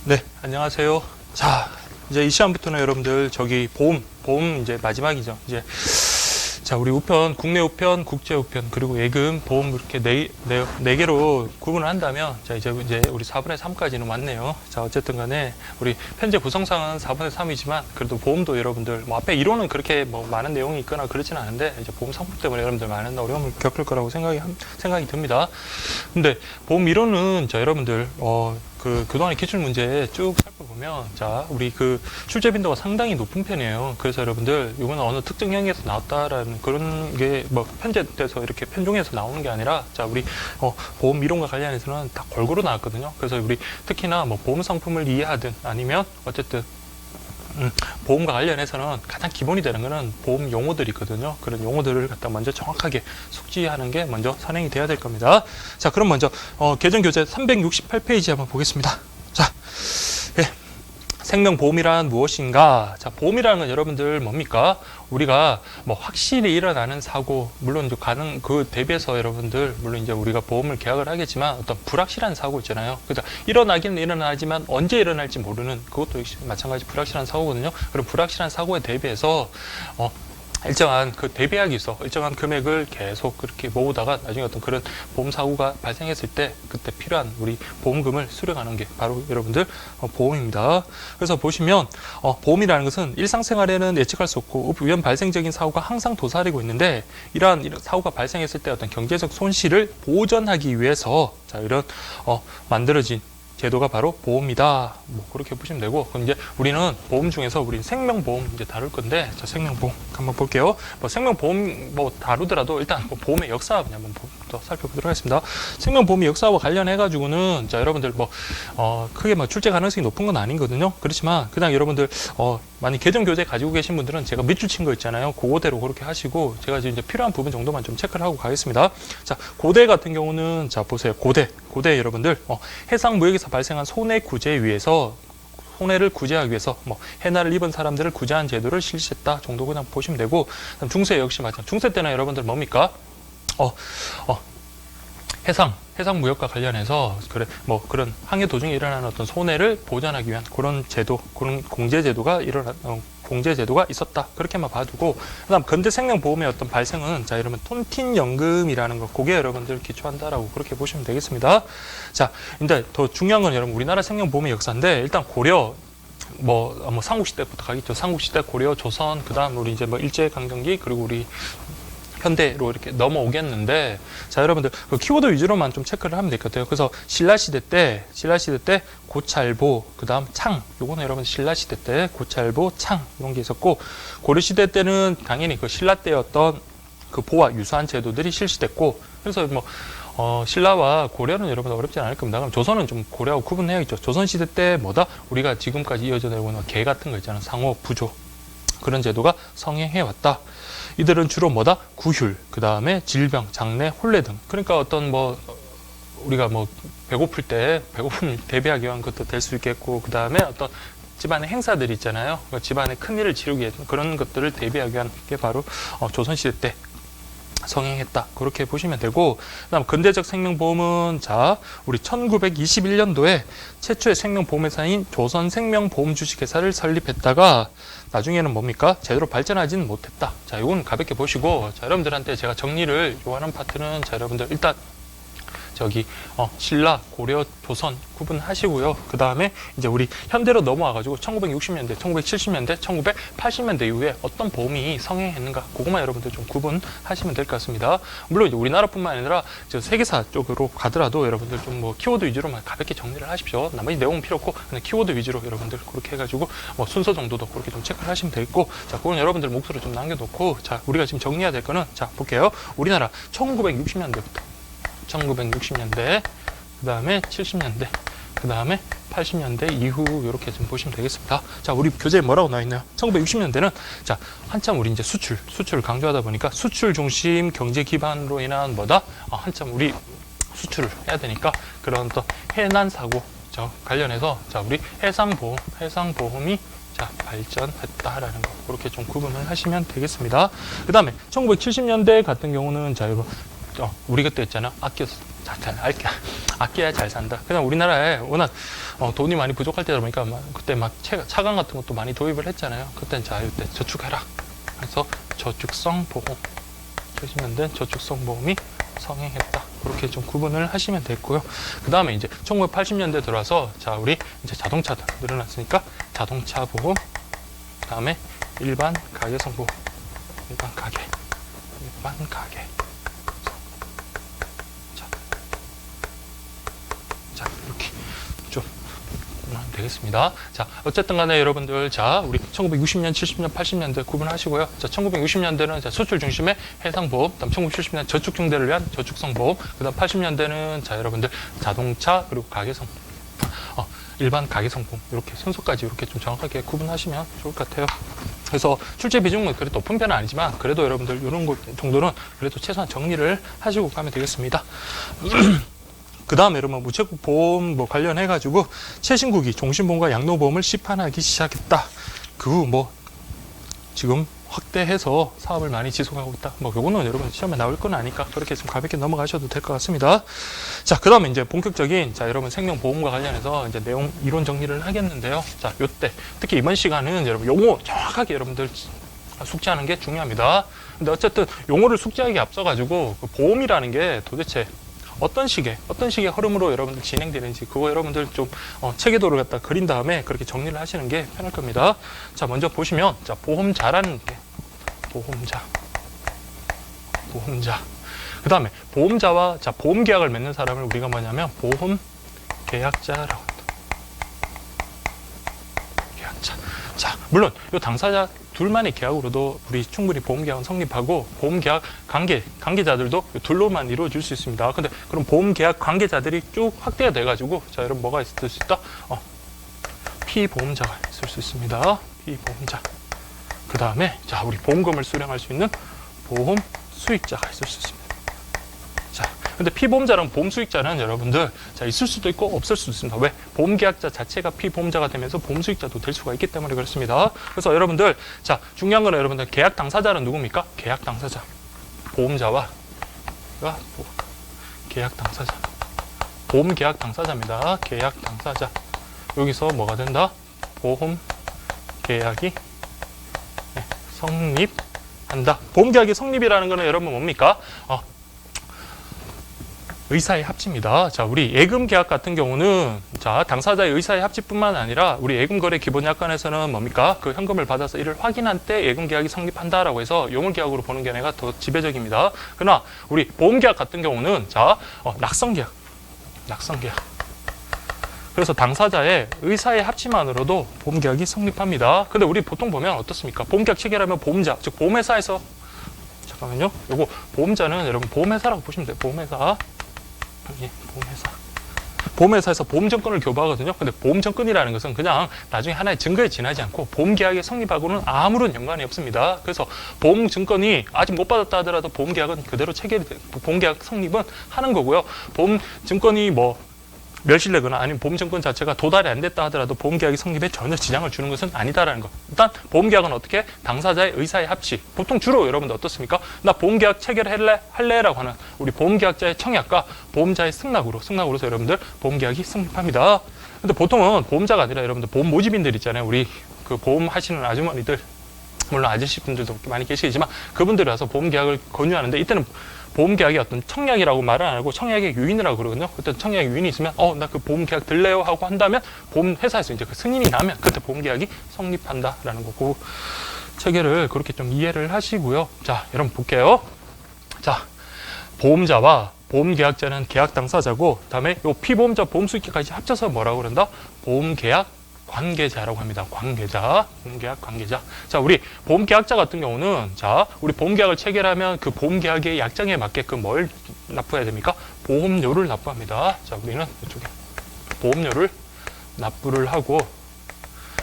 네, 안녕하세요. 자, 이제 이 시간부터는 여러분들 저기 보험 이제 마지막이죠. 이제 자, 우리 우편, 국내 우편, 국제 우편, 그리고 예금, 보험 이렇게 네 개로 구분을 한다면, 자, 이제 우리 4분의 3까지는 왔네요. 자, 어쨌든 간에 우리 현재 구성상은 4분의 3이지만, 그래도 보험도 여러분들, 뭐 앞에 이론은 그렇게 뭐 많은 내용이 있거나 그렇지는 않은데, 이제 보험 상품 때문에 여러분들 많은 어려움을 겪을 거라고 생각이 듭니다. 근데 보험 이론은, 자, 여러분들, 그동안의 기출 문제 쭉 살펴보면, 자, 우리 그 출제 빈도가 상당히 높은 편이에요. 그래서 여러분들, 이거는 어느 특정 형에서 나왔다라는 그런 게 뭐 편제돼서 이렇게 편중해서 나오는 게 아니라, 자, 우리, 보험 이론과 관련해서는 다 골고루 나왔거든요. 그래서 우리 특히나 뭐 보험 상품을 이해하든 아니면 어쨌든, 보험과 관련해서는 가장 기본이 되는 거는 보험 용어들이 있거든요. 그런 용어들을 갖다 먼저 정확하게 숙지하는 게 먼저 선행이 돼야 될 겁니다. 자, 그럼 먼저 개정교재 368페이지 한번 보겠습니다. 자, 예. 생명보험이란 무엇인가? 자, 보험이라는 건 여러분들 뭡니까? 우리가 뭐 확실히 일어나는 사고, 물론 이제 대비해서 여러분들, 물론 이제 우리가 보험을 계약을 하겠지만 어떤 불확실한 사고 있잖아요. 그죠? 일어나기는 일어나지만 언제 일어날지 모르는 그것도 역시 마찬가지 불확실한 사고거든요. 그런 불확실한 사고에 대비해서, 일정한 대비하기 위해서 일정한 금액을 계속 그렇게 모으다가 나중에 어떤 그런 보험 사고가 발생했을 때 그때 필요한 우리 보험금을 수령하는 게 바로 여러분들 보험입니다. 그래서 보시면 보험이라는 것은 일상생활에는 예측할 수 없고 우연 발생적인 사고가 항상 도사리고 있는데 이런 사고가 발생했을 때 어떤 경제적 손실을 보전하기 위해서 자 이런 만들어진 제도가 바로 보험이다. 뭐 그렇게 보시면 되고, 그럼 이제 우리는 보험 중에서 우리 생명보험 이제 다룰 건데, 자 생명보험 한번 볼게요. 뭐 생명보험 뭐 다루더라도 일단 뭐 보험의 역사 그냥 한번 더 살펴보도록 하겠습니다. 생명보험의 역사와 관련해 가지고는 자 여러분들 뭐 크게 뭐 출제 가능성이 높은 건 아니거든요. 그렇지만 그냥 여러분들 많이 개정 교재 가지고 계신 분들은 제가 밑줄 친 거 있잖아요. 그거대로 그렇게 하시고 제가 이제 필요한 부분 정도만 좀 체크를 하고 가겠습니다. 자 고대 같은 경우는 자 보세요. 고대 여러분들 해상 무역에서 발생한 손해 구제에 위해서 손해를 구제하기 위해서 뭐 해나를 입은 사람들을 구제한 제도를 실시했다 정도 그냥 보시면 되고 중세 역시 마찬가지. 중세 때는 여러분들 뭡니까? 해상 무역과 관련해서 그런 항해 도중에 일어나는 어떤 손해를 보전하기 위한 그런 제도, 그런 공제 제도가 있었다. 그렇게만 봐두고 그다음 근대 생명보험의 어떤 발생은 자 이러면 톤틴연금이라는 거 그게 여러분들 기초한다라고 그렇게 보시면 되겠습니다. 자, 근데 더 중요한 건 여러분 우리나라 생명보험의 역사인데 일단 고려 뭐 삼국시대부터 가겠죠. 삼국시대, 고려, 조선, 그다음 우리 이제 뭐 일제강점기 그리고 우리 현대로 이렇게 넘어오겠는데 자 여러분들 그 키워드 위주로만 좀 체크를 하면 될 것 같아요. 그래서 신라시대 때 고찰보 그다음 창 요거는 여러분 신라시대 때 고찰보 창 이런 게 있었고 고려시대 때는 당연히 그 신라 때였던 그 보와 유사한 제도들이 실시됐고 그래서 뭐 신라와 고려는 여러분 어렵지 않을 겁니다. 그럼 조선은 좀 고려하고 구분해야겠죠. 조선시대 때 뭐다 우리가 지금까지 이어져 내려오는 개 같은 거 있잖아요. 상호 부조 그런 제도가 성행해 왔다. 이들은 주로 뭐다? 구휼, 그 다음에 질병, 장례, 혼례 등. 그러니까 어떤 우리가 배고플 때, 배고픔 대비하기 위한 것도 될 수 있겠고, 그 다음에 어떤 집안의 행사들이 있잖아요. 집안의 큰일을 치르기 위해 그런 것들을 대비하기 위한 게 바로 조선시대 때 성행했다. 그렇게 보시면 되고, 그 다음 근대적 생명보험은 자, 우리 1921년도에 최초의 생명보험회사인 조선생명보험주식회사를 설립했다가 나중에는 뭡니까? 제대로 발전하지는 못했다. 자, 이건 가볍게 보시고, 자, 여러분들한테 제가 정리를 요하는 파트는 자, 여러분들 일단 신라, 고려, 조선 구분하시고요. 그 다음에 이제 우리 현대로 넘어와가지고 1960년대, 1970년대, 1980년대 이후에 어떤 보험이 성행했는가 그것만 여러분들 좀 구분하시면 될 것 같습니다. 물론 이제 우리나라뿐만 아니라 세계사 쪽으로 가더라도 여러분들 좀 키워드 위주로만 가볍게 정리를 하십시오. 나머지 내용은 필요 없고 그냥 키워드 위주로 여러분들 그렇게 해가지고 순서 정도도 그렇게 좀 체크를 하시면 되겠고 자, 그건 여러분들 목소리 좀 남겨놓고 자, 우리가 지금 정리해야 될 거는 자, 볼게요. 우리나라 1960년대부터 1960년대, 그 다음에 70년대, 그 다음에 80년대 이후 이렇게 좀 보시면 되겠습니다. 자, 우리 교재에 뭐라고 나와 있나요? 1960년대는 자 한참 우리 이제 수출을 강조하다 보니까 수출 중심 경제 기반으로 인한 뭐다? 한참 우리 수출을 해야 되니까 그런 또 해난 사고 관련해서 자 우리 해상보험이 자 발전했다라는 거 그렇게 좀 구분을 하시면 되겠습니다. 그 다음에 1970년대 같은 경우는 자 여러분. 우리 그때 했잖아. 아껴야 잘 산다. 그냥 우리나라에 워낙 돈이 많이 부족할 때다 보니까 그때 막 차관 같은 것도 많이 도입을 했잖아요. 그때는 자, 이때 저축해라. 그래서 저축성 보험. 하시면 된 저축성 보험이 성행했다. 그렇게 좀 구분을 하시면 됐고요. 그 다음에 이제 1980년대 들어와서 자, 우리 이제 자동차도 늘어났으니까 자동차 보험. 그 다음에 일반 가계성 보험. 일반 가계. 자, 이렇게 좀 하면 되겠습니다. 자, 어쨌든 간에 여러분들, 자, 우리 1960년, 70년, 80년대 구분하시고요. 자, 1960년대는 자, 수출 중심의 해상보험, 그다음 1970년 저축 중대를 위한 저축성 보험, 그다음 80년대는 자, 여러분들 자동차 그리고 가계성, 일반 가계성 보험 이렇게 순서까지 이렇게 좀 정확하게 구분하시면 좋을 것 같아요. 그래서 출제 비중은 그래도 높은 편은 아니지만 그래도 여러분들 이런 것 정도는 그래도 최소한 정리를 하시고 가면 되겠습니다. 그 다음에 여러분 무채국 보험 뭐 관련해가지고 최신국이 종신보험과 양로보험을 시판하기 시작했다. 그 후 뭐 지금 확대해서 사업을 많이 지속하고 있다. 뭐 요거는 여러분 시험에 나올 건 아니까 그렇게 좀 가볍게 넘어가셔도 될 것 같습니다. 자, 그 다음에 이제 본격적인 자, 여러분 생명보험과 관련해서 이제 내용 이론 정리를 하겠는데요. 자, 요때 특히 이번 시간은 여러분 용어 정확하게 여러분들 숙지하는 게 중요합니다. 근데 어쨌든 용어를 숙지하기 앞서가지고 그 보험이라는 게 도대체 어떤 식의 흐름으로 여러분들 진행되는지 그거 여러분들 좀 체계도를 갖다 그린 다음에 그렇게 정리를 하시는 게 편할 겁니다. 자, 먼저 보시면 자, 보험자라는 게 보험자. 그 다음에 보험자와 자, 보험 계약을 맺는 사람을 우리가 뭐냐면 보험 계약자라고 합니다. 계약자. 자, 물론 이 당사자 둘만의 계약으로도 우리 충분히 보험계약은 성립하고 보험계약 관계자들도 둘로만 이루어질 수 있습니다. 근데 그럼 보험계약 관계자들이 쭉 확대가 돼가지고 자, 여러분 뭐가 있을 수 있다? 피보험자가 있을 수 있습니다. 피보험자. 그 다음에 자, 우리 보험금을 수령할 수 있는 보험 수익자가 있을 수 있습니다. 자, 근데 피보험자랑 보험 수익자는 여러분들 자, 있을 수도 있고 없을 수도 있습니다. 왜? 보험계약자 자체가 피보험자가 되면서 보험 수익자도 될 수가 있기 때문에 그렇습니다. 그래서 여러분들 자, 중요한 거는 여러분들 계약 당사자는 누굽니까? 계약 당사자. 보험자와 계약 당사자. 보험 계약 당사자입니다. 계약 당사자. 여기서 뭐가 된다? 보험 계약이 성립한다. 보험 계약이 성립이라는 거는 여러분 뭡니까? 의사의 합치입니다. 자, 우리 예금 계약 같은 경우는 자, 당사자의 의사의 합치뿐만 아니라 우리 예금거래 기본약관에서는 뭡니까? 그 현금을 받아서 이를 확인한 때 예금 계약이 성립한다라고 해서 용을 계약으로 보는 견해가 더 지배적입니다. 그러나 우리 보험 계약 같은 경우는 자, 낙성 계약. 그래서 당사자의 의사의 합치만으로도 보험 계약이 성립합니다. 근데 우리 보통 보면 어떻습니까? 보험 계약 체결하면 보험자, 즉 보험회사에서 잠깐만요. 요거 보험자는 여러분 보험회사라고 보시면 돼요. 보험회사. 보험회사에서 보험증권을 교부하거든요. 근데 보험증권이라는 것은 그냥 나중에 하나의 증거에 지나지 않고 보험계약의 성립하고는 아무런 연관이 없습니다. 그래서 보험증권이 아직 못 받았다 하더라도 보험계약은 그대로 보험계약 성립은 하는 거고요. 보험증권이 뭐 멸실되거나 아니면 보험증권 자체가 도달이 안 됐다 하더라도 보험계약이 성립에 전혀 지장을 주는 것은 아니다라는 것. 일단 보험계약은 어떻게? 당사자의 의사의 합치. 보통 주로 여러분들 어떻습니까? 나 보험계약 체결할래라고 하는 우리 보험계약자의 청약과 보험자의 승낙으로서 여러분들 보험계약이 성립합니다. 근데 보통은 보험자가 아니라 여러분들 보험 모집인들 있잖아요. 우리 그 보험 하시는 아주머니들, 물론 아저씨 분들도 많이 계시지만 그분들이 와서 보험계약을 권유하는데 이때는 보험계약이 어떤 청약이라고 말을 안 하고 청약의 유인이라고 그러거든요. 그때 청약 유인이 있으면 나 그 보험계약 들래요 하고 한다면 보험회사에서 이제 그 승인이 나면 그때 보험계약이 성립한다라는 거고 체계를 그렇게 좀 이해를 하시고요. 자, 여러분 볼게요. 자, 보험자와 보험계약자는 계약 당사자고 그다음에 요 피보험자 보험수익자까지 합쳐서 뭐라고 그런다? 보험계약 관계자라고 합니다. 관계자, 보험계약 관계자. 자, 우리 보험계약자 같은 경우는 자, 우리 보험계약을 체결하면 그 보험계약의 약정에 맞게끔 뭘 납부해야 됩니까? 보험료를 납부합니다. 자, 우리는 이쪽에 보험료를 납부를 하고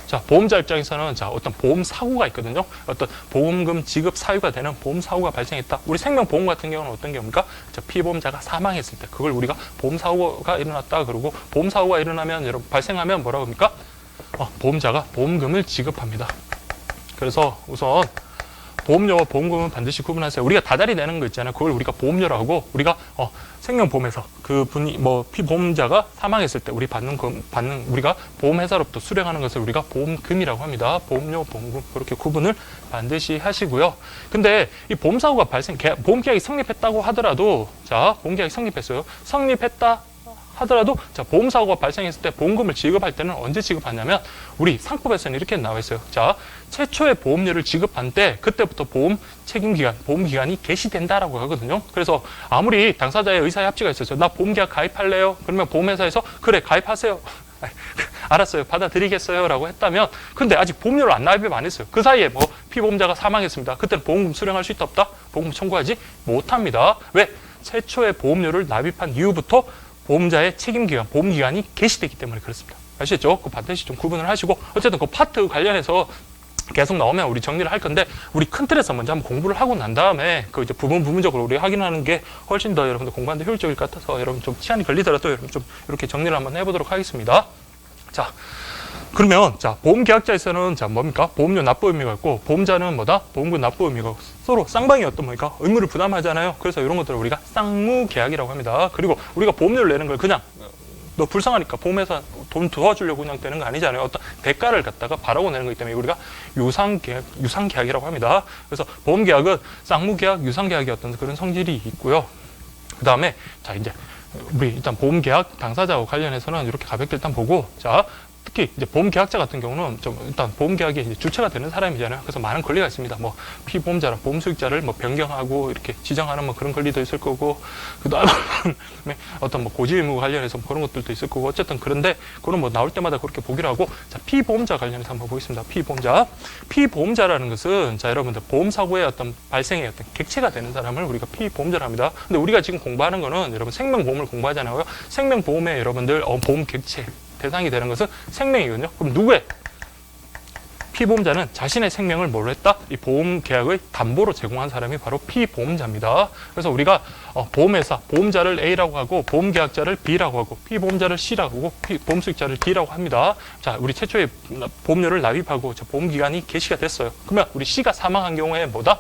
자, 보험자 입장에서는 자, 어떤 보험 사고가 있거든요. 어떤 보험금 지급 사유가 되는 보험 사고가 발생했다. 우리 생명보험 같은 경우는 어떤 경우입니까? 자, 피보험자가 사망했을 때 그걸 우리가 보험 사고가 일어났다 그러고 보험 사고가 일어나면 여러분 발생하면 뭐라고 합니까? 보험자가 보험금을 지급합니다. 그래서 우선 보험료와 보험금은 반드시 구분하세요. 우리가 다달이 내는 거 있잖아요. 그걸 우리가 보험료라고 하고, 우리가 생명보험에서 그 분이 뭐 피보험자가 사망했을 때 우리 받는 우리가 보험회사로부터 수령하는 것을 우리가 보험금이라고 합니다. 보험료, 보험금 그렇게 구분을 반드시 하시고요. 근데 이 보험사고가 보험계약이 성립했다고 하더라도, 자, 보험계약이 성립했어요. 성립했다 하더라도, 자, 보험사고가 발생했을 때 보험금을 지급할 때는 언제 지급하냐면, 우리 상법에서는 이렇게 나와 있어요. 자, 최초의 보험료를 지급한 때 그때부터 보험 책임기간, 보험기간이 개시된다라고 하거든요. 그래서 아무리 당사자의 의사의 합치가 있었죠. 나 보험계약 가입할래요? 그러면 보험회사에서 그래 가입하세요. 알았어요. 받아들이겠어요. 라고 했다면, 근데 아직 보험료를 안 납입 안 했어요. 그 사이에 뭐 피보험자가 사망했습니다. 그때는 보험금 수령할 수 있다 없다? 보험금 청구하지 못합니다. 왜? 최초의 보험료를 납입한 이후부터 보험자의 책임기간, 보험기간이 개시되기 때문에 그렇습니다. 아시겠죠? 그 반드시 좀 구분을 하시고, 어쨌든 그 파트 관련해서 계속 나오면 우리 정리를 할 건데, 우리 큰 틀에서 먼저 한번 공부를 하고 난 다음에 그 이제 부분적으로 우리 확인하는 게 훨씬 더 여러분들 공부하는데 효율적일 것 같아서, 여러분 좀 시간이 걸리더라도 여러분 좀 이렇게 정리를 한번 해보도록 하겠습니다. 자, 그러면 자, 보험계약자에서는 자 뭡니까? 보험료 납부 의무가 있고, 보험자는 뭐다? 보험금 납부 의무가 있고, 서로 쌍방이 어떤 뭡니까? 의무를 부담하잖아요. 그래서 이런 것들을 우리가 쌍무계약이라고 합니다. 그리고 우리가 보험료를 내는 걸 그냥 너 불쌍하니까 보험회사 돈 도와주려고 그냥 되는 거 아니잖아요. 어떤 대가를 갖다가 바라고 내는 거기 때문에 우리가 유상계약이라고 합니다. 그래서 보험계약은 쌍무계약, 유상계약이 어떤 그런 성질이 있고요. 그 다음에 자, 이제 우리 일단 보험계약 당사자와 관련해서는 이렇게 가볍게 일단 보고, 자, 특히 이제 보험계약자 같은 경우는 좀 일단 보험계약의 이제 주체가 되는 사람이잖아요. 그래서 많은 권리가 있습니다. 뭐 피보험자랑 보험수익자를 뭐 변경하고 이렇게 지정하는 뭐 그런 권리도 있을 거고, 그다음에 어떤 뭐 고지 의무 관련해서 뭐 그런 것들도 있을 거고, 어쨌든 그런데 그런 뭐 나올 때마다 그렇게 보기로 하고, 자, 피보험자 관련해서 한번 보겠습니다. 피보험자라는 것은 자, 여러분들 보험사고의 어떤 발생의 어떤 객체가 되는 사람을 우리가 피보험자라 합니다. 근데 우리가 지금 공부하는 거는 여러분 생명보험을 공부하잖아요. 생명보험에 여러분들 보험 객체 대상이 되는 것은 생명이거든요. 그럼 누구의? 피보험자는 자신의 생명을 뭘로 했다? 이 보험계약의 담보로 제공한 사람이 바로 피보험자입니다. 그래서 우리가 보험회사, 보험자를 A라고 하고, 보험계약자를 B라고 하고, 피보험자를 C라고 하고, 보험수익자를 D라고 합니다. 자, 우리 최초의 보험료를 납입하고 보험기간이 개시가 됐어요. 그러면 우리 C가 사망한 경우에 뭐다?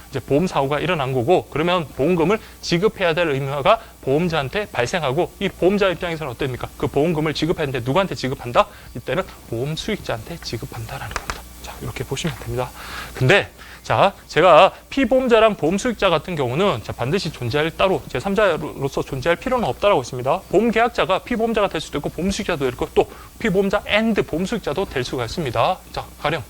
이제 보험사고가 일어난 거고, 그러면 보험금을 지급해야 될 의무가 보험자한테 발생하고, 이 보험자 입장에서는 어떻습니까? 그 보험금을 지급했는데 누구한테 지급한다? 이때는 보험수익자한테 지급한다라는 겁니다. 자, 이렇게 보시면 됩니다. 근데 자, 제가 피보험자랑 보험수익자 같은 경우는 자, 반드시 존재할 따로 제3자로서 존재할 필요는 없다라고 했습니다. 보험계약자가 피보험자가 될 수도 있고, 보험수익자도 될 거고, 또 피보험자 앤드 보험수익자도 될 수가 있습니다. 자, 가령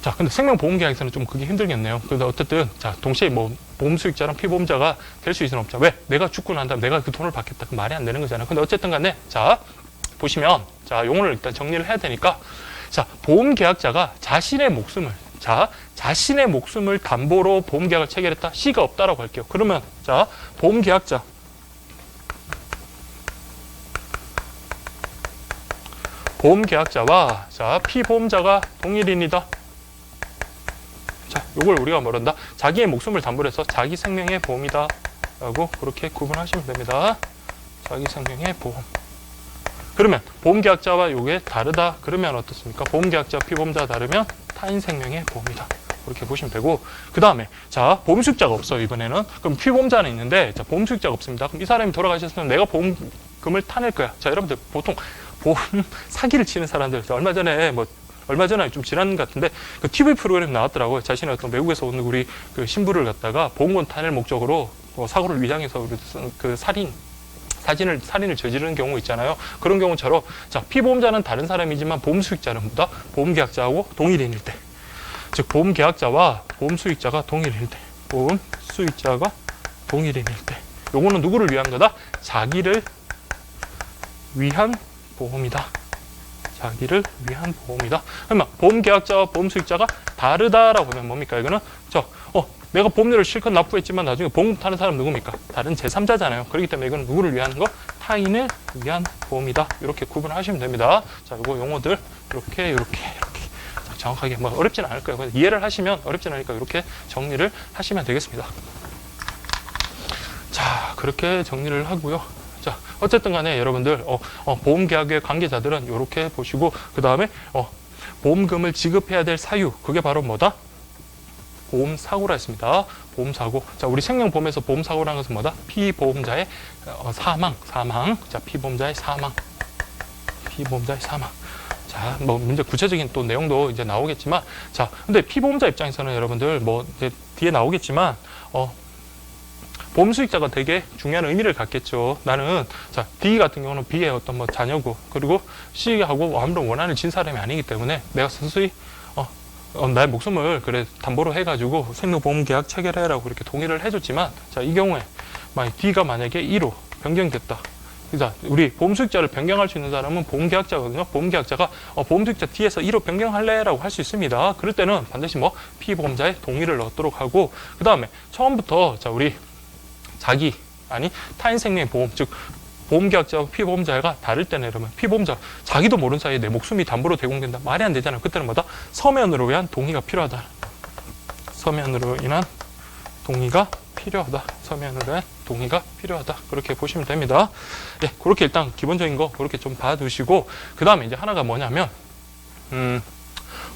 자, 근데 생명보험계약에서는 좀 그게 힘들겠네요. 그런데 어쨌든, 자, 동시에 뭐, 보험수익자랑 피보험자가 될 수 있는 없죠. 왜? 내가 죽고 난 다음에 내가 그 돈을 받겠다. 그 말이 안 되는 거잖아요. 근데 어쨌든 간에, 자, 보시면, 자, 용어를 일단 정리를 해야 되니까, 자, 보험계약자가 자신의 목숨을 담보로 보험계약을 체결했다? C가 없다라고 할게요. 그러면, 자, 보험계약자와, 자, 피보험자가 동일인이다. 자, 요걸 우리가 뭐란다? 자기의 목숨을 담보로 해서 자기 생명의 보험이다 라고 그렇게 구분하시면 됩니다. 자기 생명의 보험. 그러면 보험계약자와 요게 다르다 그러면 어떻습니까? 보험계약자 피보험자가 다르면 타인 생명의 보험이다. 그렇게 보시면 되고, 그 다음에 자, 보험수익자가 없어요. 이번에는. 그럼 피보험자는 있는데, 자, 보험수익자가 없습니다. 그럼 이 사람이 돌아가셨으면 내가 보험금을 타낼 거야. 자, 여러분들 보통 보험 사기를 치는 사람들, 얼마 전에 좀 지난 것 같은데, 그 TV 프로그램 나왔더라고요. 자신의 어떤 외국에서 온 우리 그 신부를 갖다가 보험금 타낼 목적으로 사고를 위장해서 그 살인을 저지르는 경우 있잖아요. 그런 경우처럼, 자, 피보험자는 다른 사람이지만 보험수익자는 뭐다? 보험계약자하고 동일인일 때. 즉, 보험계약자와 보험수익자가 동일일 때. 보험수익자가 동일인일 때. 요거는 누구를 위한 거다? 자기를 위한 보험이다. 자기를 위한 보험이다. 그러면 보험계약자와 보험수익자가 다르다라고 하면 뭡니까? 이거는 내가 보험료를 실컷 납부했지만 나중에 보험금 타는 사람 누굽니까? 다른 제3자잖아요. 그렇기 때문에 이거는 누구를 위한 거? 타인을 위한 보험이다. 이렇게 구분하시면 됩니다. 자, 이거 용어들 이렇게 자, 정확하게 뭐 어렵지는 않을 거예요. 이해를 하시면 어렵진 않으니까 이렇게 정리를 하시면 되겠습니다. 자, 그렇게 정리를 하고요. 자, 어쨌든 간에 여러분들 보험계약의 관계자들은 이렇게 보시고, 그 다음에 보험금을 지급해야 될 사유, 그게 바로 뭐다? 보험사고라 했습니다. 보험사고. 자, 우리 생명보험에서 보험사고라는 것은 뭐다? 피보험자의 사망. 자, 피보험자의 사망. 자, 뭐 문제 구체적인 또 내용도 이제 나오겠지만, 자, 근데 피보험자 입장에서는 여러분들 뭐 이제 뒤에 나오겠지만, 보험 수익자가 되게 중요한 의미를 갖겠죠. 나는, 자, D 같은 경우는 B의 어떤 뭐 자녀고, 그리고 C하고 아무런 원한을 진 사람이 아니기 때문에 내가 서서히, 나의 목숨을 그래 담보로 해가지고 생명보험 계약 체결해라고 이렇게 동의를 해줬지만, 자, 이 경우에 D가 만약에 2로 변경됐다. 자, 우리 보험 수익자를 변경할 수 있는 사람은 보험계약자거든요. 보험계약자가 보험 수익자 D에서 2로 변경할래라고 할 수 있습니다. 그럴 때는 반드시 뭐 피보험자의 동의를 얻도록 하고, 그 다음에 처음부터 자, 우리 타인 생명의 보험, 즉 보험계약자와 피보험자가 다를 때는 이러면 피보험자 자기도 모르는 사이에 내 목숨이 담보로 제공된다. 말이 안 되잖아요. 그때는 뭐다? 서면으로 인한 동의가 필요하다. 서면으로 인한 동의가 필요하다. 서면으로 인한 동의가 필요하다. 그렇게 보시면 됩니다. 예, 그렇게 일단 기본적인 거 그렇게 좀 봐두시고, 그 다음에 이제 하나가 뭐냐면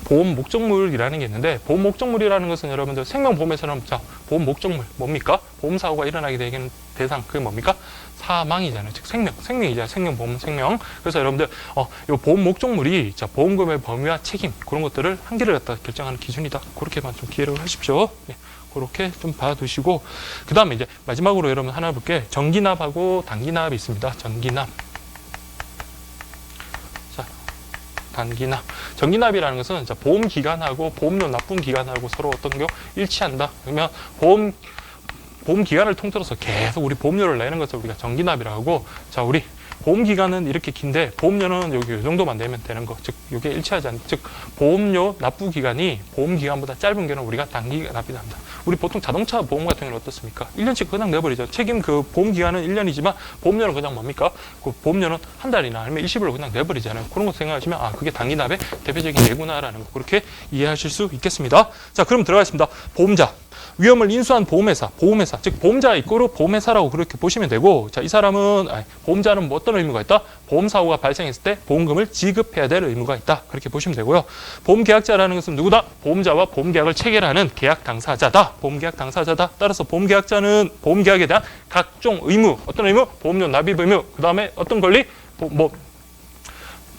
보험 목적물이라는 게 있는데, 보험 목적물이라는 것은 여러분들 생명보험에서는, 자, 보험 목적물 뭡니까? 보험사고가 일어나게 되는 대상, 그게 뭡니까? 사망이잖아요. 즉 생명이잖아요. 생명보험 생명. 그래서 여러분들 이 보험 목적물이, 자, 보험금의 범위와 책임, 그런 것들을 한계를 갖다 결정하는 기준이다. 그렇게만 좀 기억을 하십시오. 예, 그렇게 좀 봐두시고, 그 다음에 이제 마지막으로 여러분 하나 볼게. 정기납하고 단기납이 있습니다. 정기납. 단기납. 정기납이라는 것은, 자, 보험 기간하고 보험료 납부 기간하고 서로 어떤 게 일치한다. 그러면 보험 기간을 통틀어서 계속 우리 보험료를 내는 것을 우리가 정기납이라고 하고, 자, 우리 보험 기간은 이렇게 긴데 보험료는 여기 이 정도만 내면 되는 거. 즉, 이게 일치하지 않는, 즉 보험료 납부 기간이 보험 기간보다 짧은 경우는 우리가 단기납이 납니다. 우리 보통 자동차 보험 같은 경우는 어떻습니까? 1년씩 그냥 내버리죠. 책임 그 보험 기간은 1년이지만 보험료는 그냥 뭡니까? 그 보험료는 한 달이나 아니면 일시불로 그냥 내버리잖아요. 그런 거 생각하시면 그게 단기납의 대표적인 예구나라는 거, 그렇게 이해하실 수 있겠습니다. 자, 그럼 들어가겠습니다. 보험자. 위험을 인수한 보험회사, 즉 보험자 이꼬르 보험회사라고 그렇게 보시면 되고, 자, 이 사람은 보험자는 뭐 어떤 의무가 있다? 보험사고가 발생했을 때 보험금을 지급해야 될 의무가 있다. 그렇게 보시면 되고요. 보험계약자라는 것은 누구다? 보험자와 보험계약을 체결하는 계약 당사자다. 보험계약 당사자다. 따라서 보험계약자는 보험계약에 대한 각종 의무, 어떤 의무? 보험료 납입 의무. 그 다음에 어떤 권리?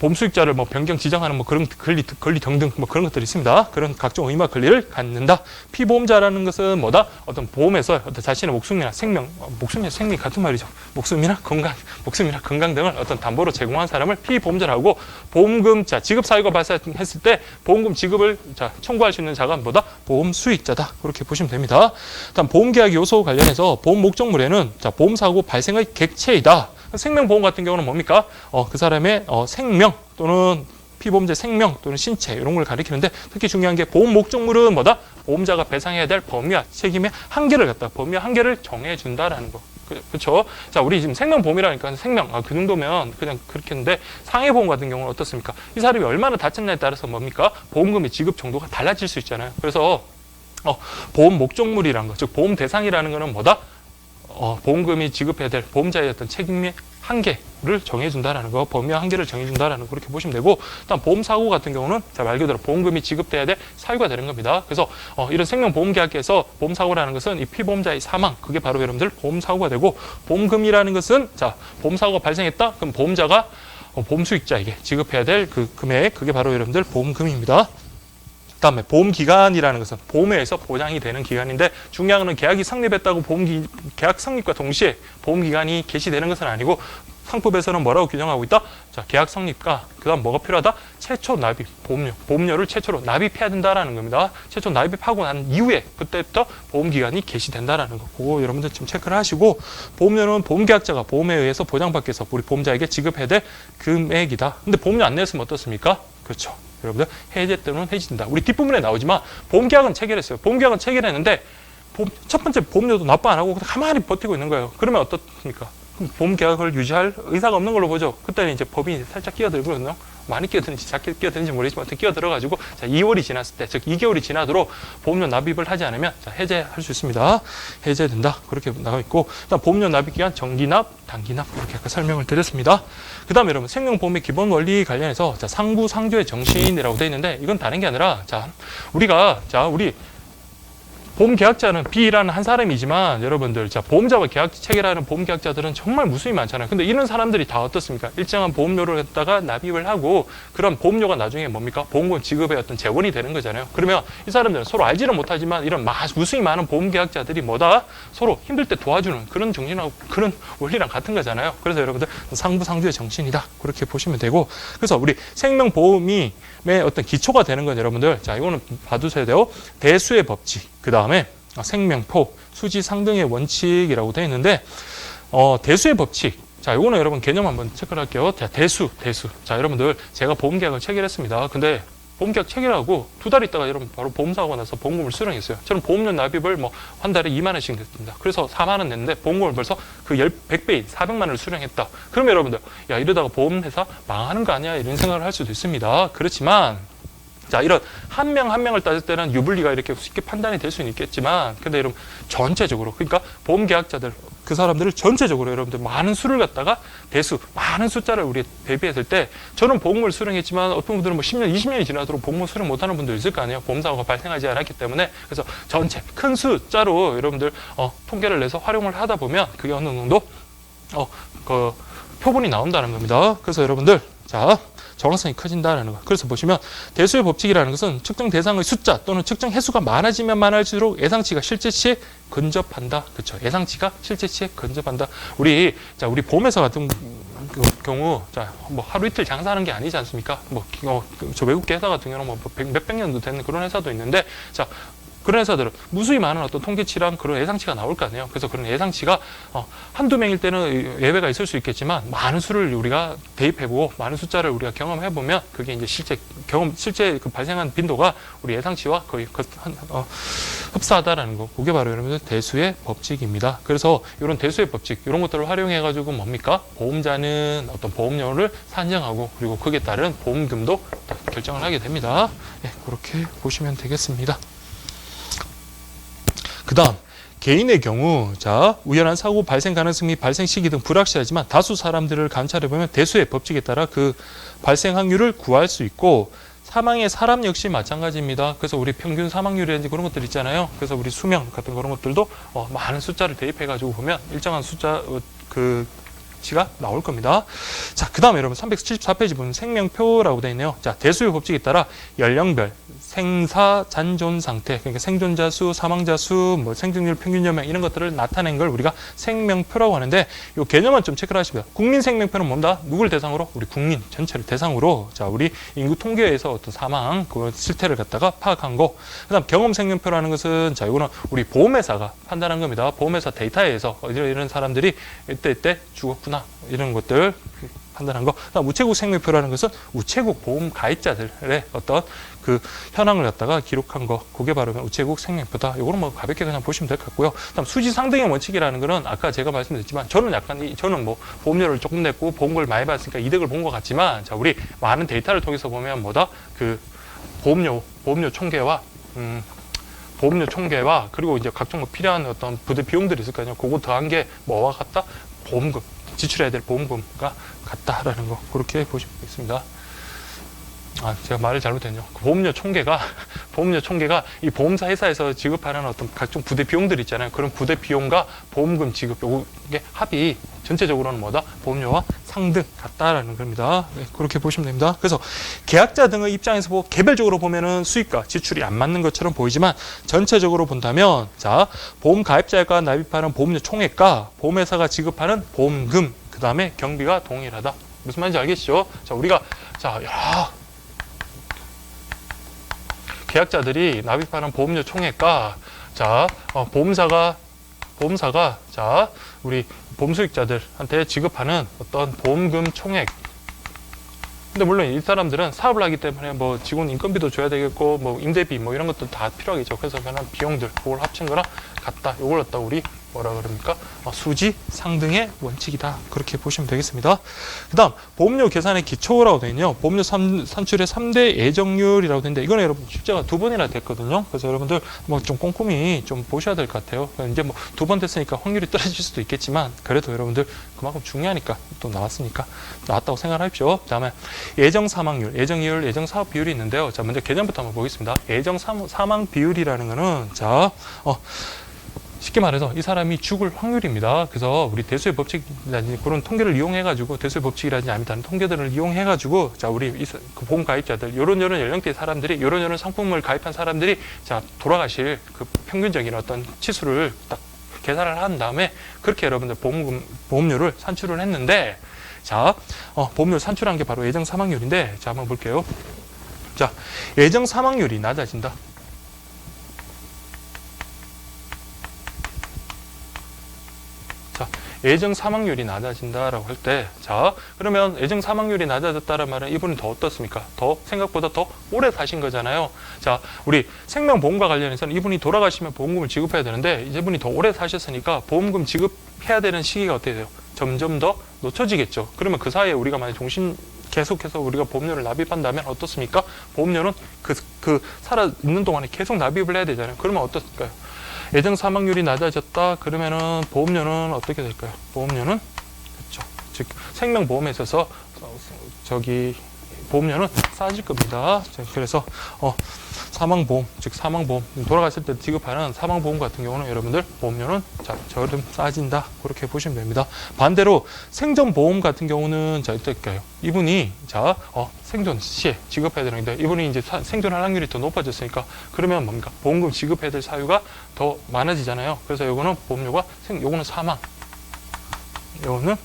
보험 수익자를 뭐 변경 지정하는 뭐 그런 권리 등등 뭐 그런 것들이 있습니다. 그런 각종 의무와 권리를 갖는다. 피보험자라는 것은 뭐다? 어떤 보험에서 어떤 자신의 목숨이나 생명, 목숨이나 생명 같은 말이죠. 목숨이나 건강 등을 어떤 담보로 제공한 사람을 피보험자라고, 보험금, 자, 지급 사유가 발생했을 때 보험금 지급을, 자, 청구할 수 있는 자가 뭐다? 보험 수익자다. 그렇게 보시면 됩니다. 다음 보험계약 요소 관련해서 보험 목적물에는, 자, 보험사고 발생의 객체이다. 생명보험 같은 경우는 뭡니까? 그 사람의 생명 또는 피보험자의 생명 또는 신체, 이런 걸 가리키는데, 특히 중요한 게 보험 목적물은 뭐다? 보험자가 배상해야 될 범위와 책임의 한계를 갖다, 범위와 한계를 정해준다라는 거. 그렇죠? 자, 우리 지금 생명보험이라니까 생명, 그 정도면 그냥 그렇게 했는데, 상해보험 같은 경우는 어떻습니까? 이 사람이 얼마나 다쳤냐에 따라서 뭡니까? 보험금의 지급 정도가 달라질 수 있잖아요. 그래서 보험 목적물이라는 거, 즉 보험 대상이라는 거는 뭐다? 보험금이 지급해야 될 보험자의 어떤 책임의 한계를 정해준다라는 거, 범위와 한계를 정해준다라는 거, 그렇게 보시면 되고, 일단 보험사고 같은 경우는, 자, 말 그대로 보험금이 지급돼야 될 사유가 되는 겁니다. 그래서 이런 생명보험계약에서 보험사고라는 것은 이 피보험자의 사망, 그게 바로 여러분들 보험사고가 되고, 보험금이라는 것은, 자, 보험사고가 발생했다? 그럼 보험자가 보험수익자에게 지급해야 될 그 금액, 그게 바로 여러분들 보험금입니다. 그다음에 보험기간이라는 것은 보험에 의해서 보장이 되는 기간인데, 중요한 건 계약이 성립했다고 계약 성립과 동시에 보험기간이 개시되는 것은 아니고, 상법에서는 뭐라고 규정하고 있다? 자, 계약 성립과 그다음 뭐가 필요하다? 최초 납입, 보험료를 최초로 납입해야 된다라는 겁니다. 최초 납입하고 난 이후에 그때부터 보험기간이 개시된다라는 거, 그거 여러분들 좀 체크를 하시고, 보험료는 보험계약자가 보험에 의해서 보장받기 위해서 우리 보험자에게 지급해야 될 금액이다. 근데 보험료 안 냈으면 어떻습니까? 그렇죠. 여러분들 해제 때는 해지된다. 우리 뒷부분에 나오지만 보험계약은 체결했어요. 보험계약은 체결했는데 첫 번째 보험료도 납부 안 하고 가만히 버티고 있는 거예요. 그러면 어떻습니까? 그럼 보험계약을 유지할 의사가 없는 걸로 보죠. 그때는 이제 법인이 살짝 끼어들거든요. 많이 끼어드는지 작게 끼어드는지 모르겠지만 끼어들어가지고, 자, 2월이 지났을 때, 즉 2개월이 지나도록 보험료 납입을 하지 않으면, 자, 해제할 수 있습니다. 해제된다. 그렇게 나와 있고, 일단 보험료 납입 기간 정기납, 단기납, 이렇게 아까 설명을 드렸습니다. 그 다음에 여러분 생명보험의 기본 원리 관련해서, 자, 상부 상조의 정신이라고 되어 있는데, 이건 다른 게 아니라, 자, 우리 보험 계약자는 B라는 한 사람이지만 여러분들 자 보험자와 계약 체결하는 보험 계약자들은 정말 무수히 많잖아요. 근데 이런 사람들이 다 어떻습니까? 일정한 보험료를 갖다가 납입을 하고 그런 보험료가 나중에 뭡니까? 보험금 지급의 어떤 재원이 되는 거잖아요. 그러면 이 사람들은 서로 알지는 못하지만 이런 무수히 많은 보험 계약자들이 뭐다? 서로 힘들 때 도와주는 그런 정신하고 그런 원리랑 같은 거잖아요. 그래서 여러분들 상부상조의 정신이다. 그렇게 보시면 되고 그래서 우리 생명보험이 어떤 기초가 되는 건 여러분들 자 이거는 봐두셔야 돼요. 대수의 법칙 그 다음에 생명포 수지상등의 원칙이라고 되어 있는데 대수의 법칙 자 이거는 여러분 개념 한번 체크를 할게요. 자 대수 자 여러분들 제가 보험계약을 체결했습니다. 근데 보험계약 체결하고 2달 있다가 여러분 바로 보험사고가 나서 보험금을 수령했어요. 저는 보험료 납입을 뭐 한 달에 2만 원씩 냈습니다. 그래서 4만 원 냈는데 보험금을 벌써 그 100배인 400만 원을 수령했다. 그러면 여러분들 야 이러다가 보험회사 망하는 거 아니야? 이런 생각을 할 수도 있습니다. 그렇지만 자 이런 한 명 한 명을 따질 때는 유불리가 이렇게 쉽게 판단이 될 수는 있겠지만 근데 여러분 전체적으로 그러니까 보험계약자들 그 사람들을 전체적으로 여러분들 많은 수를 갖다가 대수 많은 숫자를 우리 대비했을 때 저는 보험금을 수령했지만 어떤 분들은 뭐 10년 20년이 지나도록 보험금 수령 못하는 분도 있을 거 아니에요. 보험사고가 발생하지 않았기 때문에 그래서 전체 큰 숫자로 여러분들 통계를 내서 활용을 하다 보면 그게 어느 정도 그 표본이 나온다는 겁니다. 그래서 여러분들 자 정확성이 커진다는 거. 그래서 보시면 대수의 법칙이라는 것은 측정 대상의 숫자 또는 측정 횟수가 많아지면 많아질수록 예상치가 실제치에 근접한다. 그렇죠? 예상치가 실제치에 근접한다. 우리 보험회사 같은 경우 뭐 하루 이틀 장사하는 게 아니지 않습니까? 저 외국계 회사 같은 경우는 뭐 몇백 년도 되는 그런 회사도 있는데 그런 회사들은 무수히 많은 어떤 통계치랑 그런 예상치가 나올 거 아니에요. 그래서 그런 예상치가 한두 명일 때는 예외가 있을 수 있겠지만 많은 수를 우리가 대입해보고 많은 숫자를 우리가 경험해보면 그게 이제 실제 그 발생한 빈도가 우리 예상치와 거의 흡사하다라는 거. 그게 바로 여러분들 대수의 법칙입니다. 그래서 이런 대수의 법칙 이런 것들을 활용해가지고 뭡니까? 보험자는 어떤 보험료를 산정하고 그리고 거기에 따른 보험금도 결정을 하게 됩니다. 네, 그렇게 보시면 되겠습니다. 그 다음 개인의 경우 우연한 사고 발생 가능성 및 발생 시기 등 불확실하지만 다수 사람들을 감찰해보면 대수의 법칙에 따라 그 발생 확률을 구할 수 있고 사망의 사람 역시 마찬가지입니다. 그래서 우리 평균 사망률이라든지 그런 것들 있잖아요. 그래서 우리 수명 같은 그런 것들도 많은 숫자를 대입해가지고 보면 일정한 숫자 가 나올 겁니다. 자, 그 다음에 여러분 374페이지 보면 생명표라고 되어 있네요. 자, 대수의 법칙에 따라 연령별, 생사, 잔존 상태, 그러니까 생존자 수, 사망자 수, 뭐 생존율, 평균 연령 이런 것들을 나타낸 걸 우리가 생명표라고 하는데 이 개념은 좀 체크를 하시고요. 국민 생명표는 뭔다? 누굴 대상으로? 우리 국민 전체를 대상으로 자, 우리 인구 통계에서 어떤 사망 그 실태를 갖다가 파악한 거. 그다음 경험 생명표라는 것은 자, 이거는 우리 보험회사가 판단한 겁니다. 보험회사 데이터에 의해서 이런 사람들이 이때 죽었구나. 이런 것들 판단한 거. 그다음 우체국 생명표라는 것은 우체국 보험 가입자들의 어떤 그 현황을 갖다가 기록한 거. 그게 바로 우체국 생명표다. 이거는 뭐 가볍게 그냥 보시면 될 것 같고요. 그다음 수지상등의 원칙이라는 거는 아까 제가 말씀드렸지만 저는 뭐 보험료를 조금 냈고 보험금을 많이 받았으니까 이득을 본 것 같지만 자, 우리 많은 데이터를 통해서 보면 뭐다? 그 보험료 총계와 그리고 이제 각종 뭐 필요한 어떤 부대 비용들이 있을 거 아니에요. 그거 더한 게 뭐와 같다? 보험금. 지출해야 될 보험금과 같다라는 거 그렇게 보시면 되겠습니다. 제가 말을 잘못했네요. 보험료 총계가 이 보험사 회사에서 지급하는 어떤 각종 부대 비용들 있잖아요. 그런 부대 비용과 보험금 지급 요게 합이 전체적으로는 뭐다? 보험료와 상등 같다라는 겁니다. 네, 그렇게 보시면 됩니다. 그래서 계약자 등의 입장에서 보고 개별적으로 보면은 수익과 지출이 안 맞는 것처럼 보이지만 전체적으로 본다면 자, 보험 가입자가 납입하는 보험료 총액과 보험회사가 지급하는 보험금 그 다음에 경비가 동일하다. 무슨 말인지 알겠죠? 자, 우리가 계약자들이 납입하는 보험료 총액과 보험사가 우리 보험수익자들한테 지급하는 어떤 보험금 총액. 근데 물론 이 사람들은 사업을 하기 때문에 뭐 직원 인건비도 줘야 되겠고 뭐 임대비 뭐 이런 것도 다 필요하겠죠. 그래서 그냥 비용들 그걸 합친 거랑 같다. 이걸 갖다 우리 뭐라 그럽니까? 수지 상등의 원칙이다. 그렇게 보시면 되겠습니다. 그 다음, 보험료 계산의 기초라고 되어 있네요. 보험료 산출의 3대 예정률이라고 되는데, 이거는 여러분 출제가 2번이나 됐거든요. 그래서 여러분들 뭐 좀 꼼꼼히 좀 보셔야 될 것 같아요. 이제 뭐 2번 됐으니까 확률이 떨어질 수도 있겠지만, 그래도 여러분들 그만큼 중요하니까 또 나왔으니까 나왔다고 생각하십시오. 그 다음에 예정 사망률, 예정 이율, 예정 사업 비율이 있는데요. 자, 먼저 개념부터 한번 보겠습니다. 예정 사망 비율이라는 거는, 자, 쉽게 말해서 이 사람이 죽을 확률입니다. 그래서 우리 대수의 법칙이라든지 그런 통계를 이용해가지고, 대수의 법칙이라든지 아니면 다른 통계들을 이용해가지고, 자, 우리 그 보험 가입자들, 요런 연령대 사람들이, 요런 상품을 가입한 사람들이, 자, 돌아가실 그 평균적인 어떤 치수를 딱 계산을 한 다음에, 그렇게 여러분들 보험료를 산출을 했는데, 자, 보험료를 산출한 게 바로 예정 사망률인데, 자, 한번 볼게요. 자, 예정 사망률이 낮아진다. 예정 사망률이 낮아진다라고 할 때, 자, 그러면 예정 사망률이 낮아졌다는 말은 이분은 더 어떻습니까? 더 생각보다 더 오래 사신 거잖아요. 자, 우리 생명보험과 관련해서는 이분이 돌아가시면 보험금을 지급해야 되는데, 이분이 더 오래 사셨으니까 보험금 지급해야 되는 시기가 어떻게 돼요? 점점 더 놓쳐지겠죠. 그러면 그 사이에 우리가 만약 계속해서 우리가 보험료를 납입한다면 어떻습니까? 보험료는 살아 있는 동안에 계속 납입을 해야 되잖아요. 그러면 어떨까요? 예정 사망률이 낮아졌다. 그러면은 보험료는 어떻게 될까요? 보험료는, 그렇죠. 즉 생명보험에 있어서 보험료는 싸질 겁니다. 그래서 사망보험, 즉 사망보험, 돌아갔을 때 지급하는 사망보험 같은 경우는 여러분들 보험료는 저름 싸진다. 그렇게 보시면 됩니다. 반대로 생존보험 같은 경우는 어떨까요? 이분이 생존 시에 지급해야 되는데, 이분이 이제 생존할 확률이 더 높아졌으니까, 그러면 뭡니까? 보험금 지급해야 될 사유가 더 많아지잖아요. 그래서 요거는 보험료가 요거는 사망, 요거는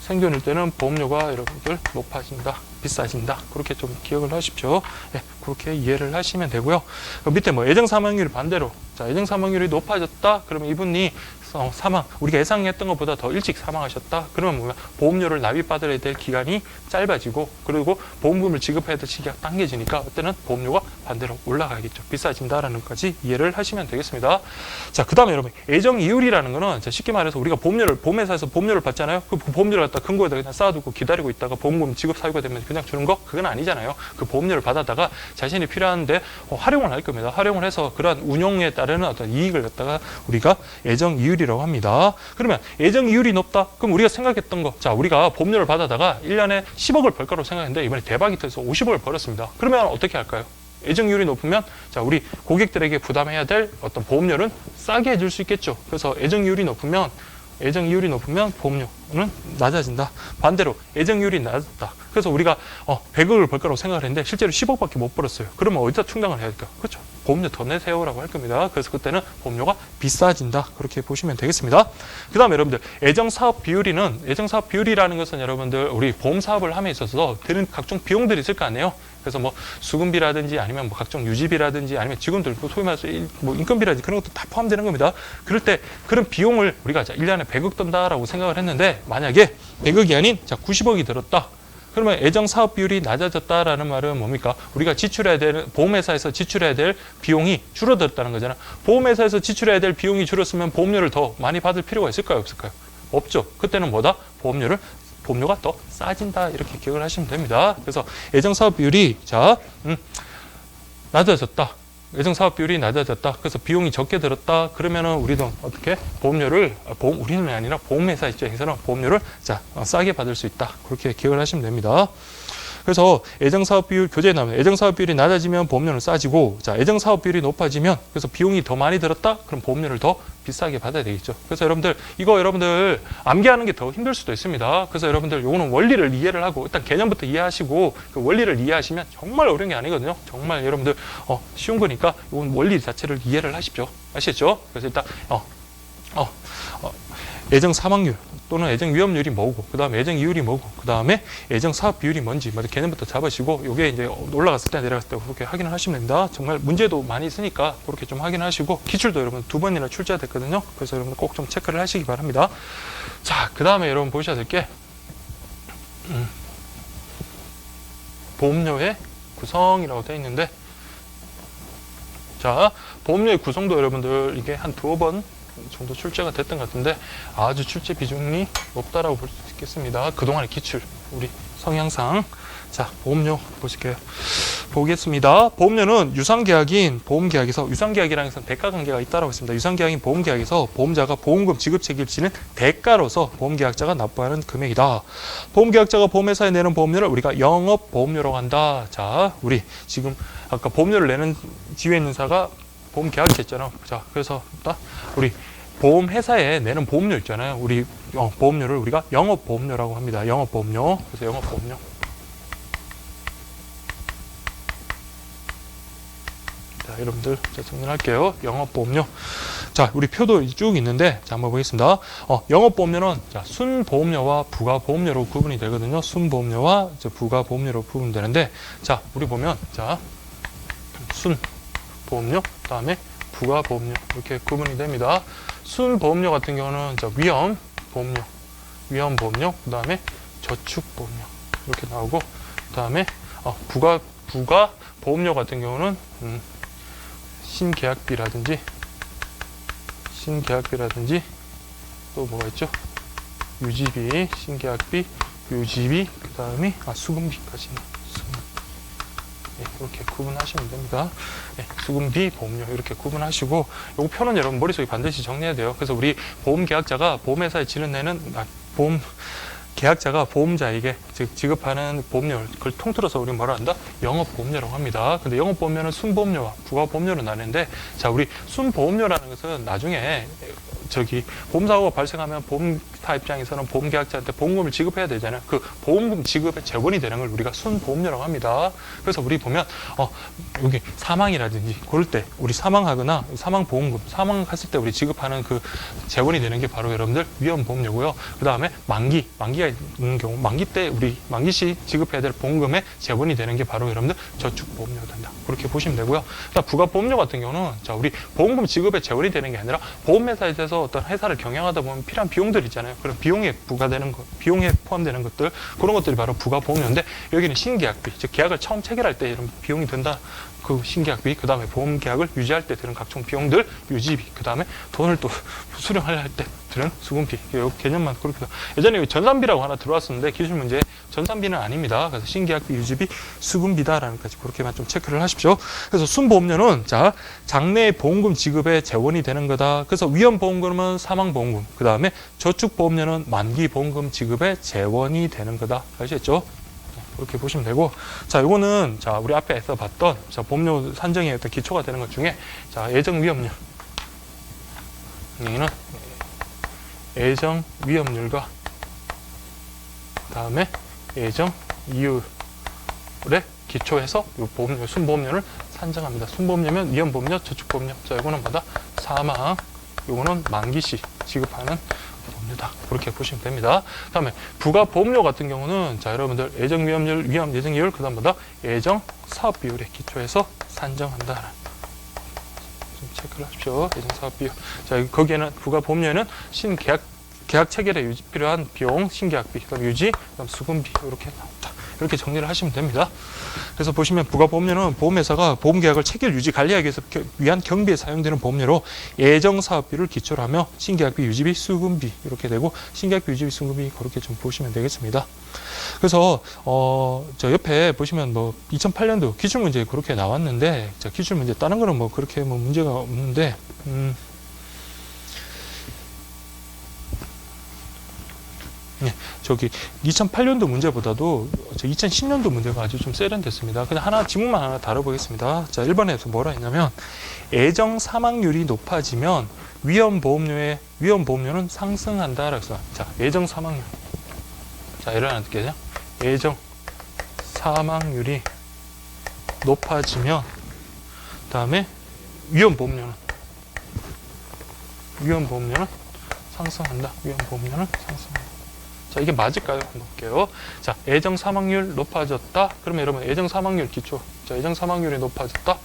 생존일 때는 보험료가 여러분들 높아진다, 비싸진다. 그렇게 좀 기억을 하십시오. 네, 그렇게 이해를 하시면 되고요. 밑에 예정 사망률이 반대로, 자, 예정 사망률이 높아졌다. 그러면 이분이 우리가 예상했던 것보다 더 일찍 사망하셨다. 그러면 뭐야? 보험료를 납입받아야 될 기간이 짧아지고, 그리고 보험금을 지급해야 될 시기가 당겨지니까 그때는 보험료가 반대로 올라가겠죠. 비싸진다라는 것까지 이해를 하시면 되겠습니다. 자, 그 다음에 여러분, 예정 이율이라는 거는, 자, 쉽게 말해서 우리가 보험회사에서 보험료를 받잖아요. 그 보험료를 갖다 금고에다 그냥 쌓아두고 기다리고 있다가 보험금 지급 사유가 되면 그냥 주는 거? 그건 아니잖아요. 그 보험료를 받아다가 자신이 필요한데 활용을 할 겁니다. 활용을 해서 그러한 운용에 따르는 어떤 이익을 갖다가 우리가 예정 이율이라고 합니다. 그러면 예정 이율이 높다? 그럼 우리가 생각했던 거, 자, 우리가 보험료를 받아다가 1년에 10억을 벌 거라고 생각했는데 이번에 대박이 터져서 50억을 벌었습니다. 그러면 어떻게 할까요? 예정 이율이 높으면, 자, 우리 고객들에게 부담해야 될 어떤 보험료는 싸게 해줄 수 있겠죠. 그래서 예정 이율이 높으면 보험료는 낮아진다. 반대로 예정 이율이 낮았다. 그래서 우리가 100억을 벌 거라고 생각을 했는데 실제로 10억밖에 못 벌었어요. 그러면 어디다 충당을 해야 될까? 그렇죠. 보험료 더 내세요라고 할 겁니다. 그래서 그때는 보험료가 비싸진다. 그렇게 보시면 되겠습니다. 그 다음에 여러분들, 예정 사업 비율이라는 것은 여러분들 우리 보험 사업을 함에 있어서 드는 각종 비용들이 있을 거 아니에요. 그래서 수금비라든지 아니면 각종 유지비라든지 아니면 직원들 소위 말해서 인건비라든지 그런 것도 다 포함되는 겁니다. 그럴 때 그런 비용을 우리가 1년에 100억 든다라고 생각을 했는데, 만약에 100억이 아닌 90억이 들었다. 그러면 예정 사업 비율이 낮아졌다라는 말은 뭡니까? 우리가 지출해야 될, 보험회사에서 지출해야 될 비용이 줄어들었다는 거잖아. 보험회사에서 지출해야 될 비용이 줄었으면 보험료를 더 많이 받을 필요가 있을까요? 없을까요? 없죠. 그때는 뭐다? 보험료가 더 싸진다. 이렇게 기억을 하시면 됩니다. 그래서 예정사업 비율이 낮아졌다. 예정사업 비율이 낮아졌다. 그래서 비용이 적게 들었다. 그러면은 우리도 어떻게 우리는 아니라 보험회사 입장에서는 보험료를 싸게 받을 수 있다. 그렇게 기억을 하시면 됩니다. 그래서 예정사업 비율 교재에 나오면 예정사업 비율이 낮아지면 보험료는 싸지고, 자, 예정사업 비율이 높아지면, 그래서 비용이 더 많이 들었다? 그럼 보험료를 더 비싸게 받아야 되겠죠. 그래서 여러분들 여러분들 암기하는 게 더 힘들 수도 있습니다. 그래서 여러분들 요거는 원리를 이해를 하고 일단 개념부터 이해하시고, 그 원리를 이해하시면 정말 어려운 게 아니거든요. 정말 여러분들 쉬운 거니까 요건 원리 자체를 이해를 하십시오. 아시겠죠? 그래서 일단 예정 사망률 또는 예정 위험률이 뭐고, 그 다음에 예정 이율이 뭐고, 그 다음에 예정 사업 비율이 뭔지 먼저 개념부터 잡으시고, 요게 이제 올라갔을 때 내려갔을 때 그렇게 확인을 하시면 됩니다. 정말 문제도 많이 있으니까 그렇게 좀 확인하시고, 기출도 여러분 2번이나 출제가 됐거든요. 그래서 여러분 꼭 좀 체크를 하시기 바랍니다. 자, 그 다음에 여러분 보셔야 될 게 보험료의 구성이라고 되어 있는데, 자, 보험료의 구성도 여러분들 이게 한 2번 정도 출제가 됐던 것 같은데 아주 출제 비중이 높다라고 볼 수 있겠습니다. 그동안의 기출, 우리 성향상. 자, 보험료 보겠습니다. 보험료는 유상계약인 보험계약에서, 유상계약이라는 것은 대가관계가 있다고 했습니다. 유상계약인 보험계약에서 보험자가 보험금 지급 책임을 지는 대가로서 보험계약자가 납부하는 금액이다. 보험계약자가 보험회사에 내는 보험료를 우리가 영업보험료라고 한다. 자, 우리 지금 아까 보험료를 내는 지회인사가 보험계약자 있잖아요. 자, 그래서 우리 보험회사에 내는 보험료 있잖아요. 우리 보험료를 우리가 영업보험료라고 합니다. 영업보험료. 그래서 영업보험료. 자, 여러분들 정리할게요. 영업보험료. 자, 우리 표도 쭉 있는데, 자, 한번 보겠습니다. 영업보험료는 자, 순보험료와 부가보험료로 구분이 되거든요. 순보험료와 부가보험료로 구분되는데, 자, 우리 보면, 자, 순보험료, 그 다음에 부가보험료 이렇게 구분이 됩니다. 순보험료 같은 경우는 자, 위험보험료, 그 다음에 저축보험료 이렇게 나오고, 그 다음에 부가보험료 같은 경우는 신계약비라든지 또 뭐가 있죠? 유지비, 신계약비, 유지비, 그 다음에 수금비까지는 이렇게 구분하시면 됩니다. 수금비, 보험료 이렇게 구분하시고, 이 표는 여러분 머릿속에 반드시 정리해야 돼요. 그래서 우리 보험계약자가 보험회사에 지급내는 계약자가 보험자에게 즉 지급하는 보험료를 그걸 통틀어서 우리 뭐라 한다? 영업보험료라고 합니다. 근데 영업보험료는 순보험료와 부가보험료로 나뉘는데, 자, 우리 순보험료라는 것은 나중에 보험사고가 발생하면 보험사 입장에서는 보험계약자한테 보험금을 지급해야 되잖아요. 그 보험금 지급의 재원이 되는 걸 우리가 순보험료라고 합니다. 그래서 우리 보면 여기 사망이라든지 그럴 때 우리 사망하거나 사망보험금 사망했을 때 우리 지급하는 그 재원이 되는 게 바로 여러분들 위험보험료고요. 그 다음에 만기가 있는 경우 만기 때 우리 만기 시 지급해야 될 보험금의 재원이 되는 게 바로 여러분들 저축보험료가 된다. 그렇게 보시면 되고요. 그다음 부가보험료 같은 경우는 자, 우리 보험금 지급의 재원이 되는 게 아니라 보험회사에 대해서 어떤 회사를 경영하다 보면 필요한 비용들 있잖아요. 그런 비용에 부과되는 것, 비용에 포함되는 것들, 그런 것들이 바로 부가보험료인데, 여기는 신계약비, 즉 계약을 처음 체결할 때 이런 비용이 든다. 그 신계약비, 그 다음에 보험계약을 유지할 때 드는 각종 비용들, 유지비, 그 다음에 돈을 또 수령할 때 드는 수금비, 이 개념만 그렇게. 예전에 전산비라고 하나 들어왔었는데 기출 문제 전산비는 아닙니다. 그래서 신계약비, 유지비, 수금비다라는 까지 그렇게만 좀 체크를 하십시오. 그래서 순보험료는 자, 장래 보험금 지급의 재원이 되는 거다. 그래서 위험보험금은 사망보험금, 그 다음에 저축보험료는 만기보험금 지급의 재원이 되는 거다. 아시겠죠? 그렇게 보시면 되고, 자, 요거는 자, 우리 앞에서 봤던 자, 보험료 산정의 어떤 기초가 되는 것 중에 자, 예정위험률. 여기는 예정위험률과 그다음에 예정이율에 기초해서 요 보험료, 순보험료를 산정합니다. 순보험료면 위험보험료, 저축보험료. 자, 요거는 뭐다? 사망. 요거는 만기시 지급하는 보험료다. 그렇게 보시면 됩니다. 다음에 부가보험료 같은 경우는 자, 여러분들 예정위험률, 예정이율, 그 다음보다 예정사업비율에 기초해서 산정한다. 좀 체크를 하십시오. 예정사업비율. 자, 거기에는 부가보험료에는 계약 체결에 필요한 비용, 신계약비, 그다음 유지, 그다음 수금비 이렇게 나옵니다. 이렇게 정리를 하시면 됩니다. 그래서 보시면 부가보험료는 보험회사가 보험계약을 체결, 유지, 관리하기 위한 경비에 사용되는 보험료로 예정사업비를 기초로 하며 신계약비, 유지비, 수금비 이렇게 되고, 신계약비, 유지비, 수금비 그렇게 좀 보시면 되겠습니다. 그래서 저 옆에 보시면 뭐 2008년도 기출문제 그렇게 나왔는데, 자, 기출문제 다른 거는 뭐 그렇게 뭐 문제가 없는데 저기 2008년도 문제보다도 2010년도 문제가 아주 좀 세련됐습니다. 그냥 지문만 하나 다뤄보겠습니다. 자, 1번에서 뭐라 했냐면, 예정 사망률이 높아지면 위험보험료는 상승한다. 그래서 자, 예정 사망률. 자, 예를 하나 드릴게요. 예정 사망률이 높아지면 다음에 위험보험료는 상승한다. 위험보험료는 상승한다. 자, 이게 맞을까요? 한번 볼게요. 자, 예정 사망률 높아졌다. 그러면 여러분 예정 사망률 기초. 자, 예정 사망률이 높아졌다.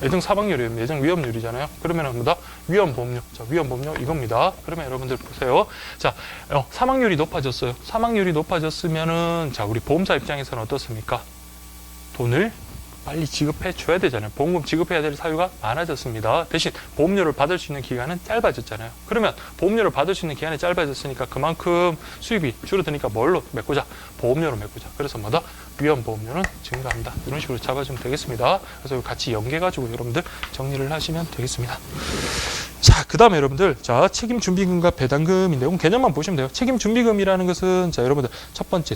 예정 사망률이 예정 위험률이잖아요. 그러면 뭐다? 위험보험료. 자, 위험보험료 이겁니다. 그러면 여러분들 보세요. 자, 사망률이 높아졌어요. 사망률이 높아졌으면은 자, 우리 보험사 입장에서는 어떻습니까? 돈을 빨리 지급해 줘야 되잖아요. 보험금 지급해야 될 사유가 많아졌습니다. 대신 보험료를 받을 수 있는 기간은 짧아졌잖아요. 그러면 보험료를 받을 수 있는 기간이 짧아졌으니까 그만큼 수입이 줄어드니까 뭘로 메꾸자? 보험료로 메꾸자. 그래서 뭐다? 위험보험료는 증가한다. 이런 식으로 잡아주면 되겠습니다. 그래서 같이 연계해가지고 여러분들 정리를 하시면 되겠습니다. 자, 그 다음에 여러분들, 자, 책임준비금과 배당금인데, 이건 개념만 보시면 돼요. 책임준비금이라는 것은, 자, 여러분들, 첫 번째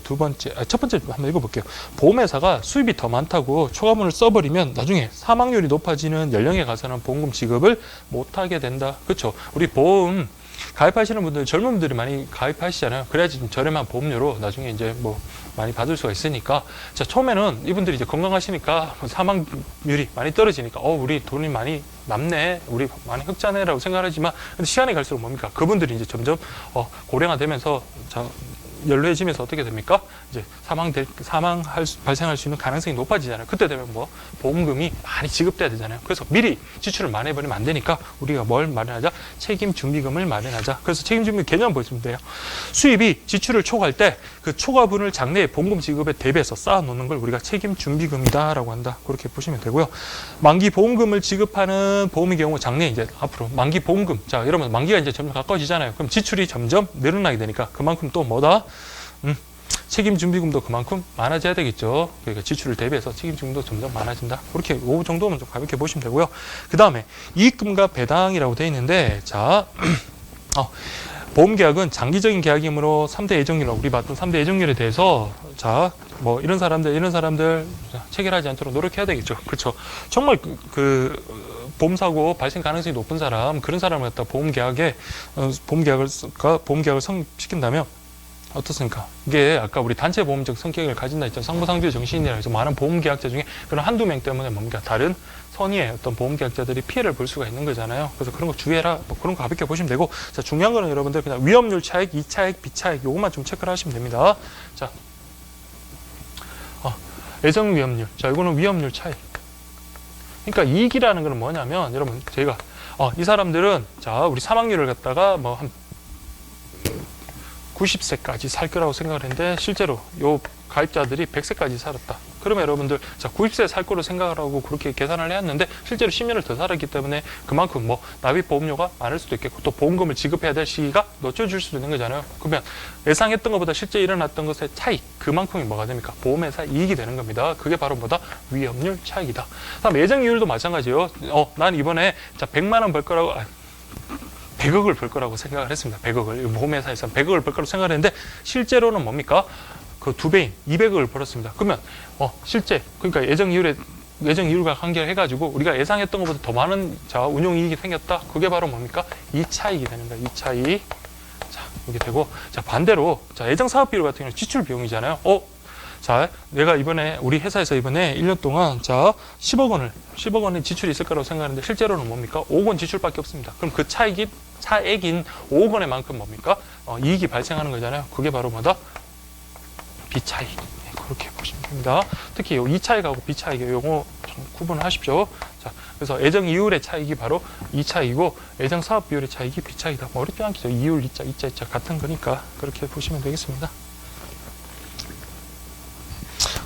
한번 읽어볼게요. 보험회사가 수입이 더 많다고 초과분을 써버리면 나중에 사망률이 높아지는 연령에 가서는 보험금 지급을 못하게 된다. 그렇죠? 우리 보험 가입하시는 분들, 젊은 분들이 많이 가입하시잖아요. 그래야지 좀 저렴한 보험료로 나중에 이제 뭐 많이 받을 수가 있으니까. 자, 처음에는 이분들이 이제 건강하시니까 사망률이 많이 떨어지니까, 우리 돈이 많이 남네, 우리 많이 흑자네라고 생각하지만, 근데 시간이 갈수록 뭡니까? 그분들이 이제 점점, 고령화 되면서, 연루해지면서 어떻게 됩니까? 이제 발생할 수 있는 가능성이 높아지잖아요. 그때 되면 뭐 보험금이 많이 지급돼야 되잖아요. 그래서 미리 지출을 많이 해버리면 안 되니까 우리가 뭘 마련하자? 책임준비금을 마련하자. 그래서 책임준비금 개념 보시면 돼요. 수입이 지출을 초과할 때 그 초과분을 장래에 보험금 지급에 대비해서 쌓아놓는 걸 우리가 책임준비금이다라고 한다. 그렇게 보시면 되고요. 만기 보험금을 지급하는 보험의 경우 장래에 이제 앞으로 만기 보험금, 자, 여러분 만기가 이제 점점 가까워지잖아요. 그럼 지출이 점점 늘어나게 되니까 그만큼 또 뭐다? 책임준비금도 그만큼 많아져야 되겠죠. 그러니까 지출을 대비해서 책임준비금도 점점 많아진다. 그렇게 이 정도만 좀 가볍게 보시면 되고요. 그 다음에 이익금과 배당이라고 되어 있는데, 자, 보험계약은 장기적인 계약이므로 3대 예정률, 우리 봤던 3대 예정률에 대해서, 자, 뭐 이런 사람들 체결하지 않도록 노력해야 되겠죠. 그렇죠. 정말 보험사고 발생 가능성이 높은 사람, 그런 사람을 갖다 보험계약을 성립시킨다면 어떻습니까? 이게 아까 우리 단체 보험적 성격을 가진다 했죠. 상부상조의 정신이라 해서 많은 보험계약자 중에 그런 한두 명 때문에 뭡니까? 다른 선의의 어떤 보험계약자들이 피해를 볼 수가 있는 거잖아요. 그래서 그런 거 주의해라. 뭐 그런 거 가볍게 보시면 되고, 자, 중요한 거는 여러분들 그냥 위험률 차익, 이차익, 비차익 요것만 좀 체크를 하시면 됩니다. 자, 예정 위험률. 자, 이거는 위험률 차익. 그러니까 이익이라는 거는 뭐냐면, 여러분, 저희가 이 사람들은, 자, 우리 사망률을 갖다가 뭐 한 90세까지 살 거라고 생각을 했는데 실제로 요 가입자들이 100세까지 살았다. 그러면 여러분들, 자, 90세 살 거로 생각을 하고 그렇게 계산을 해왔는데 실제로 10년을 더 살았기 때문에 그만큼 뭐 납입 보험료가 많을 수도 있겠고 또 보험금을 지급해야 될 시기가 늦춰질 수도 있는 거잖아요. 그러면 예상했던 것보다 실제 일어났던 것의 차이, 그만큼이 뭐가 됩니까? 보험회사 이익이 되는 겁니다. 그게 바로 뭐다? 위험률 차익이다. 다음 예정이율도 마찬가지예요. 난 이번에 자 100만 원 벌 거라고 100억을 벌 거라고 생각을 했습니다. 100억을. 보험회사에서 100억을 벌 거라고 생각을 했는데 실제로는 뭡니까? 그 2배인 200억을 벌었습니다. 그러면 실제 그러니까 예정이율과 관계해가지고 우리가 예상했던 것보다 더 많은 운용이익이 생겼다. 그게 바로 뭡니까? 이 차익이 되는 거예요. 이 차익. 자, 이게 되고, 자, 반대로 자, 예정사업비율 같은 경우는 지출 비용이잖아요. 자, 내가 우리 회사에서 이번에 1년 동안, 자, 10억 원의 지출이 있을 거라고 생각하는데, 실제로는 뭡니까? 5억 원 지출밖에 없습니다. 그럼 그 차액인 5억 원의 만큼 뭡니까? 이익이 발생하는 거잖아요. 그게 바로 뭐다? 비차익. 그렇게 보시면 됩니다. 특히 이 차익하고 비차익의 용어 좀 구분을 하십시오. 자, 그래서 예정 이율의 차익이 바로 이 차익이고, 예정 사업 비율의 차익이 비차익이다. 뭐 어렵지 않겠죠. 이율, 이자 같은 거니까 그렇게 보시면 되겠습니다.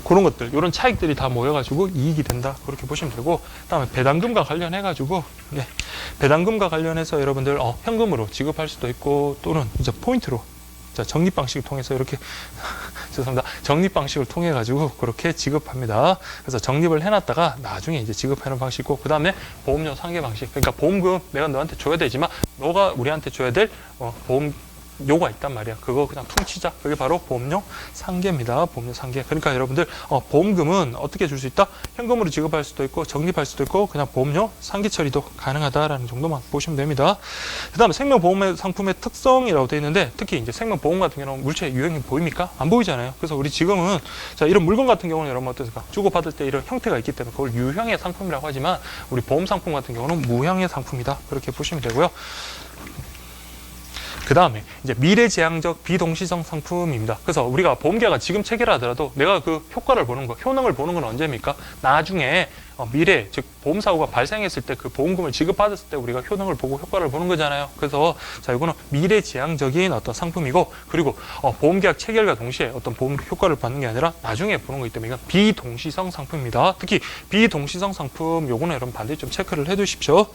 그런 것들, 이런 차익들이 다 모여가지고 이익이 된다. 그렇게 보시면 되고, 그다음에 배당금과 관련해가지고, 배당금과 관련해서 여러분들 현금으로 지급할 수도 있고, 또는 이제 포인트로, 자, 적립 방식을 통해서 이렇게 죄송합니다. 적립 방식을 통해 가지고 그렇게 지급합니다. 그래서 적립을 해놨다가 나중에 이제 지급하는 방식이고, 그 다음에 보험료 상계 방식. 그러니까 보험금 내가 너한테 줘야 되지만 너가 우리한테 줘야 될 보험료가 있단 말이야. 그거 그냥 퉁치자. 그게 바로 보험료 상계입니다. 보험료 상계. 그러니까 여러분들 보험금은 어떻게 줄 수 있다? 현금으로 지급할 수도 있고 적립할 수도 있고 그냥 보험료 상계 처리도 가능하다라는 정도만 보시면 됩니다. 그 다음에 생명보험 상품의 특성이라고 되어 있는데, 특히 이제 생명보험 같은 경우는 물체 유형이 보입니까? 안 보이잖아요. 그래서 우리 지금은 자, 이런 물건 같은 경우는 여러분 어떻습니까? 주고받을 때 이런 형태가 있기 때문에 그걸 유형의 상품이라고 하지만, 우리 보험 상품 같은 경우는 무형의 상품이다. 그렇게 보시면 되고요. 그 그 다음에 이제 미래지향적 비동시성 상품입니다. 그래서 우리가 보험계약을 지금 체결하더라도 내가 그 효과를 보는 거, 효능을 보는 건 언제입니까? 나중에 미래, 즉 보험사고가 발생했을 때 그 보험금을 지급받았을 때 우리가 효능을 보고 효과를 보는 거잖아요. 그래서 자, 이거는 미래지향적인 어떤 상품이고, 그리고 보험계약 체결과 동시에 어떤 보험 효과를 받는 게 아니라 나중에 보는 거기 때문에 이건 비동시성 상품입니다. 특히 비동시성 상품 요거는 여러분 반드시 좀 체크를 해두십시오.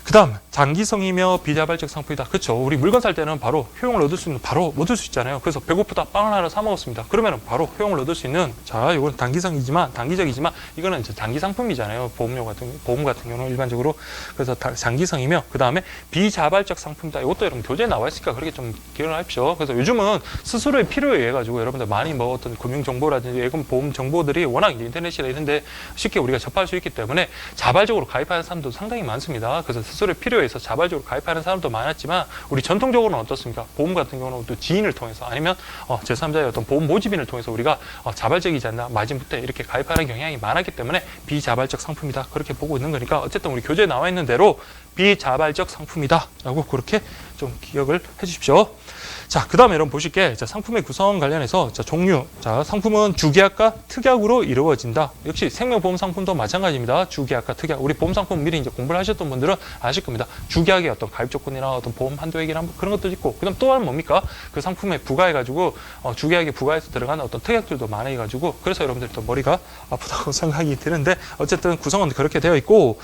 그 다음 장기성이며 비자발적 상품이다. 그렇죠. 우리 물건 살 때는 바로 효용을 얻을 수 있는, 바로 얻을 수 있잖아요. 그래서 배고프다 빵을 하나 사 먹었습니다. 그러면 바로 효용을 얻을 수 있는, 자, 이건 단기적이지만 이거는 이제 장기 상품이잖아요. 보험 같은 경우는 일반적으로. 그래서 장기성이며, 그 다음에 비자발적 상품이다. 이것도 여러분 교재에 나와 있으니까 그렇게 좀 기억을 하십시오. 그래서 요즘은 스스로의 필요에 의해 가지고 여러분들 많이 뭐 어떤 금융 정보라든지 예금 보험 정보들이 워낙 인터넷이나 이런데 쉽게 우리가 접할 수 있기 때문에 자발적으로 가입하는 사람도 상당히 많습니다. 그래서 스스로의 필요에 의해서 자발적으로 가입하는 사람도 많았지만, 우리 전통적으로는 어떻습니까? 보험 같은 경우는 또 지인을 통해서 아니면 제3자의 어떤 보험 모집인을 통해서 우리가 자발적이지 않나 마진부터 이렇게 가입하는 경향이 많았기 때문에 비자발적 상품이다, 그렇게 보고 있는 거니까 어쨌든 우리 교재에 나와 있는 대로 비자발적 상품이다 라고 그렇게 좀 기억을 해 주십시오. 자, 그 다음에 여러분 보실 게, 자, 상품의 구성 관련해서, 자, 종류. 자, 상품은 주계약과 특약으로 이루어진다. 역시 생명보험 상품도 마찬가지입니다. 주계약과 특약. 우리 보험 상품 미리 이제 공부를 하셨던 분들은 아실 겁니다. 주계약의 어떤 가입 조건이나 어떤 보험 한도액이나 그런 것도 있고, 그 다음 또 하나는 뭡니까? 그 상품에 부과해가지고, 주계약에 부과해서 들어가는 어떤 특약들도 많아가지고, 그래서 여러분들이 또 머리가 아프다고 생각이 드는데, 어쨌든 구성은 그렇게 되어 있고,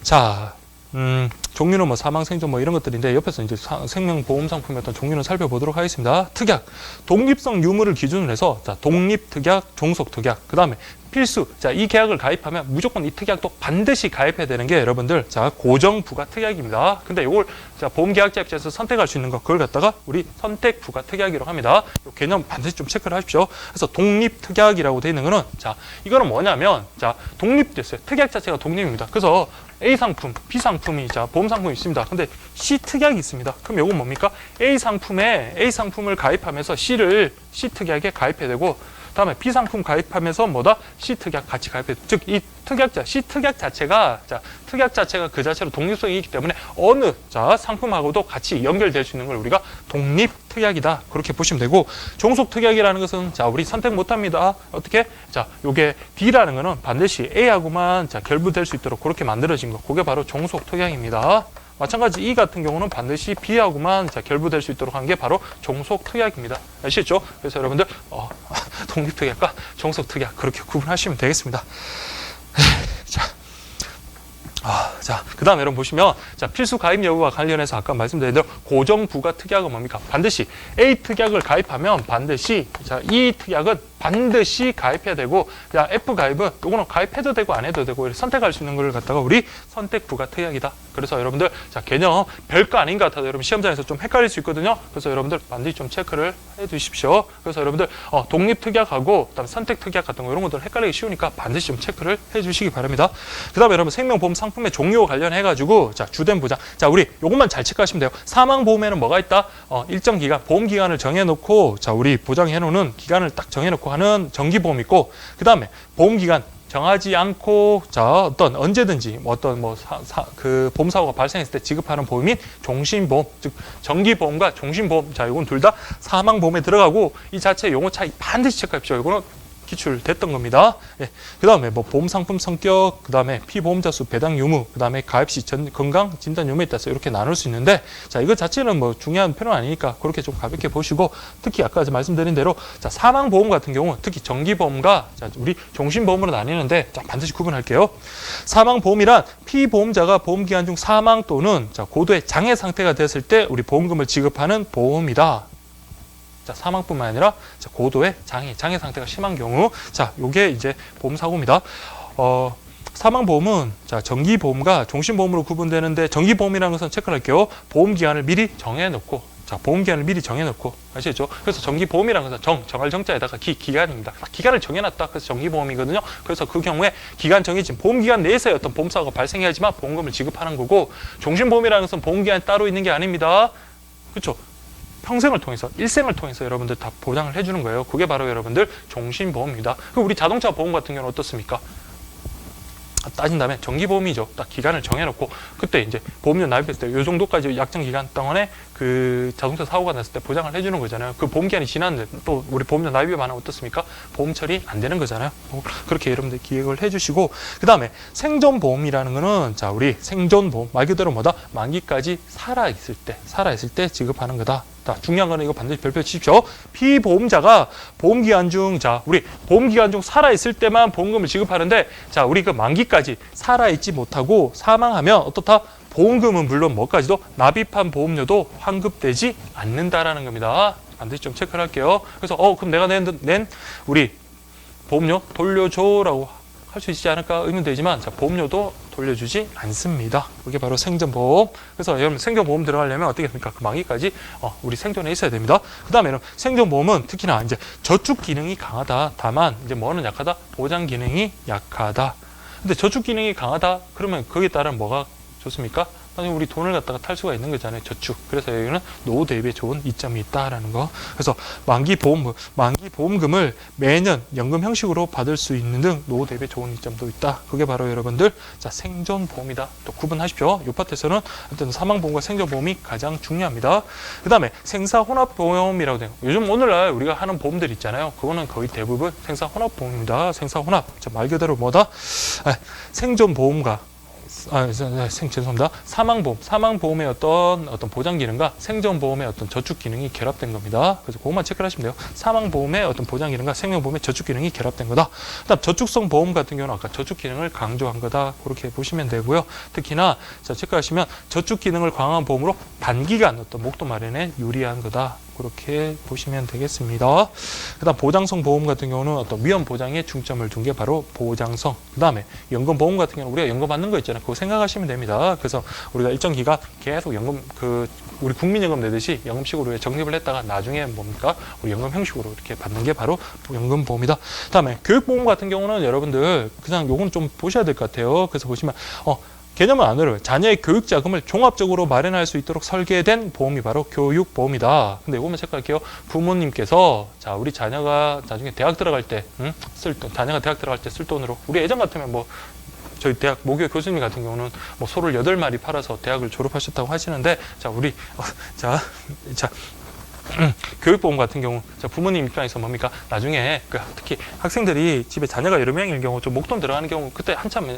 자, 종류는 뭐 사망, 생존 뭐 이런 것들인데, 옆에서 이제 생명보험 상품의 어떤 종류는 살펴보도록 하겠습니다. 특약, 독립성 유무를 기준으로 해서, 자, 독립특약, 종속특약, 그 다음에 필수. 자, 이 계약을 가입하면 무조건 이 특약도 반드시 가입해야 되는 게 여러분들, 자, 고정부가 특약입니다. 근데 이걸, 자, 보험계약자 입장에서 선택할 수 있는 거, 그걸 갖다가 우리 선택부가 특약이라고 합니다. 이 개념 반드시 좀 체크를 하십시오. 그래서 독립특약이라고 되어 있는 거는, 자, 이거는 뭐냐면, 자, 독립됐어요. 특약 자체가 독립입니다. 그래서 A 상품, B 상품이, 자, 보험 상품이 있습니다. 근데 C 특약이 있습니다. 그럼 이건 뭡니까? A 상품을 가입하면서 C 특약에 가입해야 되고, 다음에 B 상품 가입하면서 뭐다? C 특약 같이 가입해. 즉, 이 특약자, C 특약 자체가, 자, 특약 자체가 그 자체로 독립성이 있기 때문에 어느, 자, 상품하고도 같이 연결될 수 있는 걸 우리가 독립 특약이다. 그렇게 보시면 되고, 종속 특약이라는 것은, 자, 우리 선택 못 합니다. 어떻게? 자, 요게 D라는 거는 반드시 A하고만, 자, 결부될 수 있도록 그렇게 만들어진 거. 그게 바로 종속 특약입니다. 마찬가지 E 같은 경우는 반드시 B하고만, 자, 결부될 수 있도록 한 게 바로 종속 특약입니다. 아시겠죠? 그래서 여러분들 독립 특약과 종속 특약 그렇게 구분하시면 되겠습니다. 자, 그 다음에 여러분 보시면, 자, 필수 가입 여부와 관련해서 아까 말씀드린 대로 고정 부가 특약은 뭡니까? 반드시 A 특약을 가입하면 반드시, 자, 이 특약은 반드시 가입해야 되고, 자, F 가입은 요거는 가입해도 되고 안 해도 되고 선택할 수 있는 걸 갖다가 우리 선택 부가 특약이다. 그래서 여러분들, 자, 개념 별거 아닌 것 같아도 여러분 시험장에서 좀 헷갈릴 수 있거든요. 그래서 여러분들 반드시 좀 체크를 해 두십시오. 그래서 여러분들 독립 특약하고 그다음에 선택 특약 같은 거 이런 것들 헷갈리기 쉬우니까 반드시 좀 체크를 해 주시기 바랍니다. 그다음에 여러분 생명보험 상품의 종류와 관련해 가지고, 자, 주된 보장. 자, 우리 요것만 잘 체크하시면 돼요. 사망보험에는 뭐가 있다? 일정 기간 보험 기간을 정해 놓고, 자, 우리 보장해 놓는 기간을 딱 정해 놓고 하는 정기보험 있고, 그다음에 보험 기간 정하지 않고, 자, 어떤 언제든지 어떤 그 보험사고가 발생했을 때 지급하는 보험인 종신보험, 즉 정기보험과 종신보험. 자, 이건 둘 다 사망보험에 들어가고, 이 자체 용어 차이 반드시 체크하십시오. 이거는 기출됐던 겁니다. 예. 그 다음에 뭐 보험 상품 성격, 그 다음에 피보험자 수, 배당 유무, 그 다음에 가입 시 건강 진단 유무에 따라서 이렇게 나눌 수 있는데, 자, 이거 자체는 뭐 중요한 표현은 아니니까 그렇게 좀 가볍게 보시고, 특히 아까 말씀드린 대로, 자, 사망보험 같은 경우 특히 정기보험과, 자, 우리 종신보험으로 나뉘는데, 자, 반드시 구분할게요. 사망보험이란 피보험자가 보험기간 중 사망 또는, 자, 고도의 장애 상태가 됐을 때 우리 보험금을 지급하는 보험이다. 자, 사망뿐만 아니라, 자, 고도의 장애 상태가 심한 경우, 자, 요게 이제 보험사고입니다. 사망보험은, 자, 정기보험과 종신보험으로 구분되는데, 정기보험이라는 것은 체크를 할게요. 보험기간을 미리 정해놓고, 자, 보험기간을 미리 정해놓고, 아시겠죠? 그래서 정기보험이라는 것은 정할 정자에다가 기간입니다. 기간을 정해놨다. 그래서 정기보험이거든요. 그래서 그 경우에 기간 정해진 보험기간 내에서의 어떤 보험사고가 발생해야지만 보험금을 지급하는 거고, 종신보험이라는 것은 보험기간이 따로 있는 게 아닙니다. 그렇죠? 평생을 통해서, 일생을 통해서 여러분들 다 보장을 해주는 거예요. 그게 바로 여러분들 종신보험입니다. 그리고 우리 자동차 보험 같은 경우는 어떻습니까? 따진 다음에 정기보험이죠. 딱 기간을 정해놓고 그때 이제 보험료 납입했을 때 이 정도까지 약정 기간 동안에 그 자동차 사고가 났을 때 보장을 해주는 거잖아요. 그 보험 기간이 지났는데 또 우리 보험료 납입 안 하면 어떻습니까? 보험 처리 안 되는 거잖아요. 그렇게 여러분들 기획을 해주시고 그 다음에 생존보험이라는 거는 자 우리 생존보험 말 그대로 뭐다? 만기까지 살아있을 때 지급하는 거다. 자, 중요한 거는 이거 반드시 별표 치십시오. 피보험자가 보험기간 중, 자, 우리 보험기간 중 살아있을 때만 보험금을 지급하는데, 자, 우리 그 만기까지 살아있지 못하고 사망하면 어떻다? 보험금은 물론 뭐까지도 납입한 보험료도 환급되지 않는다라는 겁니다. 반드시 좀 체크를 할게요. 그래서, 그럼 내가 낸 우리 보험료 돌려줘라고 할 수 있지 않을까 의문되지만, 자, 보험료도 돌려주지 않습니다. 그게 바로 생존보험. 그래서 여러분 생존보험 들어가려면 어떻게 됩니까? 그 만기까지 우리 생존에 있어야 됩니다. 그 다음에는 생존보험은 특히나 이제 저축 기능이 강하다. 다만 이제 뭐는 약하다? 보장 기능이 약하다. 근데 저축 기능이 강하다. 그러면 거기에 따른 뭐가 좋습니까? 나중에 우리 돈을 갖다가 탈 수가 있는 거잖아요. 저축. 그래서 여기는 노후 대비에 좋은 이점이 있다라는 거. 그래서 만기 보험금을 매년 연금 형식으로 받을 수 있는 등 노후 대비에 좋은 이점도 있다. 그게 바로 여러분들 자 생존보험이다. 또 구분하십시오. 이 파트에서는 어떤 사망보험과 생존보험이 가장 중요합니다. 그 다음에 생사혼합보험이라고 돼요. 요즘 오늘날 우리가 하는 보험들 있잖아요. 그거는 거의 대부분 생사혼합보험입니다. 생사혼합. 말 그대로 뭐다? 생존보험과 죄송합니다. 사망보험의 어떤 보장 기능과 생존보험의 어떤 저축 기능이 결합된 겁니다. 그래서 그것만 체크를 하시면 돼요. 사망보험의 어떤 보장 기능과 생명보험의 저축 기능이 결합된 거다. 그다음 저축성 보험 같은 경우는 아까 저축 기능을 강조한 거다. 그렇게 보시면 되고요. 특히나 자 체크하시면 저축 기능을 강화한 보험으로 단기간 어떤 목돈 마련에 유리한 거다. 그렇게 보시면 되겠습니다. 그다음 보장성 보험 같은 경우는 어떤 위험 보장에 중점을 둔 게 바로 보장성. 그다음에 연금 보험 같은 경우는 우리가 연금 받는 거 있잖아요. 그거 생각하시면 됩니다. 그래서 우리가 일정 기간 계속 연금 우리 국민연금 내듯이 연금식으로 적립을 했다가 나중에 뭡니까? 우리 연금 형식으로 이렇게 받는 게 바로 연금 보험이다. 그다음에 교육보험 같은 경우는 여러분들 그냥 요건 좀 보셔야 될 것 같아요. 그래서 보시면 개념은 안 어려워요. 자녀의 교육 자금을 종합적으로 마련할 수 있도록 설계된 보험이 바로 교육보험이다. 근데 이거만 체크할게요. 부모님께서 자 우리 자녀가 나중에 대학 들어갈 때 쓸 돈, 자녀가 대학 들어갈 때 쓸 돈으로 우리 예전 같으면 뭐 저희 대학 모교 교수님 같은 경우는 뭐 소를 8마리 팔아서 대학을 졸업하셨다고 하시는데 자 우리 교육보험 같은 경우 자 부모님 입장에서 뭡니까? 나중에 특히 학생들이 집에 자녀가 여러 명일 경우 좀 목돈 들어가는 경우 그때 한참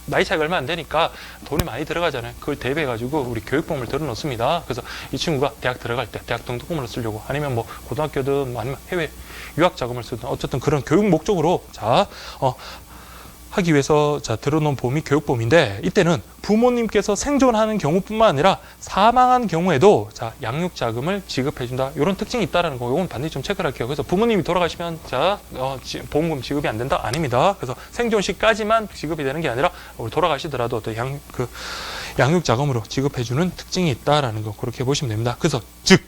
나이 차이가 얼마 안 되니까 돈이 많이 들어가잖아요. 그걸 대비해가지고 우리 교육보험을 들어놓습니다. 그래서 이 친구가 대학 들어갈 때 대학 등록금으로 쓰려고 아니면 뭐 고등학교든 아니면 해외 유학 자금을 쓰든 어쨌든 그런 교육 목적으로 하기 위해서 들어놓은 보험이 교육보험인데 이때는 부모님께서 생존하는 경우뿐만 아니라 사망한 경우에도 양육 자금을 지급해준다. 이런 특징이 있다는 거. 이건 반드시 좀 체크를 할게요. 그래서 부모님이 돌아가시면 보험금 지급이 안 된다? 아닙니다. 그래서 생존 시까지만 지급이 되는 게 아니라 돌아가시더라도 어떤 양육 자금으로 지급해주는 특징이 있다라는 거. 그렇게 보시면 됩니다. 그래서 즉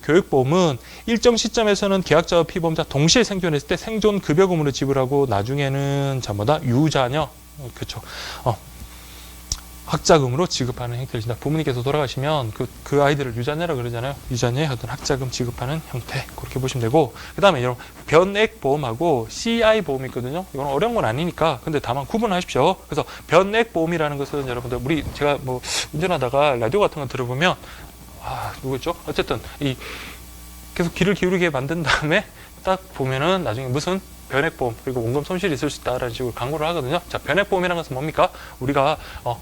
교육보험은 일정 시점에서는 계약자와 피보험자 동시에 생존했을 때 생존 급여금으로 지불하고 나중에는 유자녀 그렇죠. 학자금으로 지급하는 형태입니다. 부모님께서 돌아가시면 그 아이들을 유자녀라고 그러잖아요. 유자녀의 어떤 학자금 지급하는 형태 그렇게 보시면 되고 그 다음에 여러분 변액보험하고 CI 보험이 있거든요. 이건 어려운 건 아니니까 근데 다만 구분하십시오. 그래서 변액보험이라는 것은 여러분들 제가 뭐 운전하다가 라디오 같은 거 들어보면 누구였죠? 어쨌든 계속 귀를 기울이게 만든 다음에 딱 보면은 나중에 무슨 변액보험 그리고 원금 손실이 있을 수 있다라는 식으로 광고를 하거든요. 자, 변액보험이라는 것은 뭡니까? 우리가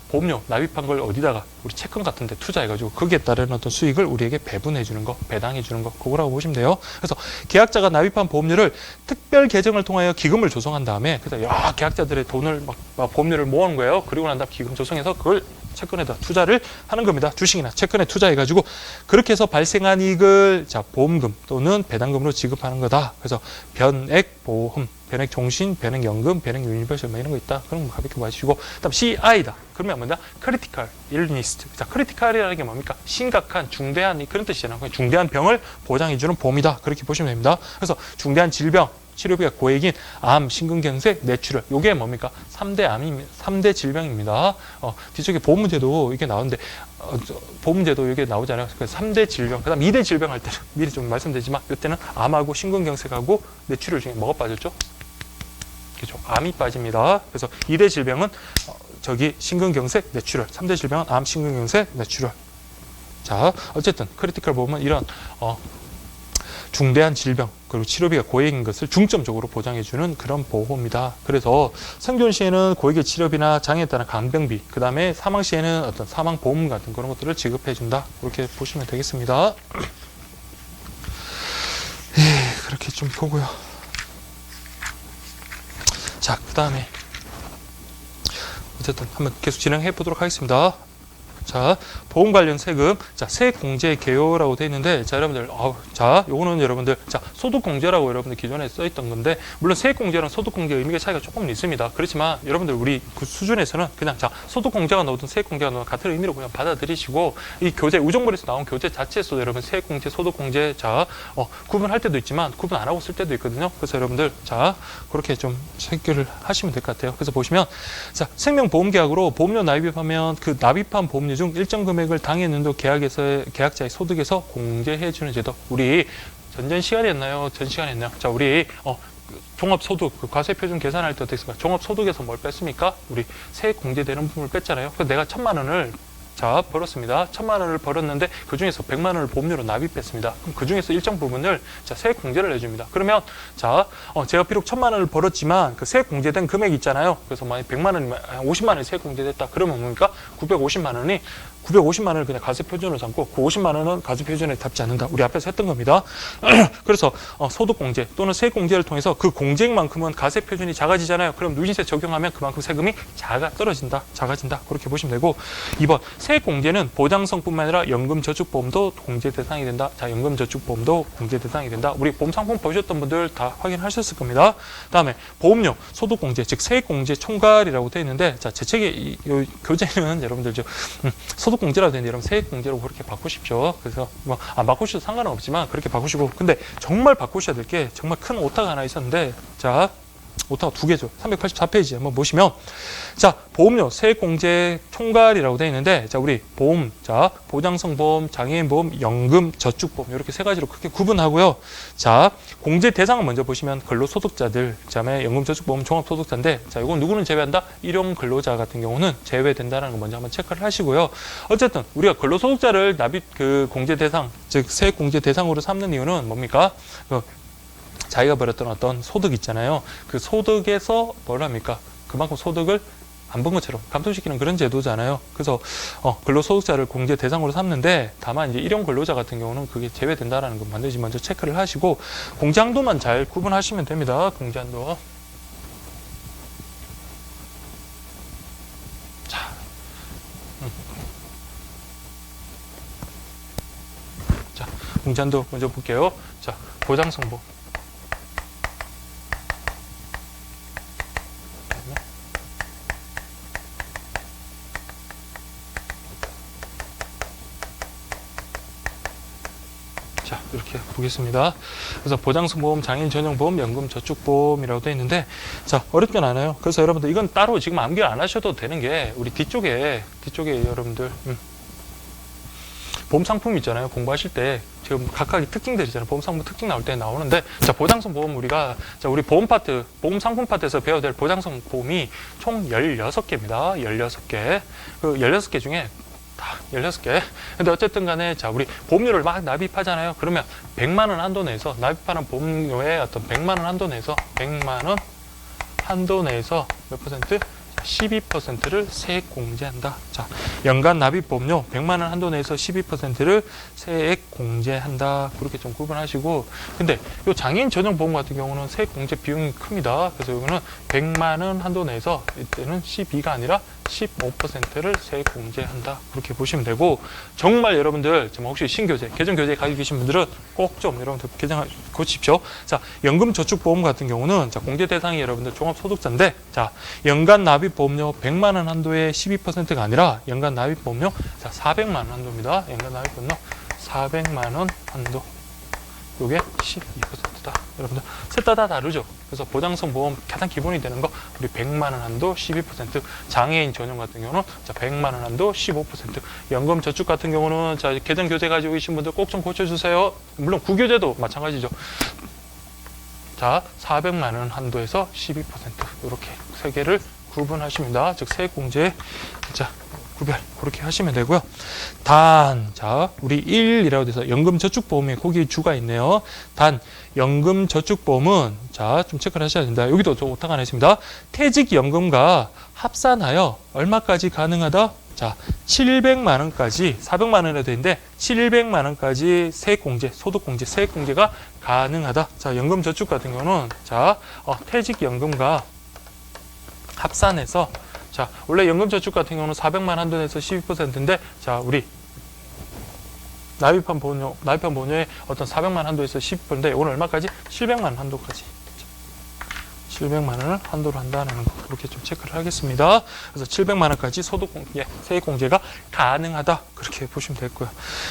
보험료 납입한 걸 어디다가 우리 채권 같은 데 투자해가지고 거기에 따른 어떤 수익을 우리에게 배분해 주는 거, 배당해 주는 거 그거라고 보시면 돼요. 그래서 계약자가 납입한 보험료를 특별 계정을 통하여 기금을 조성한 다음에 그래서 계약자들의 돈을 막 보험료를 모아놓은 거예요. 그리고 난 다음 기금 조성해서 그걸 채권에다 투자를 하는 겁니다. 주식이나 채권에 투자해가지고 그렇게 해서 발생한 이익을 보험금 또는 배당금으로 지급하는 거다. 그래서 변액보험, 변액종신, 변액연금, 변액유니버셜 이런 거 있다. 그런 거 가볍게 봐주시고 그다음 CI다. 그러면 뭐냐? 크리티컬 일니스. 자, 크리티컬이라는 게 뭡니까? 심각한, 중대한 그런 뜻이잖아요. 중대한 병을 보장해주는 보험이다. 그렇게 보시면 됩니다. 그래서 중대한 질병 치료비가 고액인 암, 심근경색, 뇌출혈. 요게 뭡니까? 3대 질병입니다. 뒤쪽에 보험 문제도 이게 나오는데, 보험 문제도 이게 나오잖아요. 그래서 3대 질병. 그 다음 2대 질병 할 때는 미리 좀 말씀드리지만, 이때는 암하고 심근경색하고 뇌출혈 중에 뭐가 빠졌죠? 어떻게 죠? 암이 빠집니다. 그래서 2대 질병은 저기 심근경색, 뇌출혈, 3대 질병은 암, 심근경색, 뇌출혈. 자, 어쨌든 크리티컬 보험은 이런 중대한 질병 그리고 치료비가 고액인 것을 중점적으로 보장해주는 그런 보호입니다. 그래서 생존 시에는 고액의 치료비나 장애에 따른 간병비, 그 다음에 사망 시에는 어떤 사망 보험 같은 그런 것들을 지급해준다. 그렇게 보시면 되겠습니다. 그렇게 좀 보고요. 자, 그 다음에 어쨌든 한번 계속 진행해 보도록 하겠습니다. 자, 보험 관련 세금. 자, 세액공제 개요라고 되어 있는데, 자, 여러분들, 자, 요거는 여러분들, 자, 소득공제라고 여러분들 기존에 써 있던 건데, 물론 세액공제랑 소득공제 의미가 차이가 조금 있습니다. 그렇지만, 여러분들, 우리 그 수준에서는 그냥, 자, 소득공제가 나오든 세액공제가 나오든 같은 의미로 그냥 받아들이시고, 이 교재, 우정물에서 나온 교재 자체에서도 여러분, 세액공제, 소득공제, 자, 구분할 때도 있지만, 구분 안 하고 쓸 때도 있거든요. 그래서 여러분들, 자, 그렇게 좀 체크를 하시면 될 것 같아요. 그래서 보시면, 자, 생명보험계약으로 보험료 납입하면 그 납입한 보험료 중 일정 금액을 당해년도 계약자의 소득에서 공제해주는 제도. 우리 전 시간이었나요? 자, 우리 종합소득, 그 과세표준 계산할 때 어떻게 했습니까? 종합소득에서 뭘 뺐습니까? 우리 세액 공제되는 부분을 뺐잖아요. 그래서 내가 1,000만 원을 자, 벌었습니다. 1,000만 원을 벌었는데 그 중에서 100만 원을 보험료로 납입했습니다. 그럼 그 중에서 일정 부분을 자, 세액 공제를 해줍니다. 그러면 자, 제가 비록 1,000만 원을 벌었지만 그 세액 공제된 금액이 있잖아요. 그래서 만약 100만 원, 50만 원이 세액 공제됐다. 그러면 뭡니까? 950만 원을 그냥 과세 표준으로 삼고 그 50만 원은 과세 표준에 답지 않는다. 우리 앞에서 했던 겁니다. 그래서 소득 공제 또는 세액 공제를 통해서 그 공제액만큼은 과세 표준이 작아지잖아요. 그럼 누진세 적용하면 그만큼 세금이 작아진다. 그렇게 보시면 되고 2번 세액 공제는 보장성뿐만 아니라 연금저축보험도 공제 대상이 된다. 자, 연금저축보험도 공제 대상이 된다. 우리 보험 상품 보셨던 분들 다 확인하셨을 겁니다. 다음에 보험료, 소득 공제, 즉 세액 공제 총괄이라고 되어 있는데 자, 제 책에 이 교재는 여러분들 소득 공제라고 되는데 여러분 세액 공제로 그렇게 바꾸십시오. 그래서 뭐 안 바꾸셔도 상관은 없지만 그렇게 바꾸시고 근데 정말 바꾸셔야 될 게 정말 큰 오타가 하나 있었는데 자, 오타가 2개죠. 384페이지 한번 보시면 자, 보험료 세액공제 총괄이라고 되어 있는데 자, 우리 보험, 자, 보장성 보험, 장애인 보험, 연금, 저축보험 이렇게 세 가지로 크게 구분하고요. 자, 공제 대상을 먼저 보시면 근로소득자들, 그다음에 연금, 저축보험, 종합소득자인데 자, 이건 누구는 제외한다? 일용 근로자 같은 경우는 제외된다는 거 먼저 한번 체크를 하시고요. 어쨌든 우리가 근로소득자를 납입 그 공제 대상, 즉 세액공제 대상으로 삼는 이유는 뭡니까? 자기가 벌였던 어떤 소득 있잖아요. 그 소득에서 뭘 합니까? 그만큼 소득을 안 번 것처럼 감소시키는 그런 제도잖아요. 그래서 근로소득자를 공제 대상으로 삼는데 다만 이제 일용 근로자 같은 경우는 그게 제외된다라는 건 반드시 먼저 체크를 하시고 공제한도만 잘 구분하시면 됩니다. 공제한도. 자, 공제한도 먼저 볼게요. 자, 보장성보. 자, 이렇게 보겠습니다. 그래서 보장성보험, 장애인 전용보험, 연금, 저축보험이라고 되어 있는데 자, 어렵진 않아요. 그래서 여러분들 이건 따로 지금 암기 안 하셔도 되는 게 우리 뒤쪽에 여러분들 보험 상품 있잖아요. 공부하실 때 지금 각각의 특징들 있잖아요. 보험 상품 특징 나올 때 나오는데 자, 보장성 보험 우리가 자, 우리 보험 파트, 보험 상품 파트에서 배워야 될 보장성 보험이 총 16개입니다. 16개. 그 16개 중에 16개. 근데 어쨌든 간에 자, 우리 보험료를 막 납입하잖아요. 그러면 100만 원 한도 내에서 납입하는 보험료의 어떤 100만 원 한도 내에서 100만 원 한도 내에서 몇 퍼센트? 12%를 세액 공제한다. 자, 연간 납입 보험료 100만 원 한도 내에서 12%를 세액 공제한다. 그렇게 좀 구분하시고 근데 이 장애인 전용 보험 같은 경우는 세액 공제 비용이 큽니다. 그래서 이거는 100만 원 한도 내에서 이때는 12가 아니라 15%를 세액 공제한다. 그렇게 보시면 되고 정말 여러분들 지금 혹시 신교재, 개정 교재에 가지고 계신 분들은 꼭 좀 여러분들 개정 고치십시오. 자, 연금 저축보험 같은 경우는 자, 공제 대상이 여러분들 종합소득자인데 자, 연간 납입 보험료 100만 원 한도의 12%가 아니라 연간 납입 보험료 자, 400만 원 한도입니다. 연간 납입 보험료 400만 원 한도. 요게 12%다. 여러분들 셋 다 다르죠. 그래서 보장성 보험 가장 기본이 되는 거 우리 100만 원 한도 12%, 장애인 전용 같은 경우는 자, 100만 원 한도 15%, 연금 저축 같은 경우는 자, 개정 교재 가지고 계신 분들 꼭 좀 고쳐 주세요. 물론 구교재도 마찬가지죠. 자, 400만 원 한도에서 12% 이렇게 세 개를 구분하십니다. 즉 세액공제 자 구별 그렇게 하시면 되고요. 단, 자 우리 1이라고 돼서 연금저축보험에 거기 주가 있네요. 단 연금저축보험은 자 좀 체크를 하셔야 된다. 여기도 저 오타가 하나 있습니다. 퇴직연금과 합산하여 얼마까지 가능하다? 자 700만 원까지 400만 원이라도 되는데 700만 원까지 세액공제, 소득공제, 세액공제가 가능하다. 자 연금저축 같은 경우는 자 퇴직연금과 합산해서 자 원래 연금저축 같은 경우는 400만 한도 내서 12%인데 자 우리 납입한 보험료의 어떤 400만 한도에서 12%인데 오늘 얼마까지? 700만 한도까지 700만 원을 한도로 한다는 거 그렇게 좀 체크를 하겠습니다. 그래서 700만 원까지 소득공제, 세액공제가 가능하다 그렇게 보시면 되고요.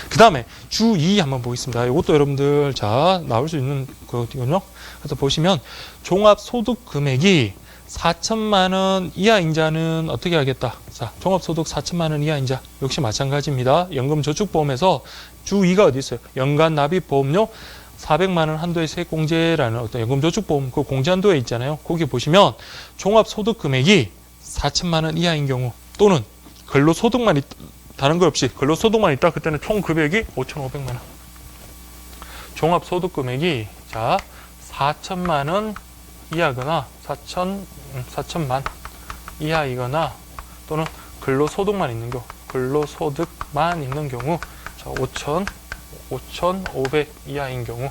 그 다음에 주 2 한번 보겠습니다. 이것도 여러분들 자 나올 수 있는 거거든요. 그래서 보시면 종합소득금액이 4천만 원 이하인자는 어떻게 하겠다? 자, 종합소득 4천만 원 이하인자 역시 마찬가지입니다. 연금저축보험에서 주 2가 어디 있어요? 연간 납입보험료 400만 원 한도의 세액공제라는 어떤 연금저축보험 그 공제한도에 있잖아요. 거기 보시면 종합소득금액이 4천만 원 이하인 경우 또는 근로소득만 다른 거 없이 근로소득만 있다. 그때는 총 금액이 5,500만 원. 종합소득금액이 자 4천만 원 이하거나 4천만 이하이거나 또는 근로소득만 있는 경우 근로소득만 있는 경우 자 5,500 이하인 경우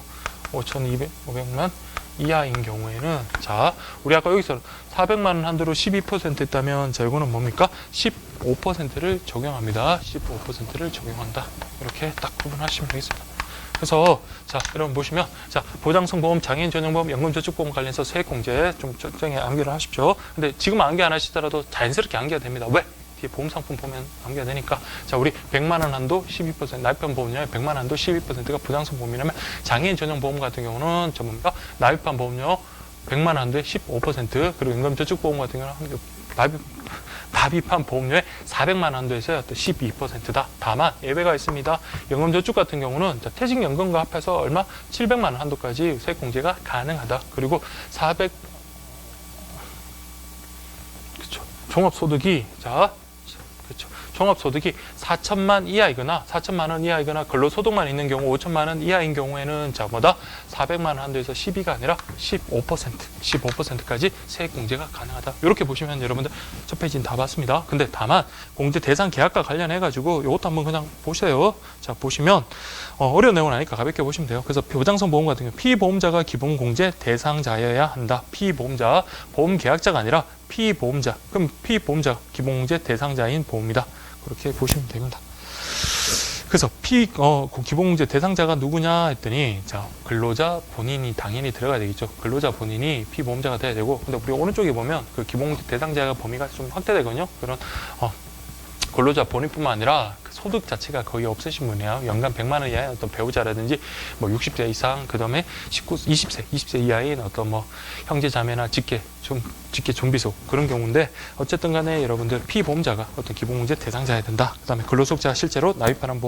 5,200만 이하인 경우에는 자 우리 아까 여기서 400만 원 한도로 12% 했다면 자 이거는 뭡니까? 15%를 적용합니다. 15%를 적용한다. 이렇게 딱 구분하시면 되겠습니다. 그래서 자 여러분 보시면 자 보장성 보험, 장애인 전용보험, 연금저축보험 관련해서 세액공제 좀 적정에 암기를 하십시오. 근데 지금 암기 안 하시더라도 자연스럽게 암기가 됩니다. 왜? 뒤에 보험상품 보면 암기가 되니까 자 우리 100만 원 한도 12% 납입한 보험료의 100만 원 한도 12%가 보장성 보험이라면 장애인 전용보험 같은 경우는 전문가 납입한 보험료 100만 원 한도의 15% 그리고 연금저축보험 같은 경우는 납입한 보험료의 400만 원 한도에서 12%다. 다만 예외가 있습니다. 연금저축 같은 경우는 퇴직연금과 합해서 얼마? 700만 원 한도까지 세액공제가 가능하다. 그리고 400 그렇죠. 종합소득이 자 그렇죠. 종합소득이 4천만 이하이거나 4천만 원 이하이거나 근로소득만 있는 경우 5천만 원 이하인 경우에는 자 뭐다? 400만 원 한도에서 12가 아니라 15%까지 세액공제가 가능하다. 이렇게 보시면 여러분들 첫 페이지는 다 봤습니다. 근데 다만 공제 대상 계약과 관련해 가지고 이것도 한번 그냥 보세요. 자 보시면 어려운 내용은 아니까 가볍게 보시면 돼요. 그래서 보장성 보험 같은 경우 피보험자가 기본공제 대상자여야 한다. 피보험자, 보험계약자가 아니라 피보험자. 그럼 피보험자 기본공제 대상자인 보험이다. 그렇게 보시면 됩니다. 그래서 기본공제 대상자가 누구냐 했더니 자 근로자 본인이 당연히 들어가야 되겠죠. 근로자 본인이 피보험자가 돼야 되고 근데 우리 오른쪽에 보면 그 기본공제 대상자가 범위가 좀 확대되거든요. 그런 근로자 본인뿐만 아니라 그 소득 자체가 거의 없으신 분이에요. 연간 100만 원 이하의 어떤 배우자라든지 뭐 60세 이상 그다음에 20세 이하인 어떤 뭐 형제 자매나 직계 좀비속 그런 경우인데 어쨌든 간에 여러분들 피보험자가 어떤 기본공제 대상자여야 된다. 그다음에 근로소득자가 실제로 납입하는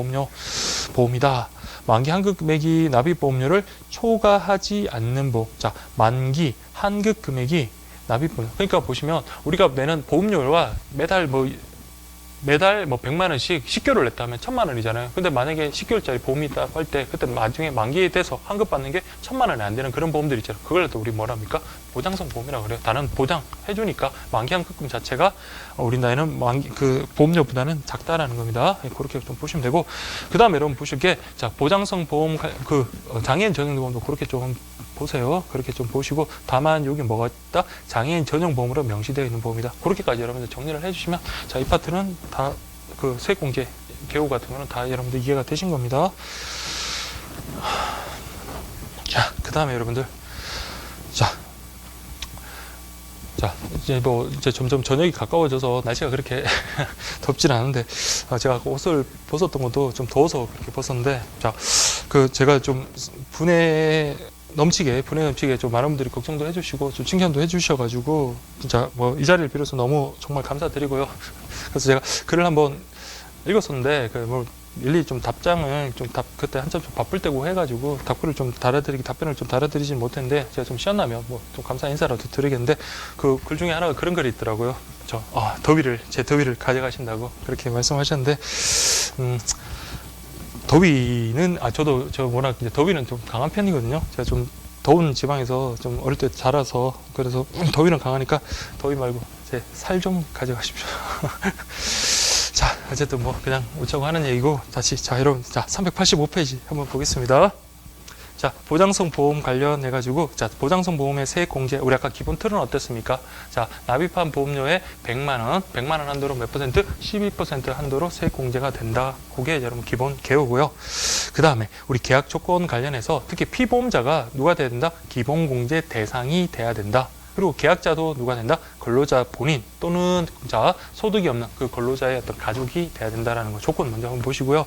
보험이다. 만기 한급 금액이 납입 보험료를 초과하지 않는 보험. 자 만기 한급 금액이 납입 보험료. 그러니까 보시면 우리가 내는 보험료와 매달 뭐 100만 원씩 10개월을 냈다 하면 1000만 원이잖아요. 근데 만약에 10개월짜리 보험이 있다고 할 때 그때 나중에 만기에 돼서 환급 받는 게 1000만 원이 안 되는 그런 보험들 있잖아요. 그걸 또 우리 뭐라 합니까? 보장성 보험이라고 그래요. 다른 보장해주니까 만기 환급금 자체가 우리 나이는 만기 그 보험료보다는 작다라는 겁니다. 그렇게 좀 보시면 되고 그 다음에 여러분 보실 게 자 보장성 보험 장애인 전용 보험도 그렇게 좀 보세요. 그렇게 좀 보시고 다만 여기 뭐가 있다? 장애인 전용 보험으로 명시되어 있는 보험이다. 그렇게까지 여러분들 정리를 해주시면 자 이 파트는 다 그 세액공제 개요 같은 거는 다 여러분들 이해가 되신 겁니다. 자, 그 다음에 여러분들 자 이제 점점 저녁이 가까워져서 날씨가 그렇게 덥진 않은데 제가 옷을 벗었던 것도 좀 더워서 그렇게 벗었는데 자 제가 좀 분해 넘치게 좀 많은 분들이 걱정도 해주시고 좀 칭찬도 해주셔가지고 진짜 뭐 이 자리를 빌어서 너무 정말 감사드리고요. 그래서 제가 글을 한번 읽었었는데 일일이 좀 답장을 그때 한참 좀 바쁠 때고 해가지고 답변을 좀 달아드리진 못했는데 제가 좀 쉬었나면 뭐 좀 감사 인사라도 드리겠는데 그 글 중에 하나가 그런 글이 있더라고요. 제 더위를 가져가신다고 그렇게 말씀하셨는데 더위는 저도 워낙 이제 더위는 좀 강한 편이거든요. 제가 좀 더운 지방에서 좀 어릴 때 자라서 그래서 더위는 강하니까 더위 말고 제 살 좀 가져가십시오. 자, 어쨌든 뭐 그냥 웃자고 하는 얘기고 다시 자 여러분 385페이지 한번 보겠습니다. 자, 보장성 보험 관련해 가지고 자, 보장성 보험의 세액 공제 우리 아까 기본 틀은 어땠습니까? 자, 납입한 보험료의 100만 원 한도로 몇 퍼센트? 12% 한도로 세액 공제가 된다. 그게 여러분 기본 개요고요. 그다음에 우리 계약 조건 관련해서 특히 피보험자가 누가 돼야 된다? 기본 공제 대상이 돼야 된다. 그리고 계약자도 누가 된다? 근로자 본인 또는 자 소득이 없는 그 근로자의 어떤 가족이 돼야 된다라는 거 조건 먼저 한번 보시고요.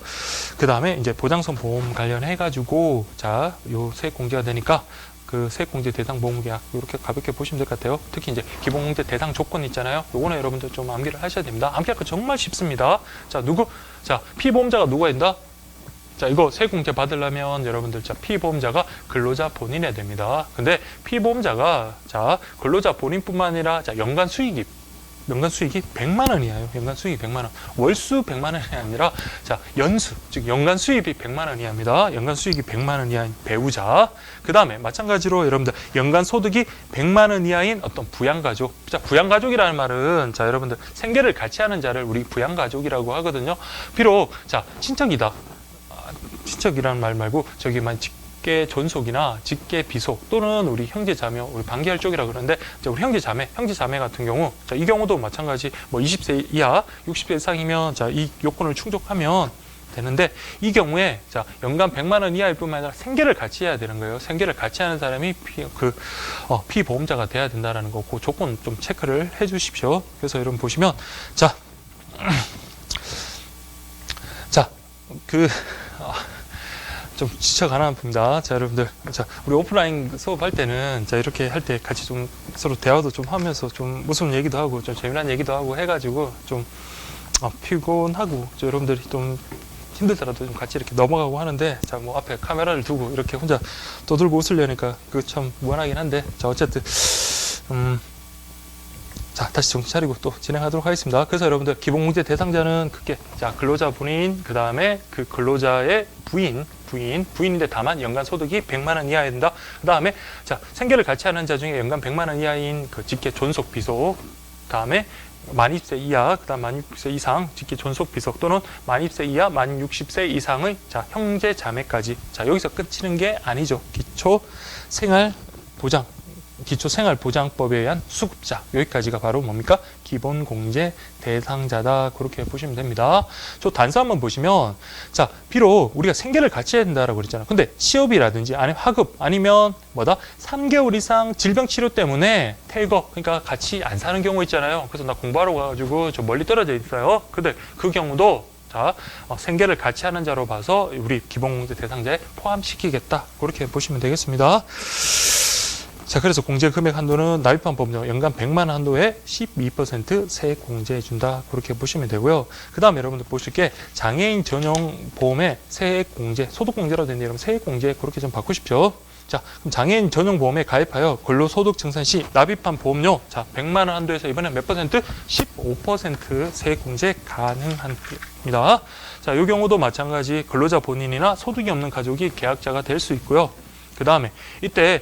그 다음에 이제 보장성 보험 관련해 가지고 자 요 세액 공제가 되니까 그 세액 공제 대상 보험 계약 이렇게 가볍게 보시면 될 것 같아요. 특히 이제 기본 공제 대상 조건 있잖아요. 요거는 여러분들 좀 암기를 하셔야 됩니다. 암기하기 정말 쉽습니다. 자 피보험자가 누가 된다? 자, 이거 세액공제 받으려면 여러분들 피보험자가 근로자 본인이 됩니다. 근데 피보험자가 근로자 본인뿐만 아니라 연간 수익이 100만 원이에요. 연간 수익이 100만 원. 월수 100만 원이 아니라 연수, 즉 연간 수입이 100만 원이 합니다. 연간 수익이 100만 원 이하인 배우자. 그다음에 마찬가지로 여러분들 연간 소득이 100만 원 이하인 어떤 부양가족. 부양가족이라는 말은 여러분들 생계를 같이 하는 자를 우리 부양가족이라고 하거든요. 비록 친척이다. 친척이라는 말 말고 저기만 직계 존속이나 직계 비속 또는 우리 형제 자매, 우리 반계혈족이라 그러는데 우리 형제 자매 같은 경우 이 경우도 마찬가지 뭐 20세 이하, 60세 이상이면 이 요건을 충족하면 되는데 이 경우에 연간 100만 원 이하일 뿐만 아니라 생계를 같이 해야 되는 거예요. 생계를 같이 하는 사람이 피보험자가 돼야 된다라는 거, 그 조건 좀 체크를 해 주십시오. 그래서 여러분 보시면 좀 지쳐가는 분입니다. 자, 여러분들. 우리 오프라인 수업할 때는, 이렇게 할 때 같이 좀 서로 대화도 좀 하면서 좀 무슨 얘기도 하고, 좀 재미난 얘기도 하고 해가지고 좀, 피곤하고, 여러분들이 좀 힘들더라도 좀 같이 이렇게 넘어가고 하는데, 뭐 앞에 카메라를 두고 이렇게 혼자 떠들고 웃으려니까 그거 참 무한하긴 한데, 어쨌든, 다시 정신 차리고 또 진행하도록 하겠습니다. 그래서 여러분들 기본공제 대상자는 크게 근로자 본인, 그 다음에 그 근로자의 부인인데 다만 연간 소득이 100만 원 이하야 된다. 그 다음에 생계를 같이 하는 자 중에 연간 100만 원 이하인 그 직계 존속 비속, 다음에 만 20세 이하, 그 다음 만 60세 이상 직계 존속 비속 또는 만 20세 이하, 만 60세 이상의 형제 자매까지. 여기서 끝이는 게 아니죠. 기초생활보장법에 의한 수급자, 여기까지가 바로 뭡니까? 기본공제 대상자다. 그렇게 보시면 됩니다. 저 단서 한번 보시면 비록 우리가 생계를 같이 해야 된다라고 그랬잖아요. 근데 취업이라든지 아니면 학업 아니면 3개월 이상 질병 치료 때문에 퇴거, 그러니까 같이 안 사는 경우 있잖아요. 그래서 나 공부하러 가가지고 저 멀리 떨어져 있어요. 근데 그 경우도 생계를 같이 하는 자로 봐서 우리 기본공제 대상자에 포함시키겠다. 그렇게 보시면 되겠습니다. 그래서 공제 금액 한도는 납입한 보험료 연간 100만 원 한도에 12% 세액 공제해 준다. 그렇게 보시면 되고요. 그 다음에 여러분들 보실 게 장애인 전용 보험에 세액 공제, 소득 공제라고 되는데 여러분 세액 공제 그렇게 좀 바꾸십시오. 그럼 장애인 전용 보험에 가입하여 근로소득 증산 시 납입한 보험료 100만 원 한도에서 이번엔 몇 퍼센트? 15% 세액 공제 가능합니다. 이 경우도 마찬가지 근로자 본인이나 소득이 없는 가족이 계약자가 될 수 있고요. 그 다음에 이때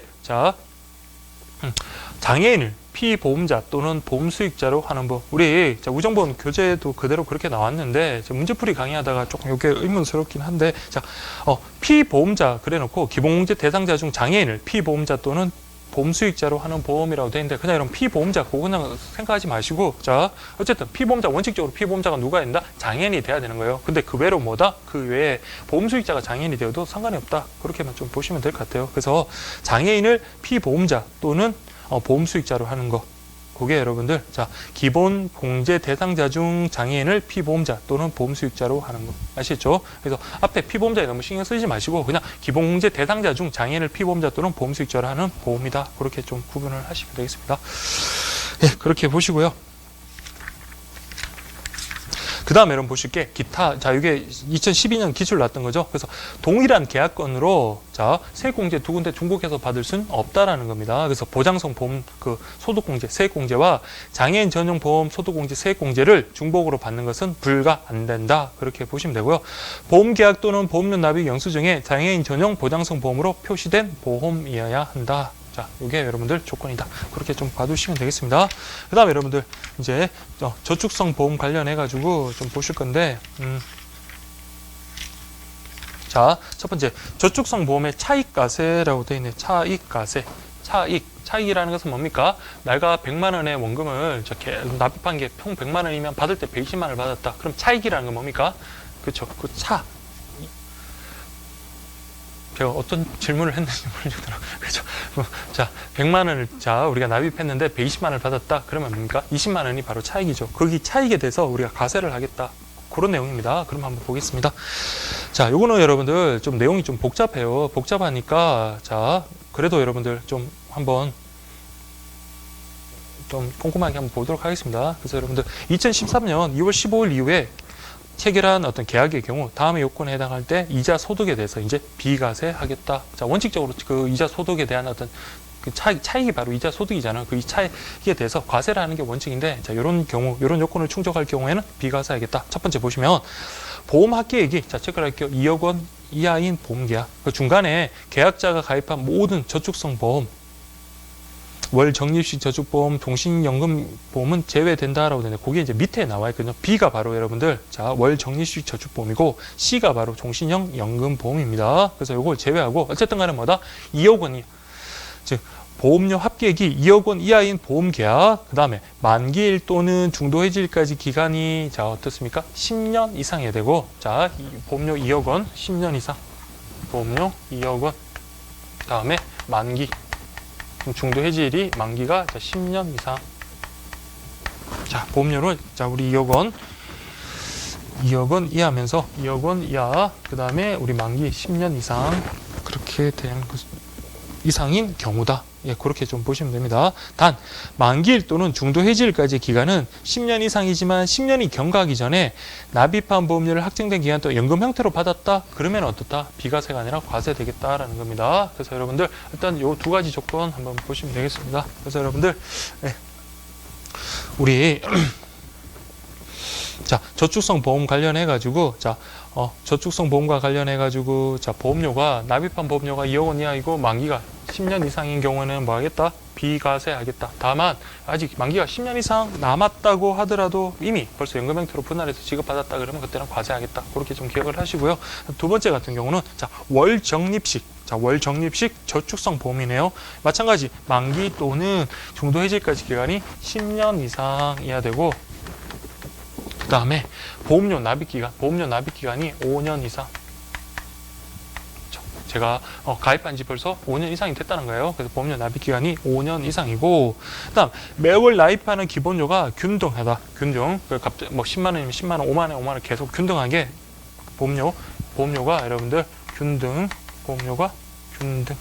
장애인을 피보험자 또는 보험수익자로 하는 법. 우리 우정보험 교재도 그대로 그렇게 나왔는데 문제풀이 강의하다가 조금 이게 의문스럽긴 한데 피보험자 그래놓고 기본공제 대상자 중 장애인을 피보험자 또는 보험수익자로 하는 보험이라고 되어 있는데 그냥 이런 피보험자 그거 그냥 생각하지 마시고 어쨌든 피보험자 원칙적으로 피보험자가 누가 된다? 장애인이 돼야 되는 거예요. 근데 그 외로 그 외에 보험수익자가 장애인이 되어도 상관이 없다. 그렇게만 좀 보시면 될 것 같아요. 그래서 장애인을 피보험자 또는 보험수익자로 하는 거 그게 여러분들 기본 공제 대상자 중 장애인을 피보험자 또는 보험수익자로 하는 거 아시겠죠? 그래서 앞에 피보험자에 너무 신경 쓰지 마시고 그냥 기본 공제 대상자 중 장애인을 피보험자 또는 보험수익자로 하는 보험이다. 그렇게 좀 구분을 하시면 되겠습니다. 예, 그렇게 보시고요. 그 다음에 여러분 보실 게 기타. 자, 이게 2012년 기출 나왔던 거죠. 그래서 동일한 계약건으로 자, 세액공제 두 군데 중복해서 받을 수는 없다라는 겁니다. 그래서 보장성 보험 그 소득공제, 세액공제와 장애인 전용 보험 소득공제, 세액공제를 중복으로 받는 것은 불가 안 된다. 그렇게 보시면 되고요. 보험계약 또는 보험료 납입 영수증에 장애인 전용 보장성 보험으로 표시된 보험이어야 한다. 자, 이게 여러분들 조건이다. 그렇게 좀 봐두시면 되겠습니다. 그 다음에 여러분들 이제 저축성 보험 관련해 가지고 좀 보실 건데, 자, 첫 번째 저축성 보험의 차익과세라고 되어 있네. 차익과세, 차익이라는 것은 뭡니까? 내가 100만 원의 원금을 납입한 게 총 100만 원이면 받을 때 120만 원을 받았다. 그럼 차익이라는 건 뭡니까? 그렇죠. 그 차. 제가 어떤 질문을 했는지 모르겠더라고요. 그렇죠. 자, 100만 원을 우리가 납입했는데 120만 원을 받았다. 그러면 뭡니까? 20만 원이 바로 차익이죠. 거기 차익에 대해서 우리가 과세를 하겠다. 그런 내용입니다. 그럼 한번 보겠습니다. 자, 요거는 여러분들 좀 내용이 좀 복잡해요. 복잡하니까 자, 그래도 여러분들 좀 한번 좀 꼼꼼하게 한번 보도록 하겠습니다. 그래서 여러분들 2013년 2월 15일 이후에 체결한 어떤 계약의 경우 다음의 요건에 해당할 때 이자 소득에 대해서 이제 비과세하겠다. 자, 원칙적으로 그 이자 소득에 대한 어떤 그 차익이 바로 이자 소득이잖아요. 그 차익에 대해서 과세를 하는 게 원칙인데, 자, 이런 경우, 이런 요건을 충족할 경우에는 비과세하겠다. 첫 번째 보시면 보험 합계액이 자, 체크할게요. 2억 원 이하인 보험계약. 그 중간에 계약자가 가입한 모든 저축성 보험, 월 적립식 저축보험, 종신연금보험은 제외된다라고 되는데, 그게 이제 밑에 나와 있거든요. B가 바로 여러분들, 자, 월 적립식 저축보험이고, C가 바로 종신형 연금보험입니다. 그래서 이걸 제외하고, 어쨌든 간에 뭐다? 2억 원이, 즉, 보험료 합계액이 2억 원 이하인 보험계약, 그 다음에 만기일 또는 중도해지일까지 기간이, 자, 어떻습니까? 10년 이상이어야 되고, 자, 보험료 2억 원, 10년 이상. 보험료 2억 원. 그 다음에 만기. 중도 해지일이 만기가 10년 이상. 자, 보험료를 자, 우리 2억 원 이하면서 2억 원 이하, 그 다음에 우리 만기 10년 이상, 그렇게 되는 것 이상인 경우다. 예, 그렇게 좀 보시면 됩니다. 단 만기일 또는 중도 해지일까지의 기간은 10년 이상이지만 10년이 경과하기 전에 납입한 보험료를 확정된 기간 동안 연금 형태로 받았다. 그러면 어떻다? 비과세가 아니라 과세되겠다라는 겁니다. 그래서 여러분들 일단 요 두 가지 조건 한번 보시면 되겠습니다. 그래서 여러분들 우리 자, 저축성 보험 관련해 가지고 자, 저축성 보험과 관련해 가지고 자, 보험료가 납입한 보험료가 2억 원 이하이고 만기가 10년 이상인 경우는 뭐 하겠다? 비과세하겠다. 다만 아직 만기가 10년 이상 남았다고 하더라도 이미 벌써 연금 형태로 분할해서 지급받았다 그러면 그때는 과세하겠다. 그렇게 좀 기억을 하시고요. 두 번째 같은 경우는 자, 월 적립식. 자, 월 적립식 저축성 보험이네요. 마찬가지 만기 또는 중도 해지까지 기간이 10년 이상이어야 되고, 그 다음에 보험료 납입 기간이 5년 이상. 제가 가입한 지 벌써 5년 이상이 됐다는 거예요. 그래서 보험료 납입 기간이 5년 이상이고, 그다음 매월 납입하는 기본료가 균등하다. 균등. 갑자기 뭐 10만 원이면 10만 원, 5만 원, 5만 원 계속 균등하게 보험료가 여러분들 보험료가 균등.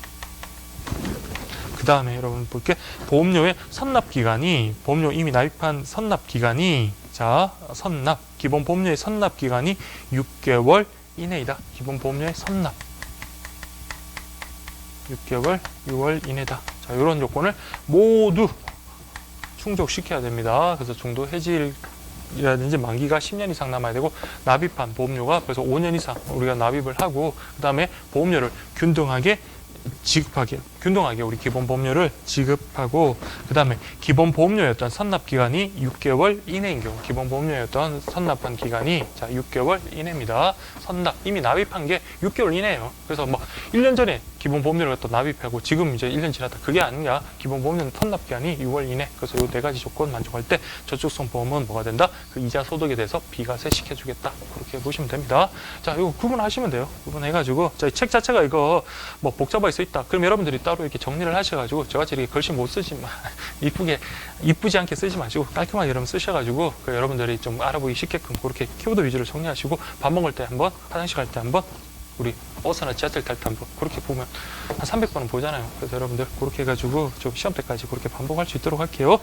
그 다음에 여러분 볼게. 보험료의 선납 기간이, 보험료 이미 납입한 선납 기간이, 자, 기본 보험료의 선납 기간이 6개월 이내이다. 기본 보험료의 선납 6개월, 6월 이내다. 자, 이런 요건을 모두 충족시켜야 됩니다. 그래서 중도 해지일이라든지 만기가 10년 이상 남아야 되고, 납입한 보험료가 벌써 5년 이상 우리가 납입을 하고, 그 다음에 보험료를 균등하게 우리 기본 보험료를 지급하고, 그 다음에 기본 보험료였던 선납 기간이 6개월 이내인 경우, 기본 보험료였던 선납한 기간이 자, 6개월 이내입니다. 선납 이미 납입한 게 6개월 이내예요. 그래서 뭐 1년 전에 기본 보험료를 또 납입하고 지금 이제 1년 지났다, 그게 아니냐. 기본 보험료는 선납 기간이 6월 이내. 그래서 이 네 가지 조건 만족할 때 저축성 보험은 뭐가 된다? 그 이자 소득에 대해서 비과세 시켜주겠다. 그렇게 보시면 됩니다. 자, 이거 구분하시면 돼요. 구분해가지고 자, 이 책 자체가 이거 뭐 복잡하게 써 있다. 그럼 여러분들이 따로 이렇게 정리를 하셔가지고, 저같이 이렇게 글씨 못 쓰지만 이쁘지 않게 쓰지 마시고 깔끔하게 여러분 쓰셔가지고 그 여러분들이 좀 알아보기 쉽게끔 그렇게 키워드 위주로 정리하시고, 밥 먹을 때 한번, 화장실 갈 때 한번 우리 버스나 지하철 탈 때 한번 그렇게 보면 한 300번은 보잖아요. 그래서 여러분들 그렇게 해가지고 좀 시험 때까지 그렇게 반복할 수 있도록 할게요.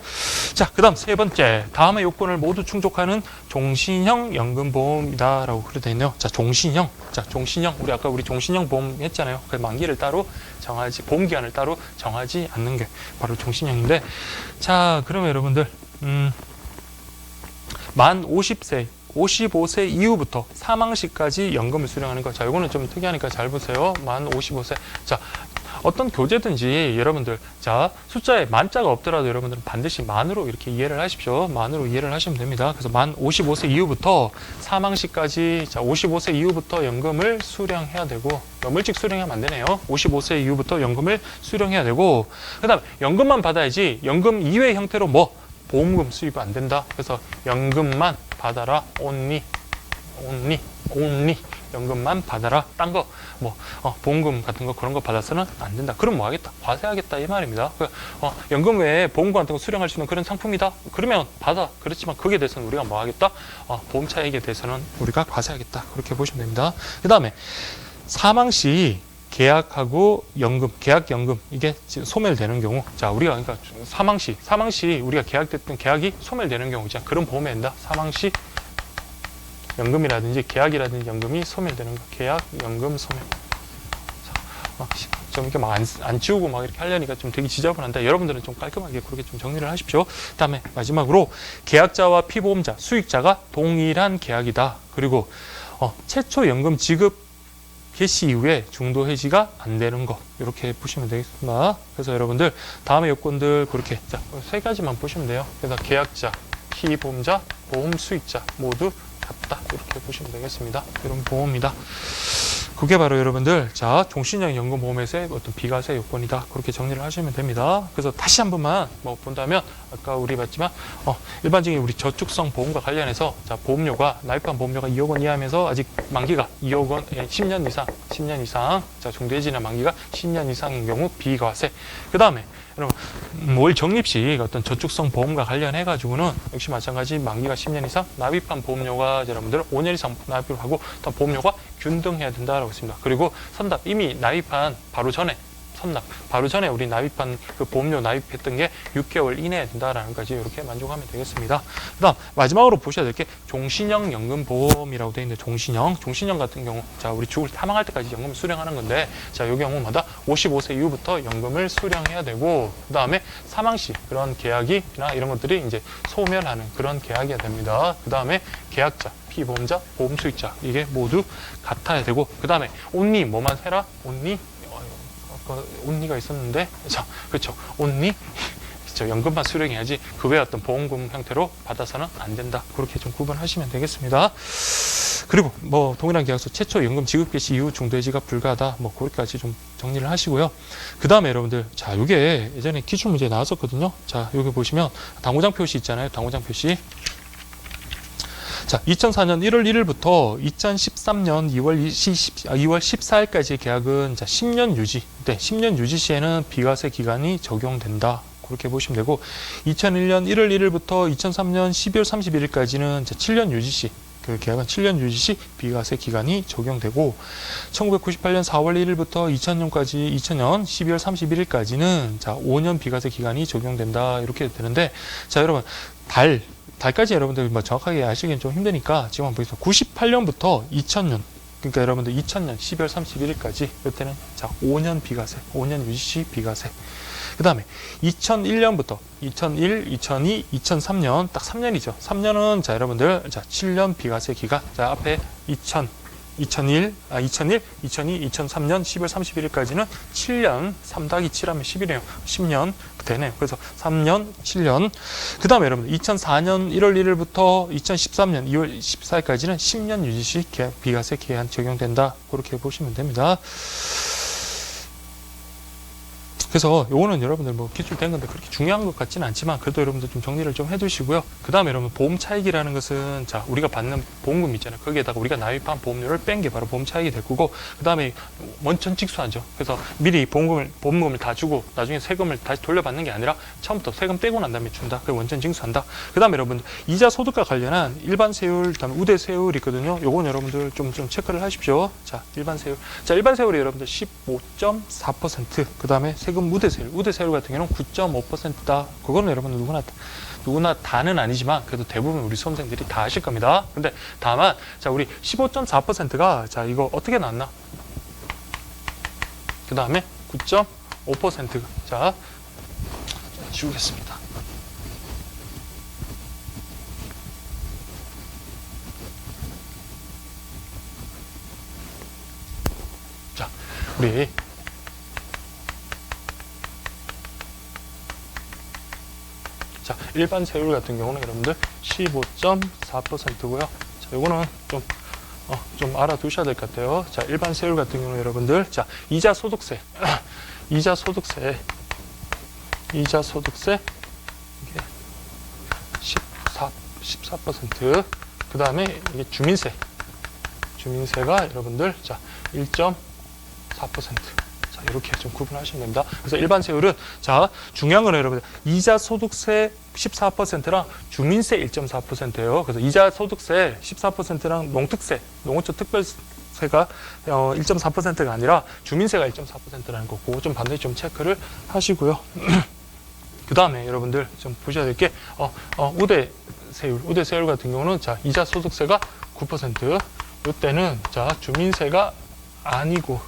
자, 그 다음 세 번째, 다음의 요건을 모두 충족하는 종신형 연금보험이다라고 그렇게 되어 있네요. 자, 종신형. 자, 종신형. 우리 종신형 보험 했잖아요. 그 만기를 따로 정하지, 보험 기간을 따로 정하지 않는 게 바로 종신형인데, 자, 그러면 여러분들, 만 55세 이후부터 사망 시까지 연금을 수령하는 거. 자, 요거는 좀 특이하니까 잘 보세요. 만 55세. 자, 어떤 교재든지 여러분들, 자, 숫자에 만자가 없더라도 여러분들은 반드시 만으로 이렇게 이해를 하십시오. 만으로 이해를 하시면 됩니다. 그래서 만 55세 이후부터 사망 시까지, 자, 55세 이후부터 연금을 수령해야 되고, 너무 일찍 수령하면 안 되네요. 55세 이후부터 연금을 수령해야 되고, 그 다음 연금만 받아야지 연금 이외의 형태로 뭐 보험금 수입 안 된다. 그래서 연금만 받아라. only 연금만 받아라. 딴 거 뭐 보험금 같은 거 그런 거 받아서는 안 된다. 그럼 뭐 하겠다? 과세하겠다 이 말입니다. 연금 외에 보험금 같은 거 수령할 수 있는 그런 상품이다. 그러면 받아. 그렇지만 거기에 대해서는 우리가 뭐 하겠다? 보험 차익에 대해서는 우리가 과세하겠다. 그렇게 보시면 됩니다. 그 다음에 사망 시 계약하고 연금, 계약연금 이게 소멸되는 경우, 자, 우리가 그러니까 사망 시 우리가 계약됐던 계약이 소멸되는 경우, 자, 그런 보험에 된다. 사망 시 연금이라든지 계약이라든지 연금이 소멸되는 거, 계약, 연금, 소멸. 자, 좀 이렇게 막 안 지우고 막 이렇게 하려니까 좀 되게 지저분한데 여러분들은 좀 깔끔하게 그렇게 좀 정리를 하십시오. 그다음에 마지막으로 계약자와 피보험자, 수익자가 동일한 계약이다. 그리고 최초 연금 지급 개시 이후에 중도 해지가 안 되는 거 이렇게 보시면 되겠습니다. 그래서 여러분들 다음의 요건들 그렇게 자, 세 가지만 보시면 돼요. 그래서 계약자, 피보험자, 보험 수익자 모두 같다 이렇게 보시면 되겠습니다. 이런 보험이다. 그게 바로 여러분들 자 종신형 연금보험에서의 어떤 비과세 요건이다. 그렇게 정리를 하시면 됩니다. 그래서 다시 한 번만 뭐 본다면 아까 우리 봤지만 일반적인 우리 저축성 보험과 관련해서 자 보험료가 나이판 보험료가 2억 원 이하면서 아직 만기가 2억 원 10년 이상 자 중도해지나 만기가 10년 이상인 경우 비과세. 그 다음에 여러분 월 적립식 어떤 저축성 보험과 관련해 가지고는 역시 마찬가지 만기가 10년 이상 납입한 보험료가 여러분들 5년 이상 납입을 하고 또 보험료가 균등해야 된다라고 했습니다. 그리고 선납 이미 납입한 바로 전에 우리 납입한 그 보험료 납입했던 게 6개월 이내에 된다라는 까지 이렇게 만족하면 되겠습니다. 그다음 마지막으로 보셔야 될 게 종신형 연금보험이라고 되어 있는데 종신형 같은 경우 자 우리 죽을 사망할 때까지 연금을 수령하는 건데 자 이 경우마다 55세 이후부터 연금을 수령해야 되고 그다음에 사망 시 그런 계약이나 이런 것들이 이제 소멸하는 그런 계약이 됩니다. 그다음에 계약자 피보험자, 보험 수익자 이게 모두 같아야 되고 그 다음에 only 뭐만 해라? only가 있었는데 자 그렇죠. only 연금만 수령해야지 그 외에 어떤 보험금 형태로 받아서는 안 된다. 그렇게 좀 구분하시면 되겠습니다. 그리고 뭐 동일한 계약서 최초 연금 지급 개시 이후 중도해지가 불가하다. 뭐 그렇게까지 좀 정리를 하시고요. 그 다음에 여러분들 자 이게 예전에 기출 문제 나왔었거든요. 자 여기 보시면 당구장 표시 있잖아요. 당구장 표시. 자, 2004년 1월 1일부터 2013년 2월 14일까지의 계약은 자, 10년 유지. 네, 10년 유지 시에는 비과세 기간이 적용된다. 그렇게 보시면 되고 2001년 1월 1일부터 2003년 12월 31일까지는 자, 7년 유지 시 그 계약은 7년 유지 시 비과세 기간이 적용되고 1998년 4월 1일부터 2000년 12월 31일까지는 자, 5년 비과세 기간이 적용된다. 이렇게 되는데 자, 여러분 달까지 여러분들 뭐 정확하게 아시기는 좀 힘드니까 지금 한번 보겠습니다. 98년부터 2000년 그러니까 여러분들 2000년 12월 31일까지 이때는 자 5년 비과세, 5년 유지시 비과세. 그 다음에 2001년부터 2001, 2002, 2003년 딱 3년이죠. 3년은 자 여러분들 자 7년 비과세 기간. 자 앞에 2001, 2002, 2003년 12월 31일까지는 7년, 3-7하면 10이네요. 10년 되네요. 그래서 3년, 7년. 그 다음에 여러분 2004년 1월 1일부터 2013년 2월 14일까지는 10년 유지시 비과세 기한 적용된다. 그렇게 보시면 됩니다. 그래서 요거는 여러분들 뭐 기출된 건데 그렇게 중요한 것 같지는 않지만 그래도 여러분들 좀 정리를 좀 해두시고요. 그 다음에 여러분 보험 차익이라는 것은 자 우리가 받는 보험금 있잖아요. 거기에다가 우리가 납입한 보험료를 뺀 게 바로 보험 차익이 될 거고 그 다음에 원천 징수하죠. 그래서 미리 보험금을 다 주고 나중에 세금을 다시 돌려받는 게 아니라 처음부터 세금 떼고 난 다음에 준다. 그 원천 징수한다. 그 다음에 여러분 이자 소득과 관련한 일반 세율, 그다음에 우대 세율이 있거든요. 요건 여러분들 좀 체크를 하십시오. 자 일반 세율, 자 일반 세율이 여러분들 15.4%, 그 다음에 세금 우대 세율 같은 경우는 9.5%다. 그거는 여러분들 누구나 다는 아니지만 그래도 대부분 우리 수험생들이 다 아실 겁니다. 근데 다만 자 우리 15.4%가 자 이거 어떻게 나왔나? 그 다음에 9.5%. 자 지우겠습니다. 자 우리 자, 일반 세율 같은 경우는 여러분들 15.4%고요. 자, 요거는 좀 알아두셔야 될 것 같아요. 자, 일반 세율 같은 경우는 여러분들, 자, 이자 소득세, 이게 14%. 그 다음에 이게 주민세가 여러분들, 자, 1.4%. 자, 이렇게 좀 구분하시면 됩니다. 그래서 일반 세율은, 자, 중요한 건 여러분들, 이자 소득세 14%랑 주민세 1.4%예요. 그래서 이자 소득세 14%랑 농어촌 특별세가 1.4%가 아니라 주민세가 1.4%라는 거, 그거 좀 반드시 좀 체크를 하시고요. 그 다음에 여러분들 좀 보셔야 될 게, 우대 세율 같은 경우는, 자, 이자 소득세가 9%. 이때는, 자, 주민세가 아니고,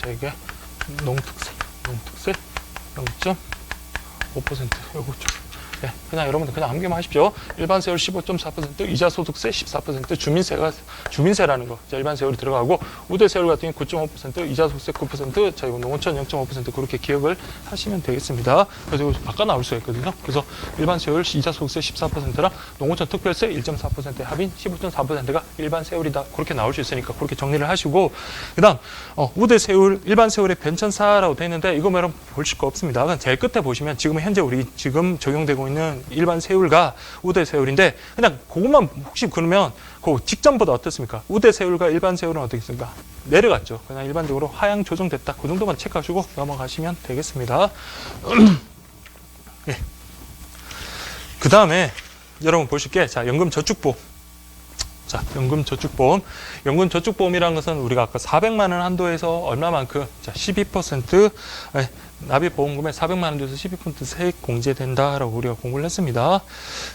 자, 이게 농특세 0.5%. 요거 좀. 네, 그냥 여러분들 그냥 암기만 하십시오. 일반 세율 15.4%, 이자 소득세 14%, 주민세라는 거. 자, 일반 세율이 들어가고, 우대 세율 같은 경우 9.5%, 이자 소득세 9%, 자, 이거 농어촌 0.5% 그렇게 기억을 하시면 되겠습니다. 그래서 이거 바꿔 나올 수가 있거든요. 그래서 일반 세율 이자 소득세 14%랑 농어촌 특별세 1.4%의 합인 15.4%가 일반 세율이다. 그렇게 나올 수 있으니까 그렇게 정리를 하시고, 그 다음, 우대 세율, 일반 세율의 변천사라고 되어 있는데, 이거 뭐 여러분 보실 거 없습니다. 그냥 제일 끝에 보시면 지금 현재 우리 지금 적용되고 있는 일반 세율과 우대 세율인데 그냥 그것만 혹시 그러면 그 직전보다 어떻습니까? 우대 세율과 일반 세율은 어떻겠습니까? 내려갔죠. 그냥 일반적으로 하향 조정됐다. 그 정도만 체크하시고 넘어가시면 되겠습니다. 네. 그 다음에 여러분 보실 게, 자, 연금저축보험. 자, 연금저축보험이라는 것은 우리가 아까 400만 원 한도에서 얼마만큼, 자, 12%, 납입보험금의 400만 원 돼서 12% 세액 공제된다라고 우리가 공부를 했습니다.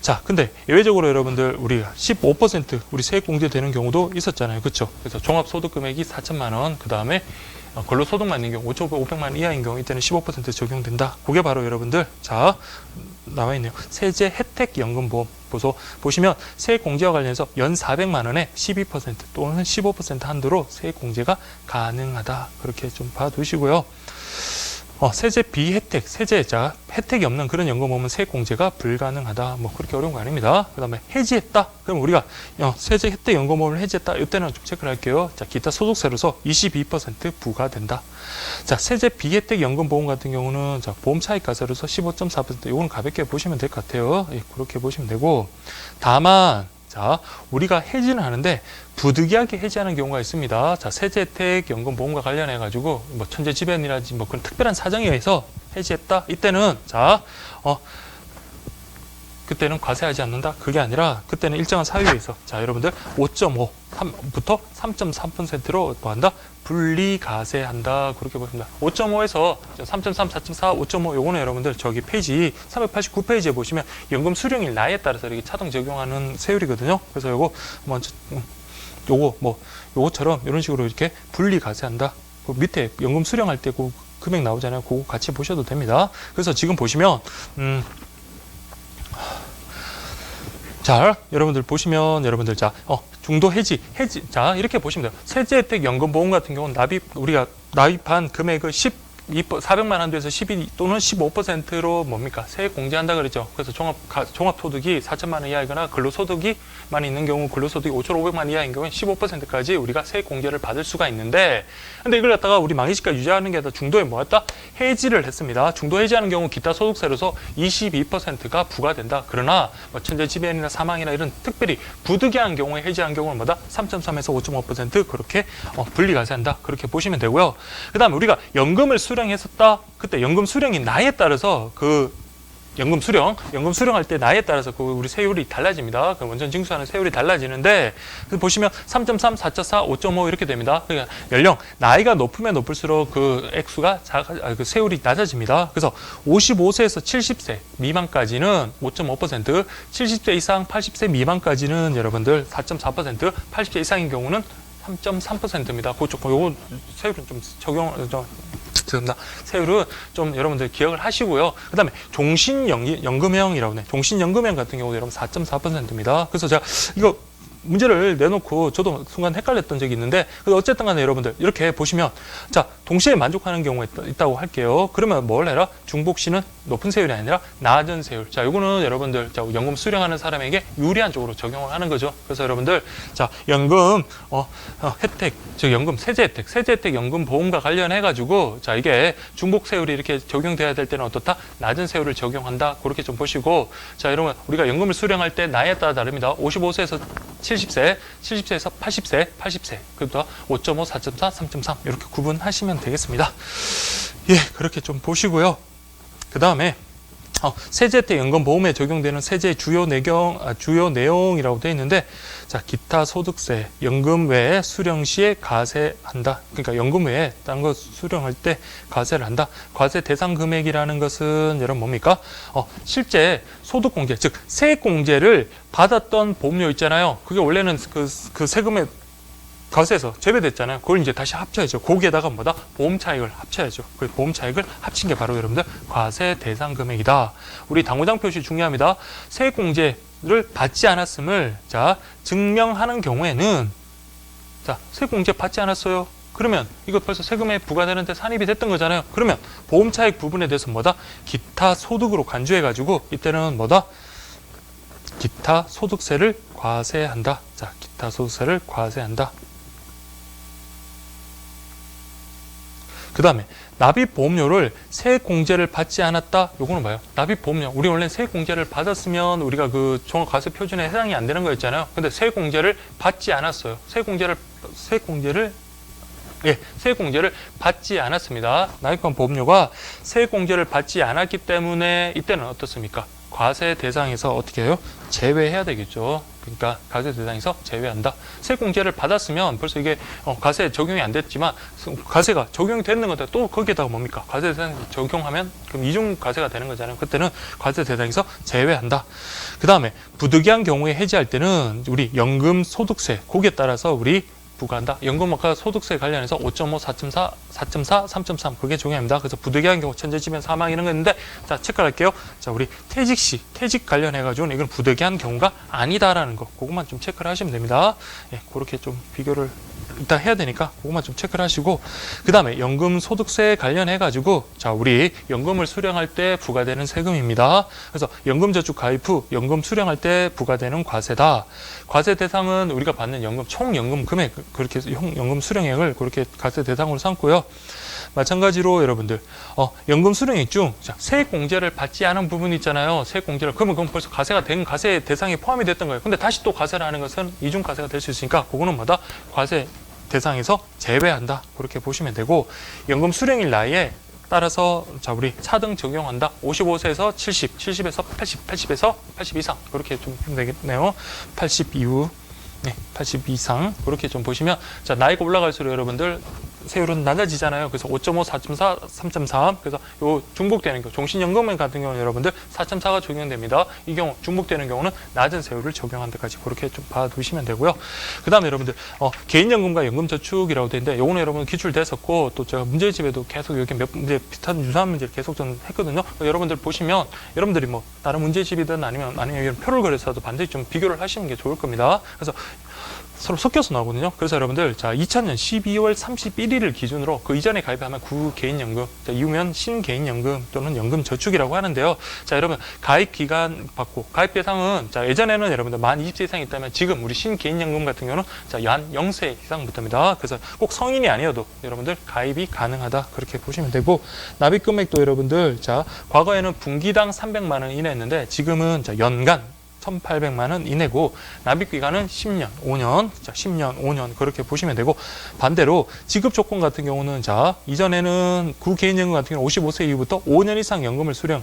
자, 근데 예외적으로 여러분들 우리가 15% 우리 세액 공제되는 경우도 있었잖아요. 그렇죠? 그래서 종합소득금액이 4천만 원, 그 다음에 근로소득만 있는 경우 500만 원 이하인 경우 이때는 15% 적용된다. 그게 바로 여러분들, 자, 나와 있네요. 세제 혜택 연금보험. 보시면 세액 공제와 관련해서 연 400만 원에 12% 또는 15% 한도로 세액 공제가 가능하다. 그렇게 좀 봐두시고요. 세제 비혜택, 세제자, 혜택이 없는 그런 연금보험은 세액 공제가 불가능하다. 뭐 그렇게 어려운 거 아닙니다. 그 다음에 해지했다. 그럼 우리가 세제 혜택 연금보험을 해지했다. 이때는 좀 체크를 할게요. 자, 기타 소득세로서 22% 부과된다. 자, 세제 비혜택 연금보험 같은 경우는, 자, 보험 차익 과세로서 15.4%. 이거는 가볍게 보시면 될 것 같아요. 예, 그렇게 보시면 되고, 다만, 자, 우리가 해지는 하는데 부득이하게 해지하는 경우가 있습니다. 자, 세제 혜택 연금보험과 관련해 가지고 뭐 천재지변이라든지 뭐 그런 특별한 사정에 의해서 해지했다. 이때는, 자, 그때는 과세하지 않는다. 그게 아니라 그때는 일정한 사유에 의해서, 자, 여러분들 5.5부터 3.3%로 뭐 한다? 분리과세한다. 그렇게 보십니다. 5.5에서 3.3, 4.4, 5.5 요거는 여러분들 저기 페이지 389페이지에 보시면 연금 수령일 나이에 따라서 이렇게 차등 적용하는 세율이거든요. 그래서 요거 먼저 요거처럼 이런 식으로 이렇게 분리과세한다. 그 밑에 연금 수령할 때 그 금액 나오잖아요. 그거 같이 보셔도 됩니다. 그래서 지금 보시면 자, 여러분들 보시면, 여러분들, 자, 중도 해지, 자, 이렇게 보시면 돼요. 세제 혜택 연금보험 같은 경우는 우리가 납입한 금액을 400만 한도에서 12 또는 15%로 뭡니까? 세액 공제한다 그랬죠. 그래서 종합소득이 4천만 원 이하이거나 근로소득이 많이 있는 경우 근로소득이 5,500만 이하인 경우는 15%까지 우리가 세액 공제를 받을 수가 있는데, 근데 이걸 갖다가 우리 망이시가 유지하는 게 아니라 중도에 뭐였다? 해지를 했습니다. 중도 해지하는 경우 기타 소득세로서 22%가 부과된다. 그러나 뭐 천재지변이나 사망이나 이런 특별히 부득이한 경우에 해지한 경우는 뭐다? 3.3에서 5.5% 그렇게 분리과세한다. 그렇게 보시면 되고요. 그다음에 우리가 연금을 수령했었다. 그때 연금 수령이 나이에 따라서 그 연금 수령할 때 나이에 따라서 그 우리 세율이 달라집니다. 그 원전 징수하는 세율이 달라지는데, 보시면 3.3, 4.4, 5.5 이렇게 됩니다. 그러니까 연령, 나이가 높으면 높을수록 그 액수가 그 세율이 낮아집니다. 그래서 55세에서 70세 미만까지는 5.5%, 70세 이상 80세 미만까지는 여러분들 4.4%, 80세 이상인 경우는 3.3%입니다. 요거 세율은 좀 죄송합니다. 세율은 좀 여러분들 기억을 하시고요. 그 다음에 종신연금형이라고 해. 종신연금형 같은 경우도 여러분 4.4%입니다. 그래서 제가 이거 문제를 내놓고 저도 순간 헷갈렸던 적이 있는데, 어쨌든 간에 여러분들 이렇게 보시면, 자, 동시에 만족하는 경우가 있다고 할게요. 그러면 뭘 해라? 중복시는 높은 세율이 아니라 낮은 세율. 자, 요거는 여러분들 연금 수령하는 사람에게 유리한 쪽으로 적용을 하는 거죠. 그래서 여러분들, 자, 연금 혜택, 즉 연금 세제 혜택 연금 보험과 관련해 가지고, 자, 이게 중복 세율이 이렇게 적용돼야 될 때는 어떻다? 낮은 세율을 적용한다. 그렇게 좀 보시고, 자, 여러분 우리가 연금을 수령할 때 나이에 따라 다릅니다. 55세에서 70세, 70세에서 80세, 그부터 5.5, 4.4, 3.3 이렇게 구분하시면 되겠습니다. 예, 그렇게 좀 보시고요. 그 다음에 세제 혜택 연금 보험에 적용되는 세제의 주요 내용이라고 되어 있는데, 자, 기타 소득세, 연금 외에 수령 시에 과세한다. 그러니까 연금 외에 다른 거 수령할 때 과세를 한다. 과세 대상 금액이라는 것은 여러분 뭡니까? 실제 소득 공제, 즉 세액 공제를 받았던 보험료 있잖아요. 그게 원래는 그 세금에 과세에서 제외됐잖아요. 그걸 이제 다시 합쳐야죠. 거기에다가 뭐다? 보험 차익을 합쳐야죠. 그 보험 차익을 합친 게 바로 여러분들 과세 대상 금액이다. 우리 당구장 표시 중요합니다. 세액 공제를 받지 않았음을 자 증명하는 경우에는, 자, 세액 공제 받지 않았어요. 그러면 이거 벌써 세금에 부과되는데 산입이 됐던 거잖아요. 그러면 보험 차익 부분에 대해서 뭐다? 기타 소득으로 간주해가지고 이때는 뭐다? 기타 소득세를 과세한다. 자, 기타 소득세를 과세한다. 그 다음에 납입보험료를 세액공제를 받지 않았다. 요거는 뭐예요? 납입보험료. 우리 원래 세액공제를 받았으면 우리가 그 종합과세 표준에 해당이 안 되는 거였잖아요. 근데 세액공제를 받지 않았어요. 세액공제를 받지 않았습니다. 납입한 보험료가 세액공제를 받지 않았기 때문에 이때는 어떻습니까? 과세 대상에서 어떻게 해요? 제외해야 되겠죠. 그러니까 과세 대상에서 제외한다. 세액공제를 받았으면 벌써 이게 과세 적용이 안 됐지만 과세가 적용이 됐는 건데 또 거기에다가 뭡니까? 과세 대상에 적용하면 그럼 이중 과세가 되는 거잖아요. 그때는 과세 대상에서 제외한다. 그 다음에 부득이한 경우에 해지할 때는 우리 연금 소득세 거기에 따라서 우리 부과한다. 연금과 소득세 관련해서 5.5, 4.4, 4.4, 3.3 그게 중요합니다. 그래서 부득이한 경우 천재지변 사망 이런 거 있는데, 자, 체크할게요. 자, 우리 퇴직 관련해가지고는 이건 부득이한 경우가 아니다라는 거 그것만 좀 체크를 하시면 됩니다. 예, 그렇게 좀 비교를 일단 해야 되니까 그것만 좀 체크를 하시고, 그 다음에 연금 소득세 관련해가지고, 자, 우리 연금을 수령할 때 부과되는 세금입니다. 그래서 연금저축 가입 후 연금 수령할 때 부과되는 과세다. 과세 대상은 우리가 받는 연금 총 연금 금액 그렇게 연금 수령액을 그렇게 과세 대상으로 삼고요. 마찬가지로 여러분들 연금 수령액 중 세액 공제를 받지 않은 부분 있잖아요. 세액 공제를 그러면 그건 벌써 과세가 된 과세 대상에 포함이 됐던 거예요. 근데 다시 또 과세를 하는 것은 이중 과세가 될 수 있으니까 그거는 뭐다? 과세 대상에서 제외한다. 그렇게 보시면 되고, 연금 수령일 나이에 따라서 자 우리 차등 적용한다. 55세에서 70, 70에서 80, 80에서 80 이상 그렇게 좀 보면 되겠네요. 80 이후, 네, 80 이상 그렇게 좀 보시면, 자, 나이가 올라갈수록 여러분들 세율은 낮아지잖아요. 그래서 5.5, 4.4, 3.3 그래서 요 중복되는 경우 종신연금 같은 경우는 여러분들 4.4가 적용됩니다. 이 경우 중복되는 경우는 낮은 세율을 적용한 데까지 그렇게 좀 봐두시면 되고요. 그 다음에 여러분들 개인연금과 연금저축이라고 되는데 요거는 여러분 기출됐었고 또 제가 문제집에도 계속 이렇게 몇 문제 비슷한 유사한 문제를 계속 좀 했거든요. 여러분들 보시면 여러분들이 뭐 다른 문제집이든 아니면 이런 표를 그려서도 반드시 좀 비교를 하시는 게 좋을 겁니다. 그래서 서로 섞여서 나오거든요. 그래서 여러분들 자 2000년 12월 31일을 기준으로 그 이전에 가입하면 구개인연금, 자, 이후면 신개인연금 또는 연금저축이라고 하는데요. 자 여러분 가입 기간 받고 가입 대상은 자 예전에는 여러분들 만 20세 이상이 있다면 지금 우리 신개인연금 같은 경우는 자 만 0세 이상부터입니다. 그래서 꼭 성인이 아니어도 여러분들 가입이 가능하다 그렇게 보시면 되고 납입 금액도 여러분들 자 과거에는 분기당 300만 원 이내였는데 지금은 자 연간 1,800만 원 이내고 납입기간은 10년, 5년, 자 10년, 5년 그렇게 보시면 되고 반대로 지급 조건 같은 경우는 자 이전에는 구개인연금 같은 경우는 55세 이후부터 5년 이상 연금을 수령해야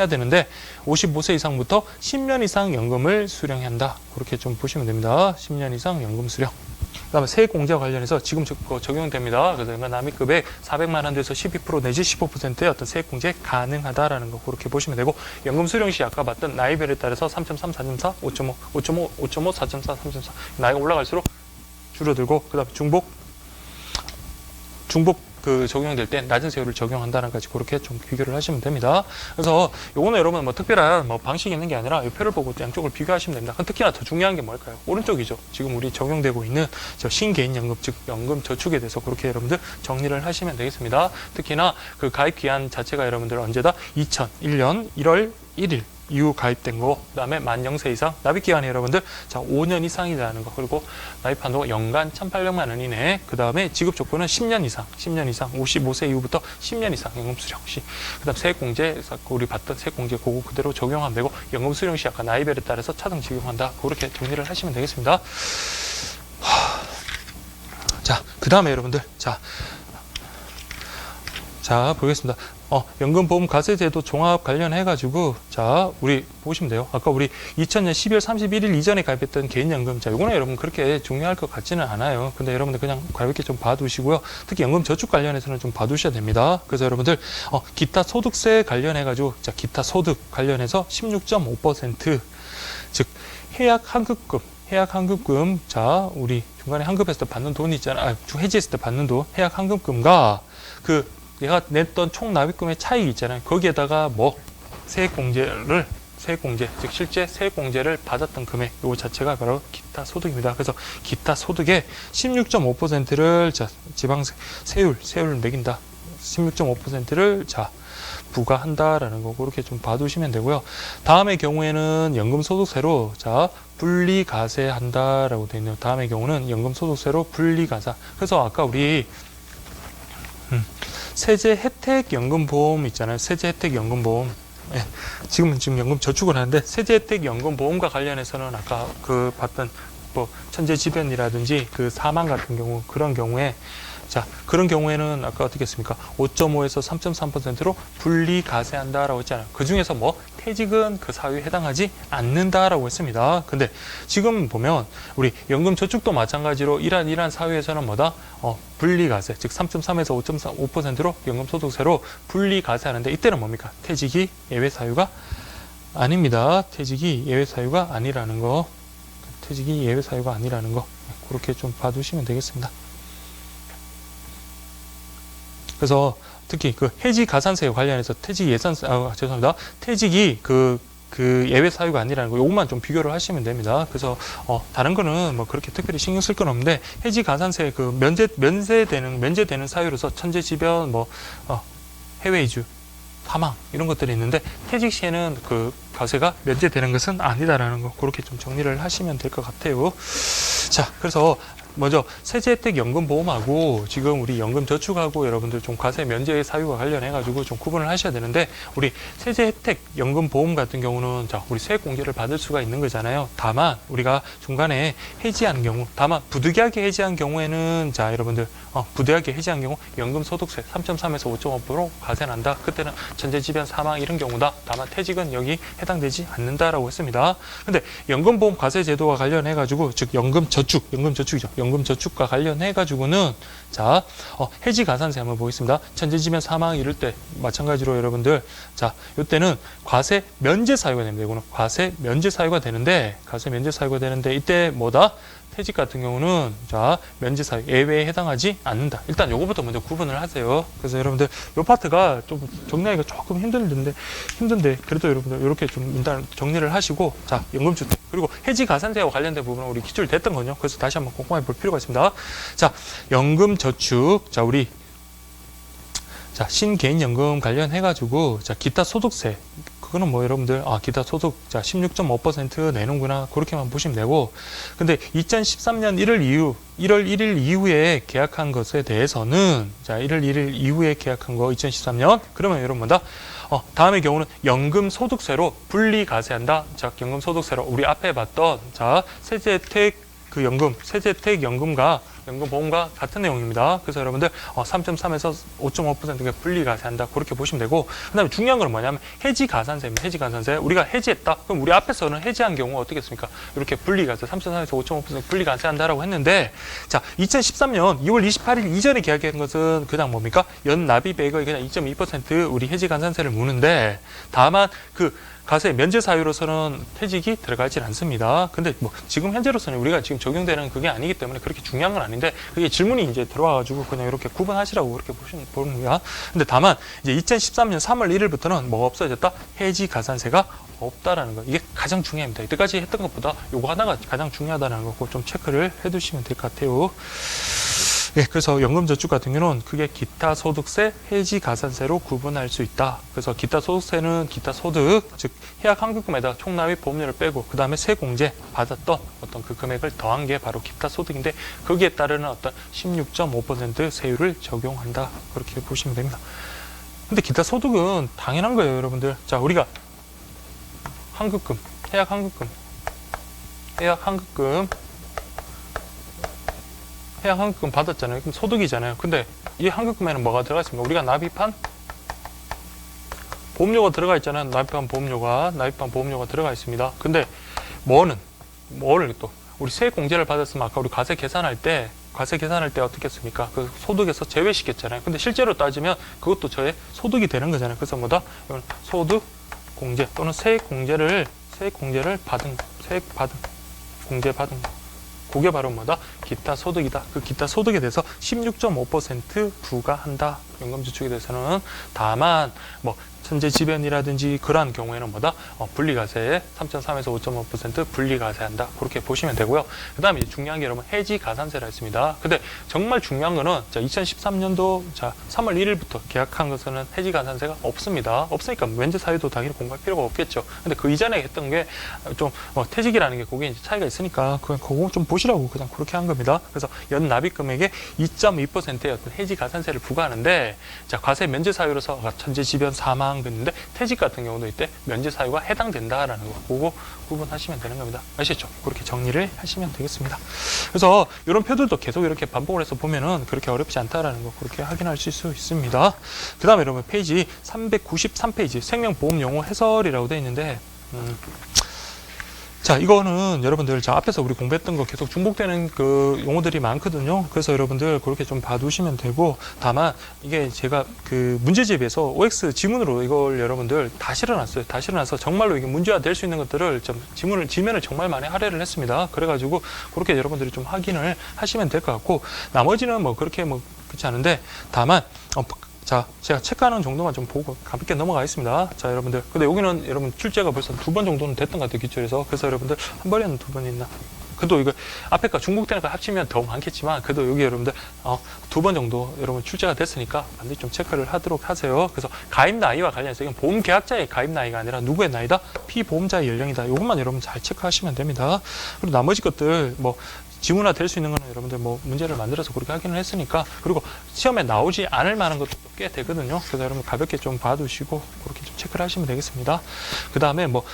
되는데 55세 이상부터 10년 이상 연금을 수령한다 그렇게 좀 보시면 됩니다. 10년 이상 연금 수령. 그다음에 세액공제와 관련해서 지금 적용됩니다. 그래서 납입금액 400만 원 돼서 12% 내지 15%의 어떤 세액공제 가능하다라는 거 그렇게 보시면 되고 연금 수령 시 아까 봤던 나이별에 따라서 3.3, 4.4, 5.5, 5.5, 5.5, 4.4, 3.4 나이가 올라갈수록 줄어들고 그다음에 중복 그 적용될 때 낮은 세율을 적용한다는 까지 그렇게 좀 비교를 하시면 됩니다. 그래서 요거는 여러분 뭐 특별한 뭐 방식이 있는 게 아니라 이 표를 보고 양쪽을 비교하시면 됩니다. 특히나 더 중요한 게 뭘까요? 오른쪽이죠. 지금 우리 적용되고 있는 저 신개인연금 즉 연금저축에 대해서 그렇게 여러분들 정리를 하시면 되겠습니다. 특히나 그 가입 기한 자체가 여러분들 언제다? 2001년 1월 1일 이후 가입된 거, 그다음에 만 0세 이상, 납입기간이 여러분들 자 5년 이상이라는 거, 그리고 납입 한도가 연간 1,800만 원 이내, 그다음에 지급 조건은 10년 이상, 55세 이후부터 10년 이상 연금 수령 시, 그다음 세액공제, 우리 봤던 세액공제 그거 그대로 적용하면 되고, 연금 수령 시 아까 나이별에 따라서 차등 적용한다. 그렇게 정리를 하시면 되겠습니다. 자, 그다음에 여러분들 자 보겠습니다. 연금보험 과세제도 종합 관련해가지고, 자, 우리 보시면 돼요. 아까 우리 2000년 12월 31일 이전에 가입했던 개인연금, 자, 요거는 여러분 그렇게 중요할 것 같지는 않아요. 근데 여러분들 그냥 가볍게 좀 봐두시고요. 특히 연금저축 관련해서는 좀 봐두셔야 됩니다. 그래서 여러분들, 기타 소득세 관련해가지고, 자, 기타 소득 관련해서 16.5%, 즉, 해약환급금, 자, 우리 중간에 환급했을 때 받는 돈이 있잖아요. 해지했을 때 받는 돈, 해약환급금과 얘가 냈던 총 납입금의 차익이 있잖아요. 거기에다가 세액공제, 즉 실제 세액공제를 받았던 금액, 요거 자체가 바로 기타 소득입니다. 그래서 기타 소득의 16.5%를 자, 지방세, 세율을 매긴다. 16.5%를 자, 부과한다라는 거 그렇게 좀 봐두시면 되고요. 다음의 경우에는 연금소득세로 자, 분리과세한다라고 되어 있네요. 다음의 경우는 연금소득세로 분리과세. 그래서 아까 우리 세제 혜택 연금보험 있잖아요. 세제 혜택 연금보험. 예, 지금 연금 저축을 하는데 세제 혜택 연금보험과 관련해서는 아까 그 봤던 천재지변이라든지 그 사망 같은 경우, 그런 경우에 자, 그런 경우에는 아까 어떻게 했습니까? 5.5에서 3.3%로 분리과세한다라고 했잖아요. 그 중에서 퇴직은 그 사유에 해당하지 않는다라고 했습니다. 근데 지금 보면 우리 연금저축도 마찬가지로 이러한 사유에서는 분리과세, 즉 3.3에서 5.5%로 연금소득세로 분리과세하는데, 이때는 뭡니까? 퇴직이 예외 사유가 아닙니다. 퇴직이 예외 사유가 아니라는 거. 퇴직이 예외 사유가 아니라는 거. 그렇게 좀 봐두시면 되겠습니다. 그래서 특히 그 해지 가산세에 관련해서 퇴직 예산세, 퇴직이 그 예외 사유가 아니라는 거, 요것만 좀 비교를 하시면 됩니다. 그래서 다른 거는 그렇게 특별히 신경 쓸 건 없는데, 해지 가산세 그 면제되는 사유로서 천재지변, 해외 이주, 사망 이런 것들이 있는데, 퇴직 시에는 그 과세가 면제되는 것은 아니다라는 거, 그렇게 좀 정리를 하시면 될 것 같아요. 자, 그래서 먼저 세제혜택 연금보험하고 지금 우리 연금저축하고 여러분들 좀 과세 면제 사유와 관련해가지고 좀 구분을 하셔야 되는데, 우리 세제혜택 연금보험 같은 경우는 자, 우리 세액공제를 받을 수가 있는 거잖아요. 다만 우리가 중간에 해지한 경우, 다만 부득이하게 해지한 경우에는 자, 여러분들 부득이하게 해지한 경우 연금소득세 3.3에서 5.5% 과세난다. 그때는 천재지변, 사망 이런 경우다. 다만 퇴직은 여기 해당되지 않는다라고 했습니다. 근데 연금보험 과세제도와 관련해가지고, 즉 연금저축이죠. 연금저축과 관련해가지고는 자, 해지 가산세 한번 보겠습니다. 천재지변, 사망 이럴 때 마찬가지로 여러분들, 자, 요때는 과세 면제 사유가 됩니다. 이거는 과세 면제 사유가 되는데, 이때 퇴직 같은 경우는 자 면제 사유 예외에 해당하지 않는다. 일단 요거부터 먼저 구분을 하세요. 그래서 여러분들 요 파트가 좀 정리하기가 조금 힘든데 그래도 여러분들 이렇게 좀 일단 정리를 하시고 자 연금주택 그리고 해지 가산세와 관련된 부분은 우리 기출 됐던 거죠. 그래서 다시 한번 꼼꼼하게 볼 필요가 있습니다. 자 연금저축 자 우리 자 신개인연금 관련해가지고 자 기타 소득세 그거는 뭐 여러분들 기타 소득 자 16.5% 내는구나 그렇게만 보시면 되고 근데 2013년 1월 1일 이후에 계약한 것에 대해서는 자 1월 1일 이후에 계약한 거 2013년 그러면 여러분 뭐다 다음의 경우는 연금 소득세로 분리 가세한다. 자 연금 소득세로 우리 앞에 봤던 자 세제혜택 그 연금 세제혜택 연금과 연금보험과 같은 내용입니다. 그래서 여러분들 3.3에서 5.5%가 분리 가세한다. 그렇게 보시면 되고 그 다음에 중요한 건 뭐냐면 해지 가산세입니다. 해지 가산세. 우리가 해지했다. 그럼 우리 앞에서는 해지한 경우 어떻겠습니까? 이렇게 분리 가세 3.3에서 5.5% 분리 가세한다라고 했는데 자 2013년 2월 28일 이전에 계약한 것은 그냥 뭡니까? 연납입액의 그냥 2.2% 우리 해지 가산세를 무는데 다만 그 가세 면제 사유로서는 퇴직이 들어가질 않습니다. 근데 뭐 지금 현재로서는 우리가 지금 적용되는 그게 아니기 때문에 그렇게 중요한 건 아닌데 그게 질문이 이제 들어와가지고 그냥 이렇게 구분하시라고 그렇게 보는 거야. 근데 다만 이제 2013년 3월 1일부터는 뭐가 없어졌다? 해지 가산세가 없다라는 거. 이게 가장 중요합니다. 이때까지 했던 것보다 요거 하나가 가장 중요하다는 거고 좀 체크를 해두시면 될 것 같아요. 예, 그래서 연금저축 같은 경우는 그게 기타 소득세, 해지 가산세로 구분할 수 있다. 그래서 기타 소득세는 기타 소득, 즉 해약 환급금에다 총납입 보험료를 빼고 그 다음에 세공제 받았던 어떤 그 금액을 더한 게 바로 기타 소득인데 거기에 따르는 어떤 16.5% 세율을 적용한다. 그렇게 보시면 됩니다. 근데 기타 소득은 당연한 거예요, 여러분들. 자, 우리가 환급금, 해약 환급금 해약 환급금 받았잖아요. 그럼 소득이잖아요. 근데 이 환급금에는 뭐가 들어가 있습니까? 우리가 납입한 보험료가 들어가 있잖아요. 납입한 보험료가 들어가 있습니다. 근데 뭐를 또 우리 세액공제를 받았으면 아까 우리 과세 계산할 때 어떻게 했습니까? 그 소득에서 제외시켰잖아요. 근데 실제로 따지면 그것도 저의 소득이 되는 거잖아요. 그래서 뭐다? 소득공제 또는 세액공제를 받은 공제 받은 그게 바로 뭐다? 기타 소득이다. 그 기타 소득에 대해서 16.5% 부과한다. 연금저축에 대해서는 다만 뭐 천재지변이라든지 그러한 경우에는 뭐다? 분리가세 3.3에서 5.5% 분리가세한다. 그렇게 보시면 되고요. 그 다음에 중요한 게 여러분 해지 가산세라 했습니다. 근데 정말 중요한 거는 자 2013년도 자 3월 1일부터 계약한 것은 해지 가산세가 없습니다. 없으니까 면제 사유도 당연히 공부할 필요가 없겠죠. 근데 그 이전에 했던 게 좀 퇴직이라는 게 그게 이제 차이가 있으니까 그거 좀 보시라고 그냥 그렇게 한 겁니다. 그래서 연 납입 금액의 2.2%의 어떤 해지 가산세를 부과하는데 자 과세 면제 사유로서 천재지변 사망 됐는데 퇴직 같은 경우도 이때 면제 사유가 해당된다라는 거 그거 구분하시면 되는 겁니다. 아시겠죠? 그렇게 정리를 하시면 되겠습니다. 그래서 이런 표들도 계속 이렇게 반복을 해서 보면은 그렇게 어렵지 않다라는 거 그렇게 확인하실 수 있습니다. 그 다음에 여러분 페이지 393페이지 생명보험 용어 해설이라고 되어 있는데 자, 이거는 여러분들 자 앞에서 우리 공부했던 거 계속 중복되는 그 용어들이 많거든요. 그래서 여러분들 그렇게 좀 봐두시면 되고 다만 이게 제가 그 문제집에서 OX 지문으로 이걸 여러분들 다 실어놨어요. 다 실어놔서 정말로 이게 문제화 될 수 있는 것들을 좀 지면을 정말 많이 할애를 했습니다. 그래가지고 그렇게 여러분들이 좀 확인을 하시면 될 것 같고 나머지는 뭐 그렇게 뭐 그렇지 않은데 다만 자, 제가 체크하는 정도만 좀 보고 가볍게 넘어가겠습니다. 자, 여러분들. 근데 여기는 여러분 출제가 벌써 2번 정도는 됐던 것 같아요, 기출에서. 그래서 여러분들 한 번에는 2번 있나? 그래도 이거 앞에 거 중복되는 거 합치면 더 많겠지만 그래도 여기 여러분들 2번 정도 여러분 출제가 됐으니까 반드시 좀 체크를 하도록 하세요. 그래서 가입 나이와 관련해서 이건 보험 계약자의 가입 나이가 아니라 누구의 나이다? 피보험자의 연령이다. 이것만 여러분 잘 체크하시면 됩니다. 그리고 나머지 것들 뭐 지문화 될 수 있는 거는 여러분들 뭐 문제를 만들어서 그렇게 확인을 했으니까 그리고 시험에 나오지 않을 만한 것도 꽤 되거든요. 그래서 여러분 가볍게 좀 봐두시고 그렇게 좀 체크를 하시면 되겠습니다. 그 다음에 뭐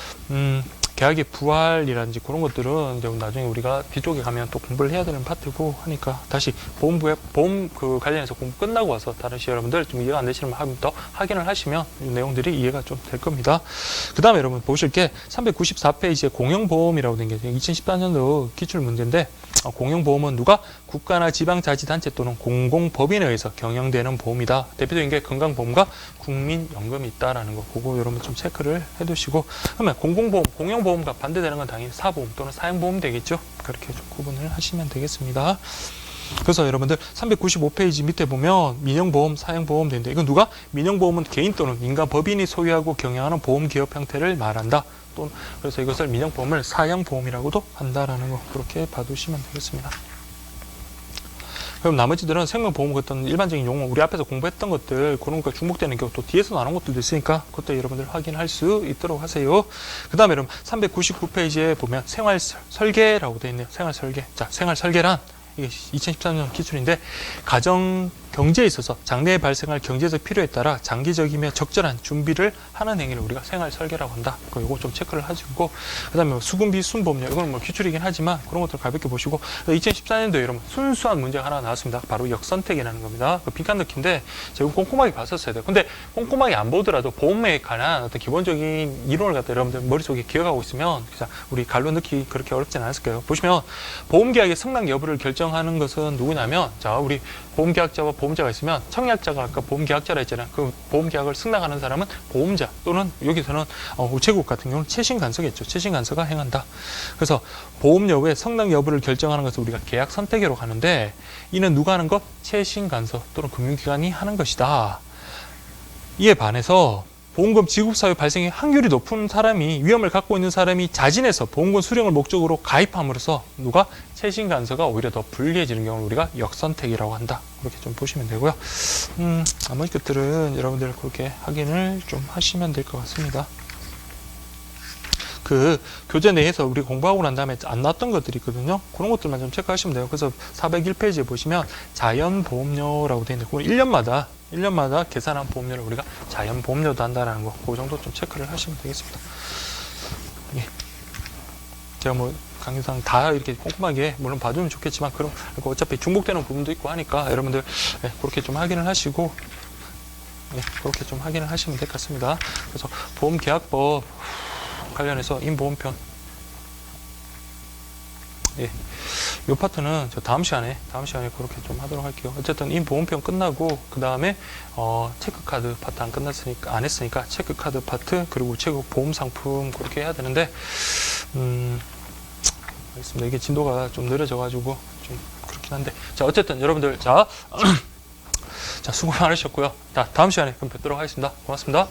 계약의 부활이라든지 그런 것들은 이제 나중에 우리가 뒤쪽에 가면 또 공부를 해야 되는 파트고 하니까 다시 보험 그 관련해서 공부 끝나고 와서 다시 여러분들 좀 이해가 안 되시면 더 확인을 하시면 이 내용들이 이해가 좀 될 겁니다. 그 다음에 여러분 보실 게 394페이지에 공영보험이라고 된 게 2014년도 기출 문제인데 공영보험은 누가 국가나 지방자치단체 또는 공공법인에 의해서 경영되는 보험이다. 대표적인 게 건강보험과 국민연금이 있다라는 거, 그거 여러분 좀 체크를 해두시고, 그러면 공공보험, 공영보험과 반대되는 건 당연히 사보험 또는 사형보험 되겠죠. 그렇게 좀 구분을 하시면 되겠습니다. 그래서 여러분들 395페이지 밑에 보면 민영보험, 사형보험 되는데, 이건 누가? 민영보험은 개인 또는 민간 법인이 소유하고 경영하는 보험기업 형태를 말한다. 또 그래서 이것을 민영보험을 사형보험이라고도 한다라는 거, 그렇게 봐두시면 되겠습니다. 그럼 나머지들은 생명보험 같은 일반적인 용어, 우리 앞에서 공부했던 것들, 그런 거 중복되는 경우 또 뒤에서 나눈 것들도 있으니까 그것도 여러분들 확인할 수 있도록 하세요. 그 다음에 여러분 399페이지에 보면 생활설계라고 되어 있네요. 생활설계. 자, 생활설계란 이게 2013년 기준인데, 가정 경제에 있어서 장래에 발생할 경제적 필요에 따라 장기적이며 적절한 준비를 하는 행위를 우리가 생활 설계라고 한다. 이거 좀 체크를 하시고, 그다음에 수금비 순보험료, 이거는 뭐 기출이긴 하지만 그런 것들 가볍게 보시고, 2014년도에 여러분 순수한 문제가 하나 나왔습니다. 바로 역선택이라는 겁니다. 빈칸 넣기인데 제가 꼼꼼하게 봤었어야 돼요. 근데 꼼꼼하게 안 보더라도 보험에 관한 어떤 기본적인 이론을 갖다 여러분들 머릿속에 기억하고 있으면 우리 갈로 넣기 그렇게 어렵진 않았을 거예요. 보시면 보험계약의 성랑 여부를 결정하는 것은 누구냐면, 자, 우리 보험계약자와 보험자가 있으면, 청약자가 아까 보험계약자라 했잖아요. 그 보험계약을 승낙하는 사람은 보험자, 또는 여기서는 우체국 같은 경우는 최신간서겠죠. 최신간서가 행한다. 그래서 보험 여부의 성낙 여부를 결정하는 것을 우리가 계약 선택으로 가는데, 이는 누가 하는 것? 최신간서 또는 금융기관이 하는 것이다. 이에 반해서 보험금 지급 사유 발생의 확률이 높은 사람이, 위험을 갖고 있는 사람이 자진해서 보험금 수령을 목적으로 가입함으로써 누가? 최신간서가 오히려 더 불리해지는 경우를 우리가 역선택이라고 한다. 그렇게 좀 보시면 되고요. 나머지 것들은 여러분들 그렇게 확인을 좀 하시면 될 것 같습니다. 그 교재 내에서 우리 공부하고 난 다음에 안 나왔던 것들이 있거든요. 그런 것들만 좀 체크하시면 돼요. 그래서 401페이지에 보시면 자연보험료라고 되어 있는데, 그건 1년마다 계산한 보험료를 우리가 자연보험료도 한다라는 거, 그 정도 좀 체크를 하시면 되겠습니다. 예. 제가 뭐 강의상 다 이렇게 꼼꼼하게 물론 봐주면 좋겠지만, 그럼 어차피 중복되는 부분도 있고 하니까 여러분들 그렇게 좀 확인을 하시고, 그렇게 좀 확인을 하시면 될 것 같습니다. 그래서 보험계약법 관련해서 임보험편, 이 파트는 저 다음 시간에 그렇게 좀 하도록 할게요. 어쨌든 임보험편 끝나고, 그 다음에 체크카드 파트 안 했으니까 체크카드 파트, 그리고 우체국 보험상품 그렇게 해야 되는데, 알겠습니다. 이게 진도가 좀 느려져가지고 좀 그렇긴 한데, 자, 어쨌든 여러분들 자 수고 많으셨고요. 자, 다음 시간에 그럼 뵙도록 하겠습니다. 고맙습니다.